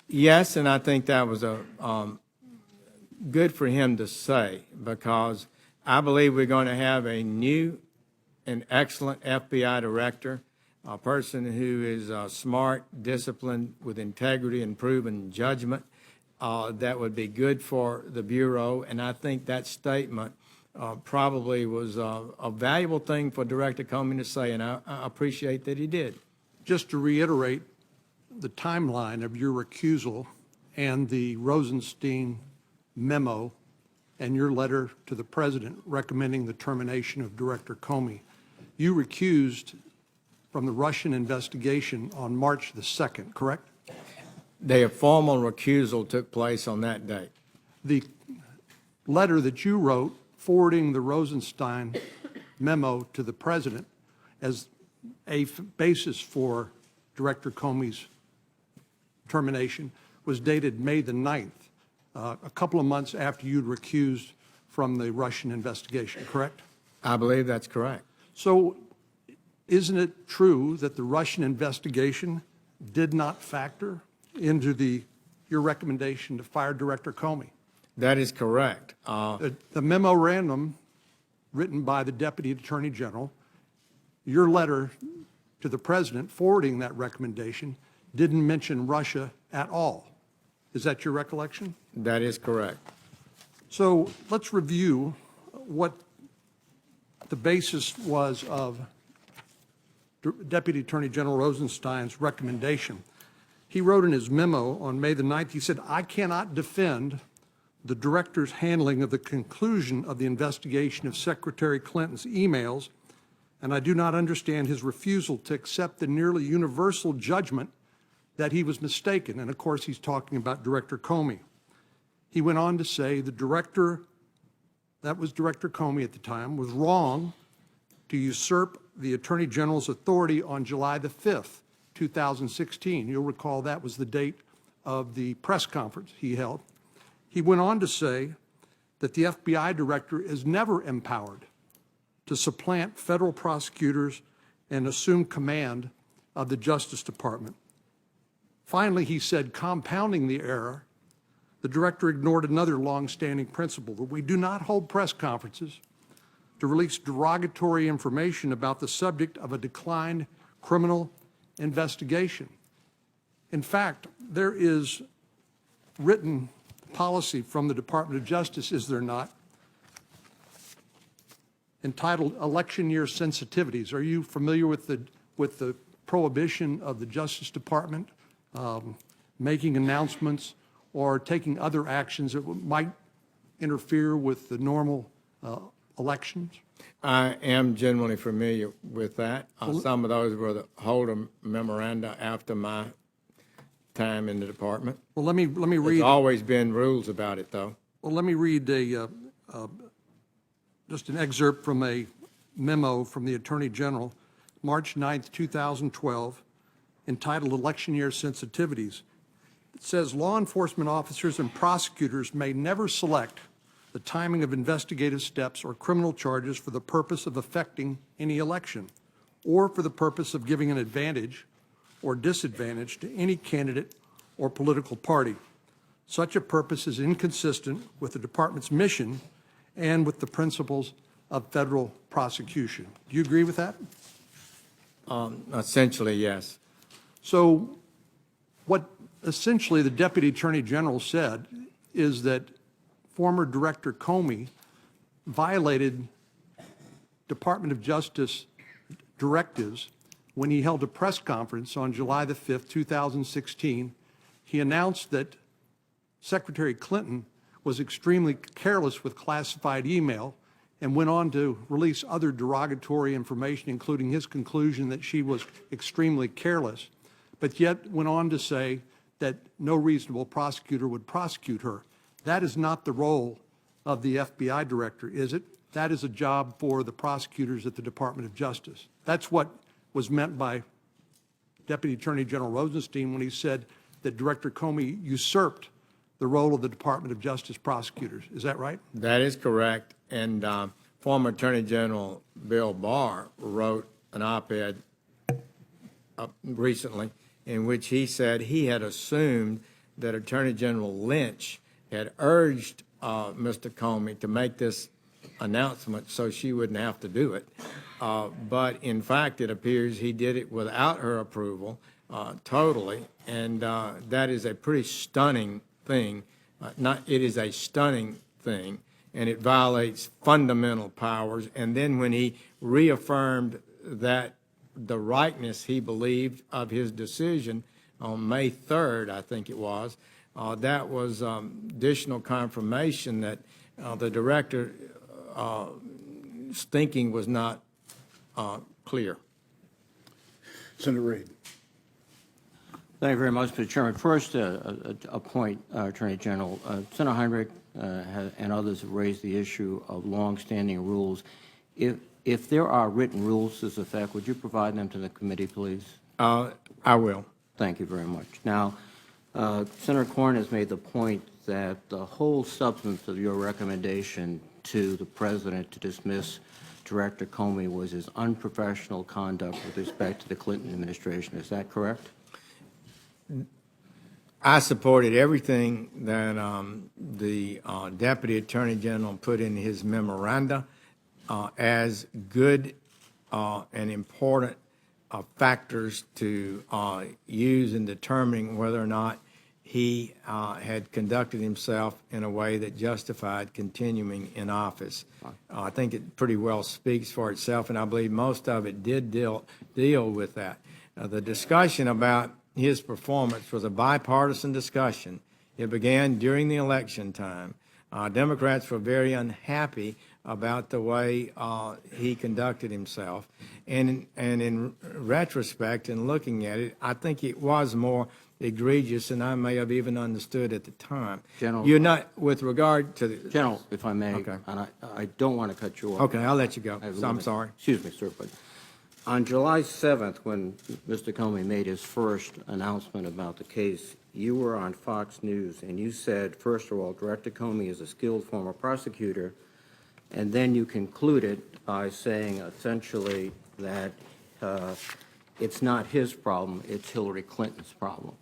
Yes, and I think that was good for him to say, because I believe we're going to have a new and excellent FBI director, a person who is smart, disciplined, with integrity and proven judgment. That would be good for the Bureau, and I think that statement probably was a valuable thing for Director Comey to say, and I appreciate that he did. Just to reiterate the timeline of your recusal and the Rosenstein memo and your letter to the president recommending the termination of Director Comey, you recused from the Russian investigation on March the 2nd, correct? The formal recusal took place on that date. The letter that you wrote forwarding the Rosenstein memo to the president as a basis for Director Comey's termination was dated May the 9th, a couple of months after you'd recused from the Russian investigation, correct? I believe that's correct. So isn't it true that the Russian investigation did not factor into your recommendation to fire Director Comey? That is correct. The memorandum written by the Deputy Attorney General, your letter to the President forwarding that recommendation didn't mention Russia at all. Is that your recollection? That is correct. So let's review what the basis was of Deputy Attorney General Rosenstein's recommendation. He wrote in his memo on May the 9th, he said, "I cannot defend the director's handling of the conclusion of the investigation of Secretary Clinton's emails, and I do not understand his refusal to accept the nearly universal judgment that he was mistaken." And of course, he's talking about Director Comey. He went on to say the director, that was Director Comey at the time, was wrong to usurp the Attorney General's authority on July the 5th, 2016. You'll recall that was the date of the press conference he held. He went on to say that the FBI director is never empowered to supplant federal prosecutors and assume command of the Justice Department. Finally, he said, compounding the error, the director ignored another longstanding principle, that we do not hold press conferences to release derogatory information about the subject of a declined criminal investigation. In fact, there is written policy from the Department of Justice, is there not, entitled Election Year Sensitivities. Are you familiar with the prohibition of the Justice Department making announcements or taking other actions that might interfere with the normal elections? I am generally familiar with that. Some of those were the Holder memoranda after my time in the department. Well, let me There's read. always been rules about it, though. Well, let me read just an excerpt from a memo from the Attorney General, March 9th, 2012, entitled Election Year Sensitivities. It says, law enforcement officers and prosecutors may never select the timing of investigative steps or criminal charges for the purpose of affecting any election, or for the purpose of giving an advantage or disadvantage to any candidate or political party. Such a purpose is inconsistent with the department's mission and with the principles of federal prosecution. Do you agree with that? Essentially, yes. So what essentially the Deputy Attorney General said is that former Director Comey violated Department of Justice directives when he held a press conference on July the 5th, 2016. He announced that Secretary Clinton was extremely careless with classified email and went on to release other derogatory information, including his conclusion that she was extremely careless, but yet went on to say that no reasonable prosecutor would prosecute her. That is not the role of the FBI director, is it? That is a job for the prosecutors at the Department of Justice. That's what was meant by Deputy Attorney General Rosenstein when he said that Director Comey usurped the role of the Department of Justice prosecutors. Is that right? That is correct. And former Attorney General Bill Barr wrote an op-ed recently in which he said he had assumed that Attorney General Lynch had urged Mr. Comey to make this announcement so she wouldn't have to do it. But in fact, it appears he did it without her approval totally, and that is a pretty stunning thing. It is a stunning thing, and it violates fundamental powers. And then when he reaffirmed that the rightness he believed of his decision on May 3rd, I think it was, that was additional confirmation that the director's thinking was not clear. Senator Reid. Thank you very much, Mr. Chairman. First, a point, Attorney General. Senator Heinrich and others have raised the issue of longstanding rules. If there are written rules to this effect, would you provide them to the committee, please? I will. Thank you very much. Now, Senator Corn has made the point that the whole substance of your recommendation to the President to dismiss Director Comey was his unprofessional conduct with respect to the Clinton administration. Is that correct? I supported everything that the Deputy Attorney General put in his memoranda as good and important factors to use in determining whether or not he had conducted himself in a way that justified continuing in office. I think it pretty well speaks for itself, and I believe most of it did deal with that. The discussion about his performance was a bipartisan discussion. It began during the election time. Democrats were very unhappy about the way he conducted himself. And in retrospect, and looking at it, I think it was more egregious than I may have even understood at the time. General, you're not, with regard to the... General, if I may, okay. And I don't want to cut you off. Okay, I'll let you go. So I'm sorry. Excuse me, sir, but on July 7th, when Mr. Comey made his first announcement about the case, you were on Fox News, and you said, first of all, Director Comey is a skilled former prosecutor, and then you concluded by saying essentially that it's not his problem, it's Hillary Clinton's problem.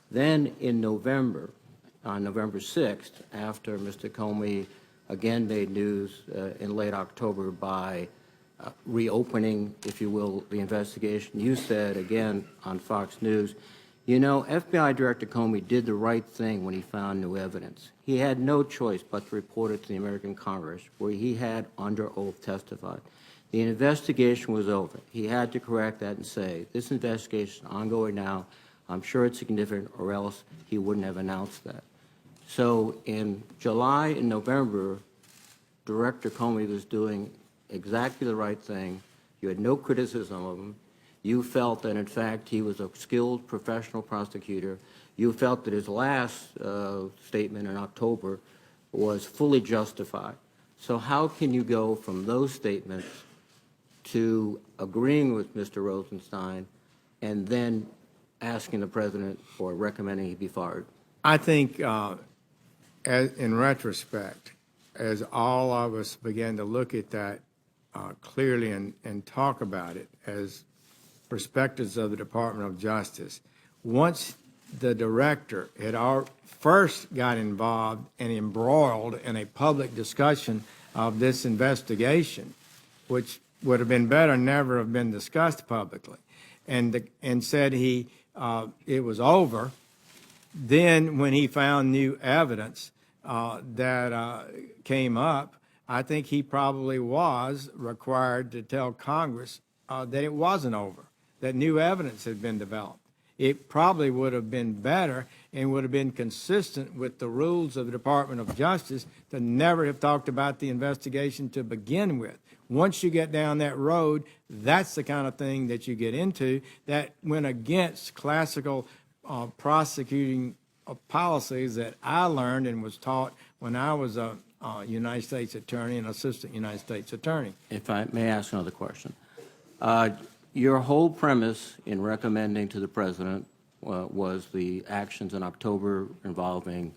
Then in November, on November 6th, after Mr. Comey again made news in late October by reopening, if you will, the investigation, you said again on Fox News, you know, FBI Director Comey did the right thing when he found new evidence. He had no choice but to report it to the American Congress, where he had under oath testified. The investigation was over. He had to correct that and say, this investigation is ongoing now. I'm sure it's significant, or else he wouldn't have announced that. So in July and November, Director Comey was doing exactly the right thing. You had no criticism of him. You felt that, in fact, he was a skilled professional prosecutor. You felt that his last statement in October was fully justified. So how can you go from those statements to agreeing with Mr. Rosenstein and then asking the president or recommending he be fired? I think, in retrospect, as all of us began to look at that clearly and talk about it as perspectives of the Department of Justice, once the director had first got involved and embroiled in a public discussion of this investigation, which would have been better never have been discussed publicly, and said it was over. Then when he found new evidence that came up, I think he probably was required to tell Congress that it wasn't over, that new evidence had been developed. It probably would have been better and would have been consistent with the rules of the Department of Justice to never have talked about the investigation to begin with. Once you get down that road, that's the kind of thing that you get into that went against classical prosecuting policies that I learned and was taught when I was a United States attorney and assistant United States attorney. If I may ask another question. Your whole premise in recommending to the president was the actions in October involving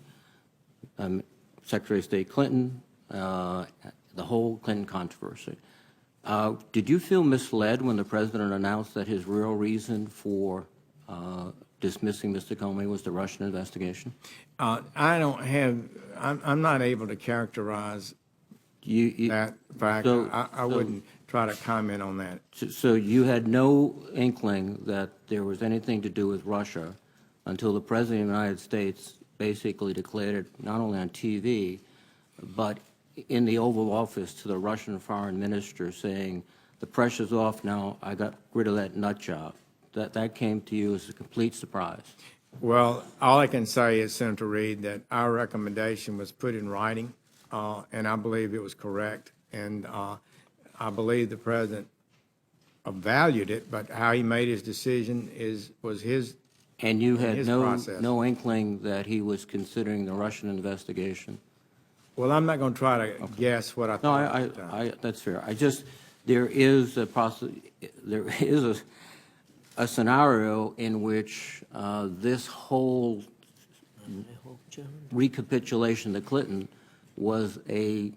Secretary of State Clinton, the whole Clinton controversy. Did you feel misled when the president announced that his real reason for dismissing Mr. Comey was the Russian investigation? I'm not able to characterize that fact. I wouldn't try to comment on that. So you had no inkling that there was anything to do with Russia until the President of the United States basically declared it not only on TV, but in the Oval Office to the Russian foreign minister saying, the pressure's off now, I got rid of that nut job. That came to you as a complete surprise. Well, all I can say is, Senator Reid, that our recommendation was put in writing, and I believe it was correct. And I believe the president valued it, but how he made his decision was his. And you had process. no inkling that he was considering the Russian investigation? Well, I'm not going to try to guess what I thought. No, that's fair. There is a scenario in which this whole recapitulation of Clinton was a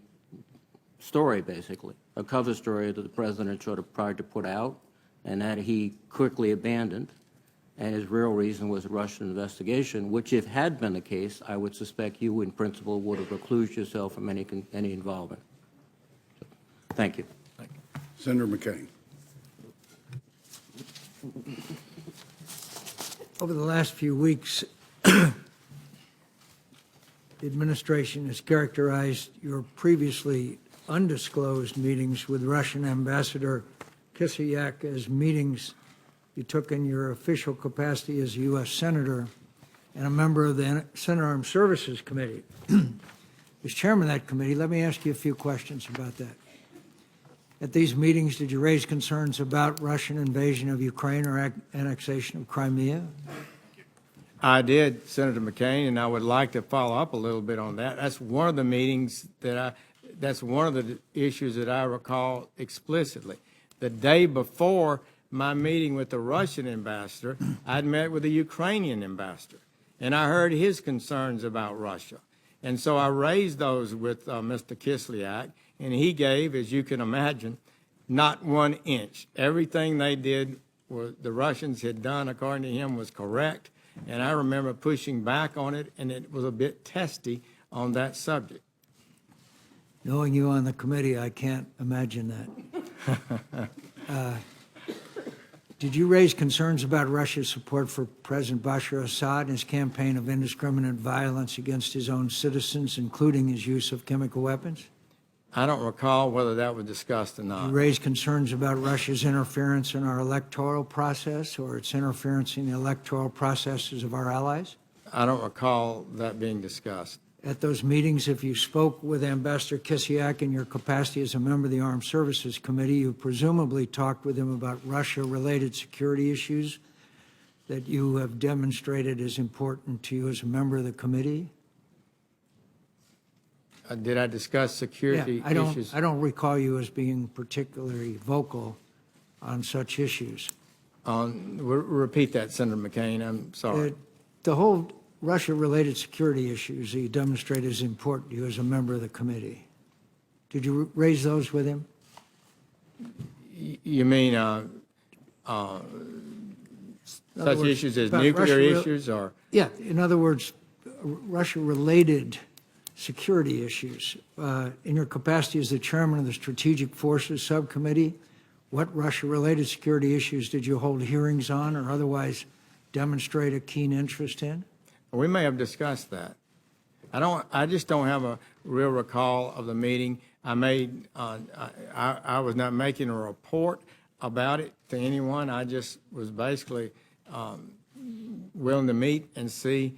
story, basically, a cover story that the president sort of tried to put out and that he quickly abandoned. And his real reason was a Russian investigation, which, if had been the case, I would suspect you, in principle, would have reclused yourself from any involvement. So, thank you. Senator McCain. Over the last few weeks, the administration has characterized your previously undisclosed meetings with Russian Ambassador Kislyak as meetings you took in your official capacity as a U.S. Senator and a member of the Senate Armed Services Committee. As chairman of that committee, let me ask you a few questions about that. At these meetings, did you raise concerns about Russian invasion of Ukraine or annexation of Crimea? I did, Senator McCain, and I would like to follow up a little bit on that. That's one of the meetings that's one of the issues that I recall explicitly. The day before my meeting with the Russian ambassador, I'd met with the Ukrainian ambassador, and I heard his concerns about Russia. And so I raised those with Mr. Kislyak, and he gave, as you can imagine, not 1 inch. Everything they did, the Russians had done, according to him, was correct. And I remember pushing back on it, and it was a bit testy on that subject. Knowing you on the committee, I can't imagine that. Did you raise concerns about Russia's support for President Bashar Assad and his campaign of indiscriminate violence against his own citizens, including his use of chemical weapons? I don't recall whether that was discussed or not. You raised concerns about Russia's interference in our electoral process or its interference in the electoral processes of our allies? I don't recall that being discussed. at those meetings, if you spoke with Ambassador Kislyak in your capacity as a member of the Armed Services Committee, you presumably talked with him about Russia-related security issues that you have demonstrated as important to you as a member of the committee? Did I discuss security issues? I don't recall you as being particularly vocal on such issues. Repeat that, Senator McCain. I'm sorry. The whole Russia-related security issues that you demonstrate as important to you as a member of the committee. Did you raise those with him? You mean such issues as nuclear issues, or? Yeah, in other words, Russia-related security issues. In your capacity as the chairman of the Strategic Forces Subcommittee, what Russia-related security issues did you hold hearings on or otherwise demonstrate a keen interest in? We may have discussed that. I just don't have a real recall of the meeting. I was not making a report about it to anyone. I just was basically willing to meet and see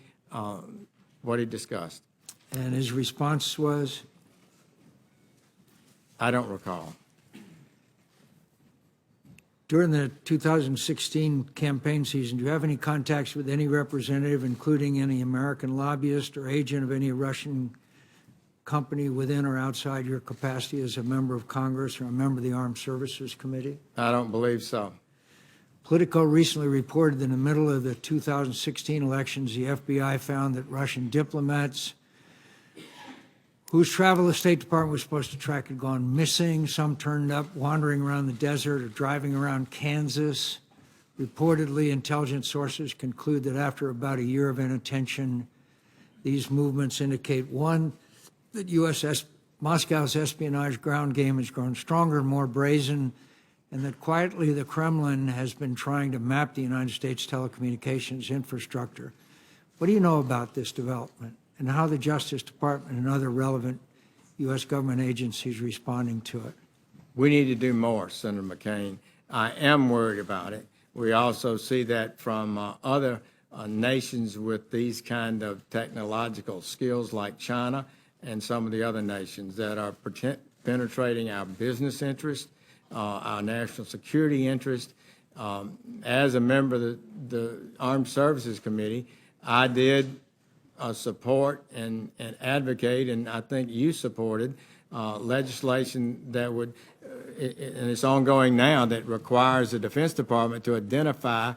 what he discussed. And his response was? I don't recall. During the 2016 campaign season, do you have any contacts with any representative, including any American lobbyist or agent of any Russian company within or outside your capacity as a member of Congress or a member of the Armed Services Committee? I don't believe so. Politico recently reported that in the middle of the 2016 elections, the FBI found that Russian diplomats whose travel the State Department was supposed to track had gone missing. Some turned up wandering around the desert or driving around Kansas. Reportedly, intelligence sources conclude that after about a year of inattention, these movements indicate, one, that Moscow's espionage ground game has grown stronger and more brazen, and that quietly the Kremlin has been trying to map the United States telecommunications infrastructure. What do you know about this development, and how the Justice Department and other relevant U.S. government agencies responding to it? We need to do more, Senator McCain. I am worried about it. We also see that from other nations with these kind of technological skills like China and some of the other nations that are penetrating our business interests, our national security interest. As a member of the Armed Services Committee, I did support and advocate, and I think you supported legislation that would, and it's ongoing now, that requires the Defense Department to identify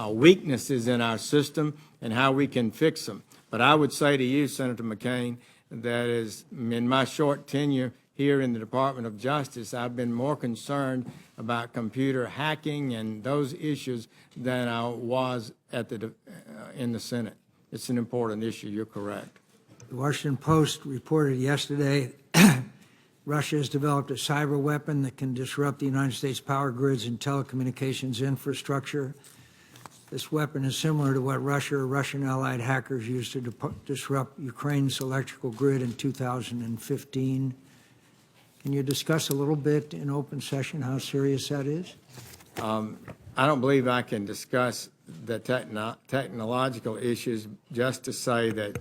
weaknesses in our system and how we can fix them. But I would say to you, Senator McCain, that is, in my short tenure here in the Department of Justice, I've been more concerned about computer hacking and those issues than I was at in the Senate. It's an important issue. You're correct. The Washington Post reported yesterday Russia has developed a cyber weapon that can disrupt the United States power grids and telecommunications infrastructure. This weapon is similar to what Russia or Russian allied hackers used to disrupt Ukraine's electrical grid in 2015. Can you discuss a little bit in open session how serious that is? I don't believe I can discuss the technological issues, just to say that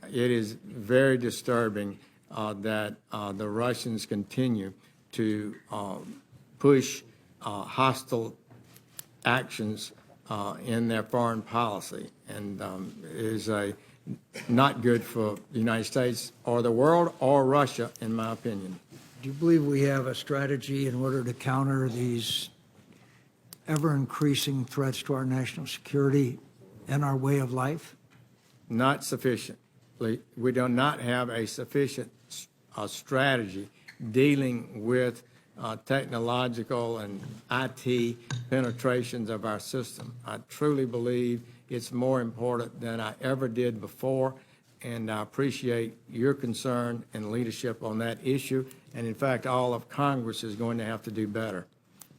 it is very disturbing that the Russians continue to push hostile actions in their foreign policy, and is not good for the United States or the world or Russia, in my opinion. Do you believe we have a strategy in order to counter these ever-increasing threats to our national security and our way of life? Not sufficiently. We do not have a sufficient strategy dealing with technological and IT penetrations of our system. I truly believe it's more important than I ever did before, and I appreciate your concern and leadership on that issue. And in fact, all of Congress is going to have to do better.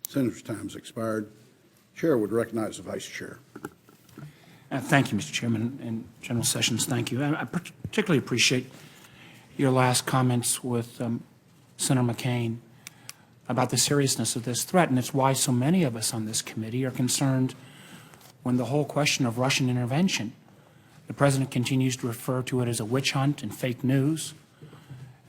Senator's time's expired. Chair would recognize the Vice Chair. Thank you, Mr. Chairman, and General Sessions, thank you. I particularly appreciate your last comments with Senator McCain about the seriousness of this threat, and it's why so many of us on this committee are concerned when the whole question of Russian intervention The president continues to refer to it as a witch hunt and fake news,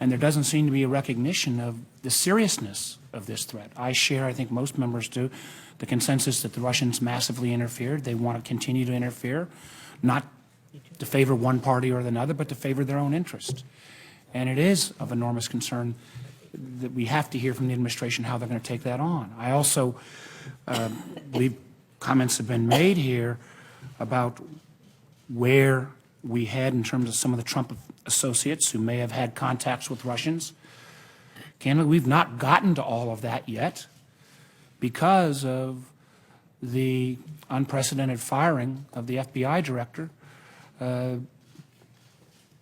and there doesn't seem to be a recognition of the seriousness of this threat. I share, I think most members do, the consensus that the Russians massively interfered. They want to continue to interfere, not to favor one party or another, but to favor their own interests. And it is of enormous concern that we have to hear from the administration how they're going to take that on. I also believe comments have been made here about where we head in terms of some of the Trump associates who may have had contacts with Russians. Candidly, we've not gotten to all of that yet because of the unprecedented firing of the FBI director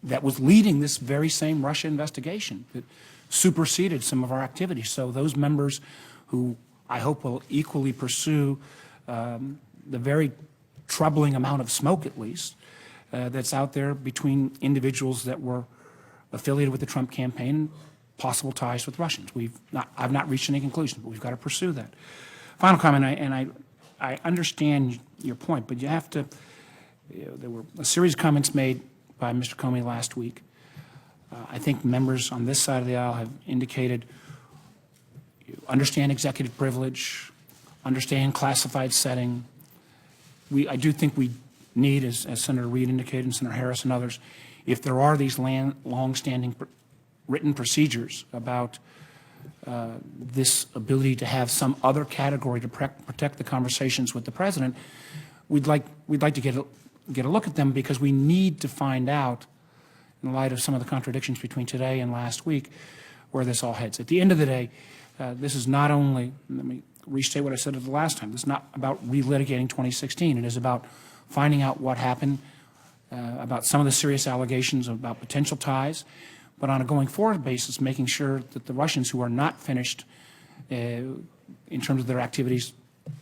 that was leading this very same Russia investigation that superseded some of our activities. So those members who I hope will equally pursue the very troubling amount of smoke, at least, that's out there between individuals that were affiliated with the Trump campaign, possible ties with Russians. I've not reached any conclusion, but we've got to pursue that. Final comment, I understand your point, but you have to, there were a series of comments made by Mr. Comey last week. I think members on this side of the aisle have indicated understand executive privilege, understand classified setting. I do think we need, as Senator Reid indicated and Senator Harris and others, if there are these long-standing written procedures about this ability to have some other category to protect the conversations with the president, we'd like to get a look at them, because we need to find out, in light of some of the contradictions between today and last week, where this all heads. At the end of the day, this is not only, let me restate what I said the last time, this is not about relitigating 2016. It is about finding out what happened, about some of the serious allegations about potential ties, but on a going forward basis, making sure that the Russians who are not finished in terms of their activities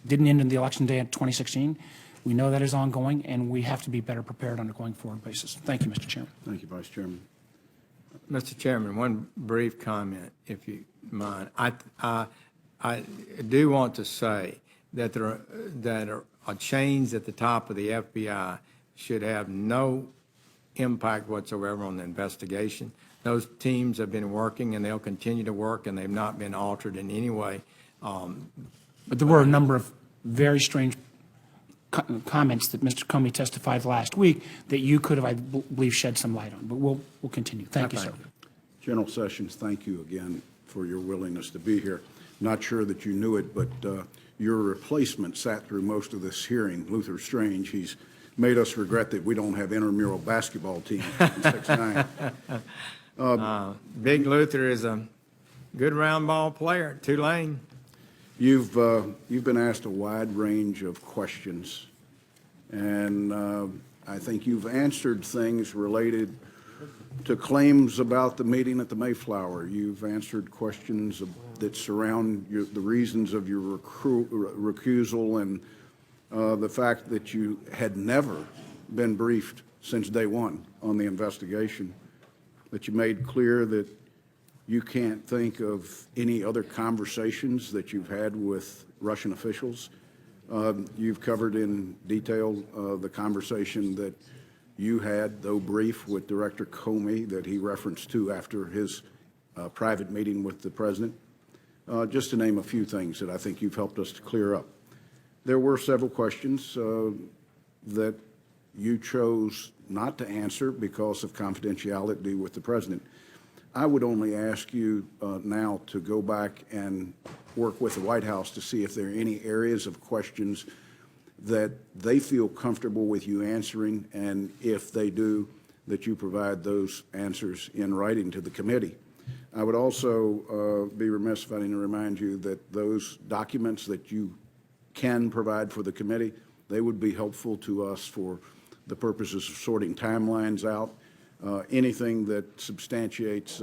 didn't end in the election day of 2016. We know that is ongoing, and we have to be better prepared on a going forward basis. Thank you, Mr. Chairman. Thank you, Vice Chairman. Mr. Chairman, one brief comment, if you mind. I do want to say that a change at the top of the FBI should have no impact whatsoever on the investigation. Those teams have been working, and they'll continue to work, and they've not been altered in any way. But there were a number of very strange comments that Mr. Comey testified last week that you could have, I believe, shed some light on. But we'll continue. Thank you, sir. General Sessions, thank you again for your willingness to be here. Not sure that you knew it, but your replacement sat through most of this hearing, Luther Strange. He's made us regret that we don't have intramural basketball teams in 6'9". Big Luther is a good round ball player at Tulane. You've been asked a wide range of questions, and I think you've answered things related to claims about the meeting at the Mayflower. You've answered questions that surround the reasons of your recusal and the fact that you had never been briefed since day one on the investigation, that you made clear that you can't think of any other conversations that you've had with Russian officials. You've covered in detail the conversation that you had, though brief, with Director Comey that he referenced to after his private meeting with the president, just to name a few things that I think you've helped us to clear up. There were several questions that you chose not to answer because of confidentiality with the president. I would only ask you now to go back and work with the White House to see if there are any areas of questions that they feel comfortable with you answering, and if they do, that you provide those answers in writing to the committee. I would also be remiss if I didn't remind you that those documents that you can provide for the committee, they would be helpful to us for the purposes of sorting timelines out. Anything that substantiates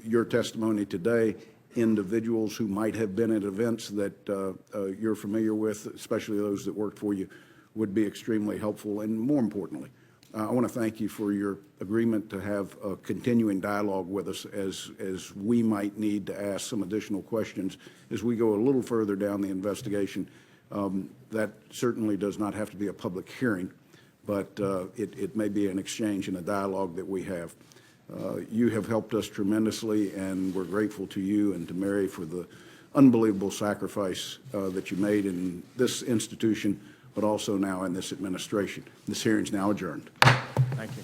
your testimony today, individuals who might have been at events that you're familiar with, especially those that worked for you, would be extremely helpful. And more importantly, I want to thank you for your agreement to have a continuing dialogue with us as we might need to ask some additional questions as we go a little further down the investigation. That certainly does not have to be a public hearing. but it may be an exchange and a dialogue that we have. You have helped us tremendously, and we're grateful to you and to Mary for the unbelievable sacrifice that you made in this institution, but also now in this administration. This hearing is now adjourned. Thank you.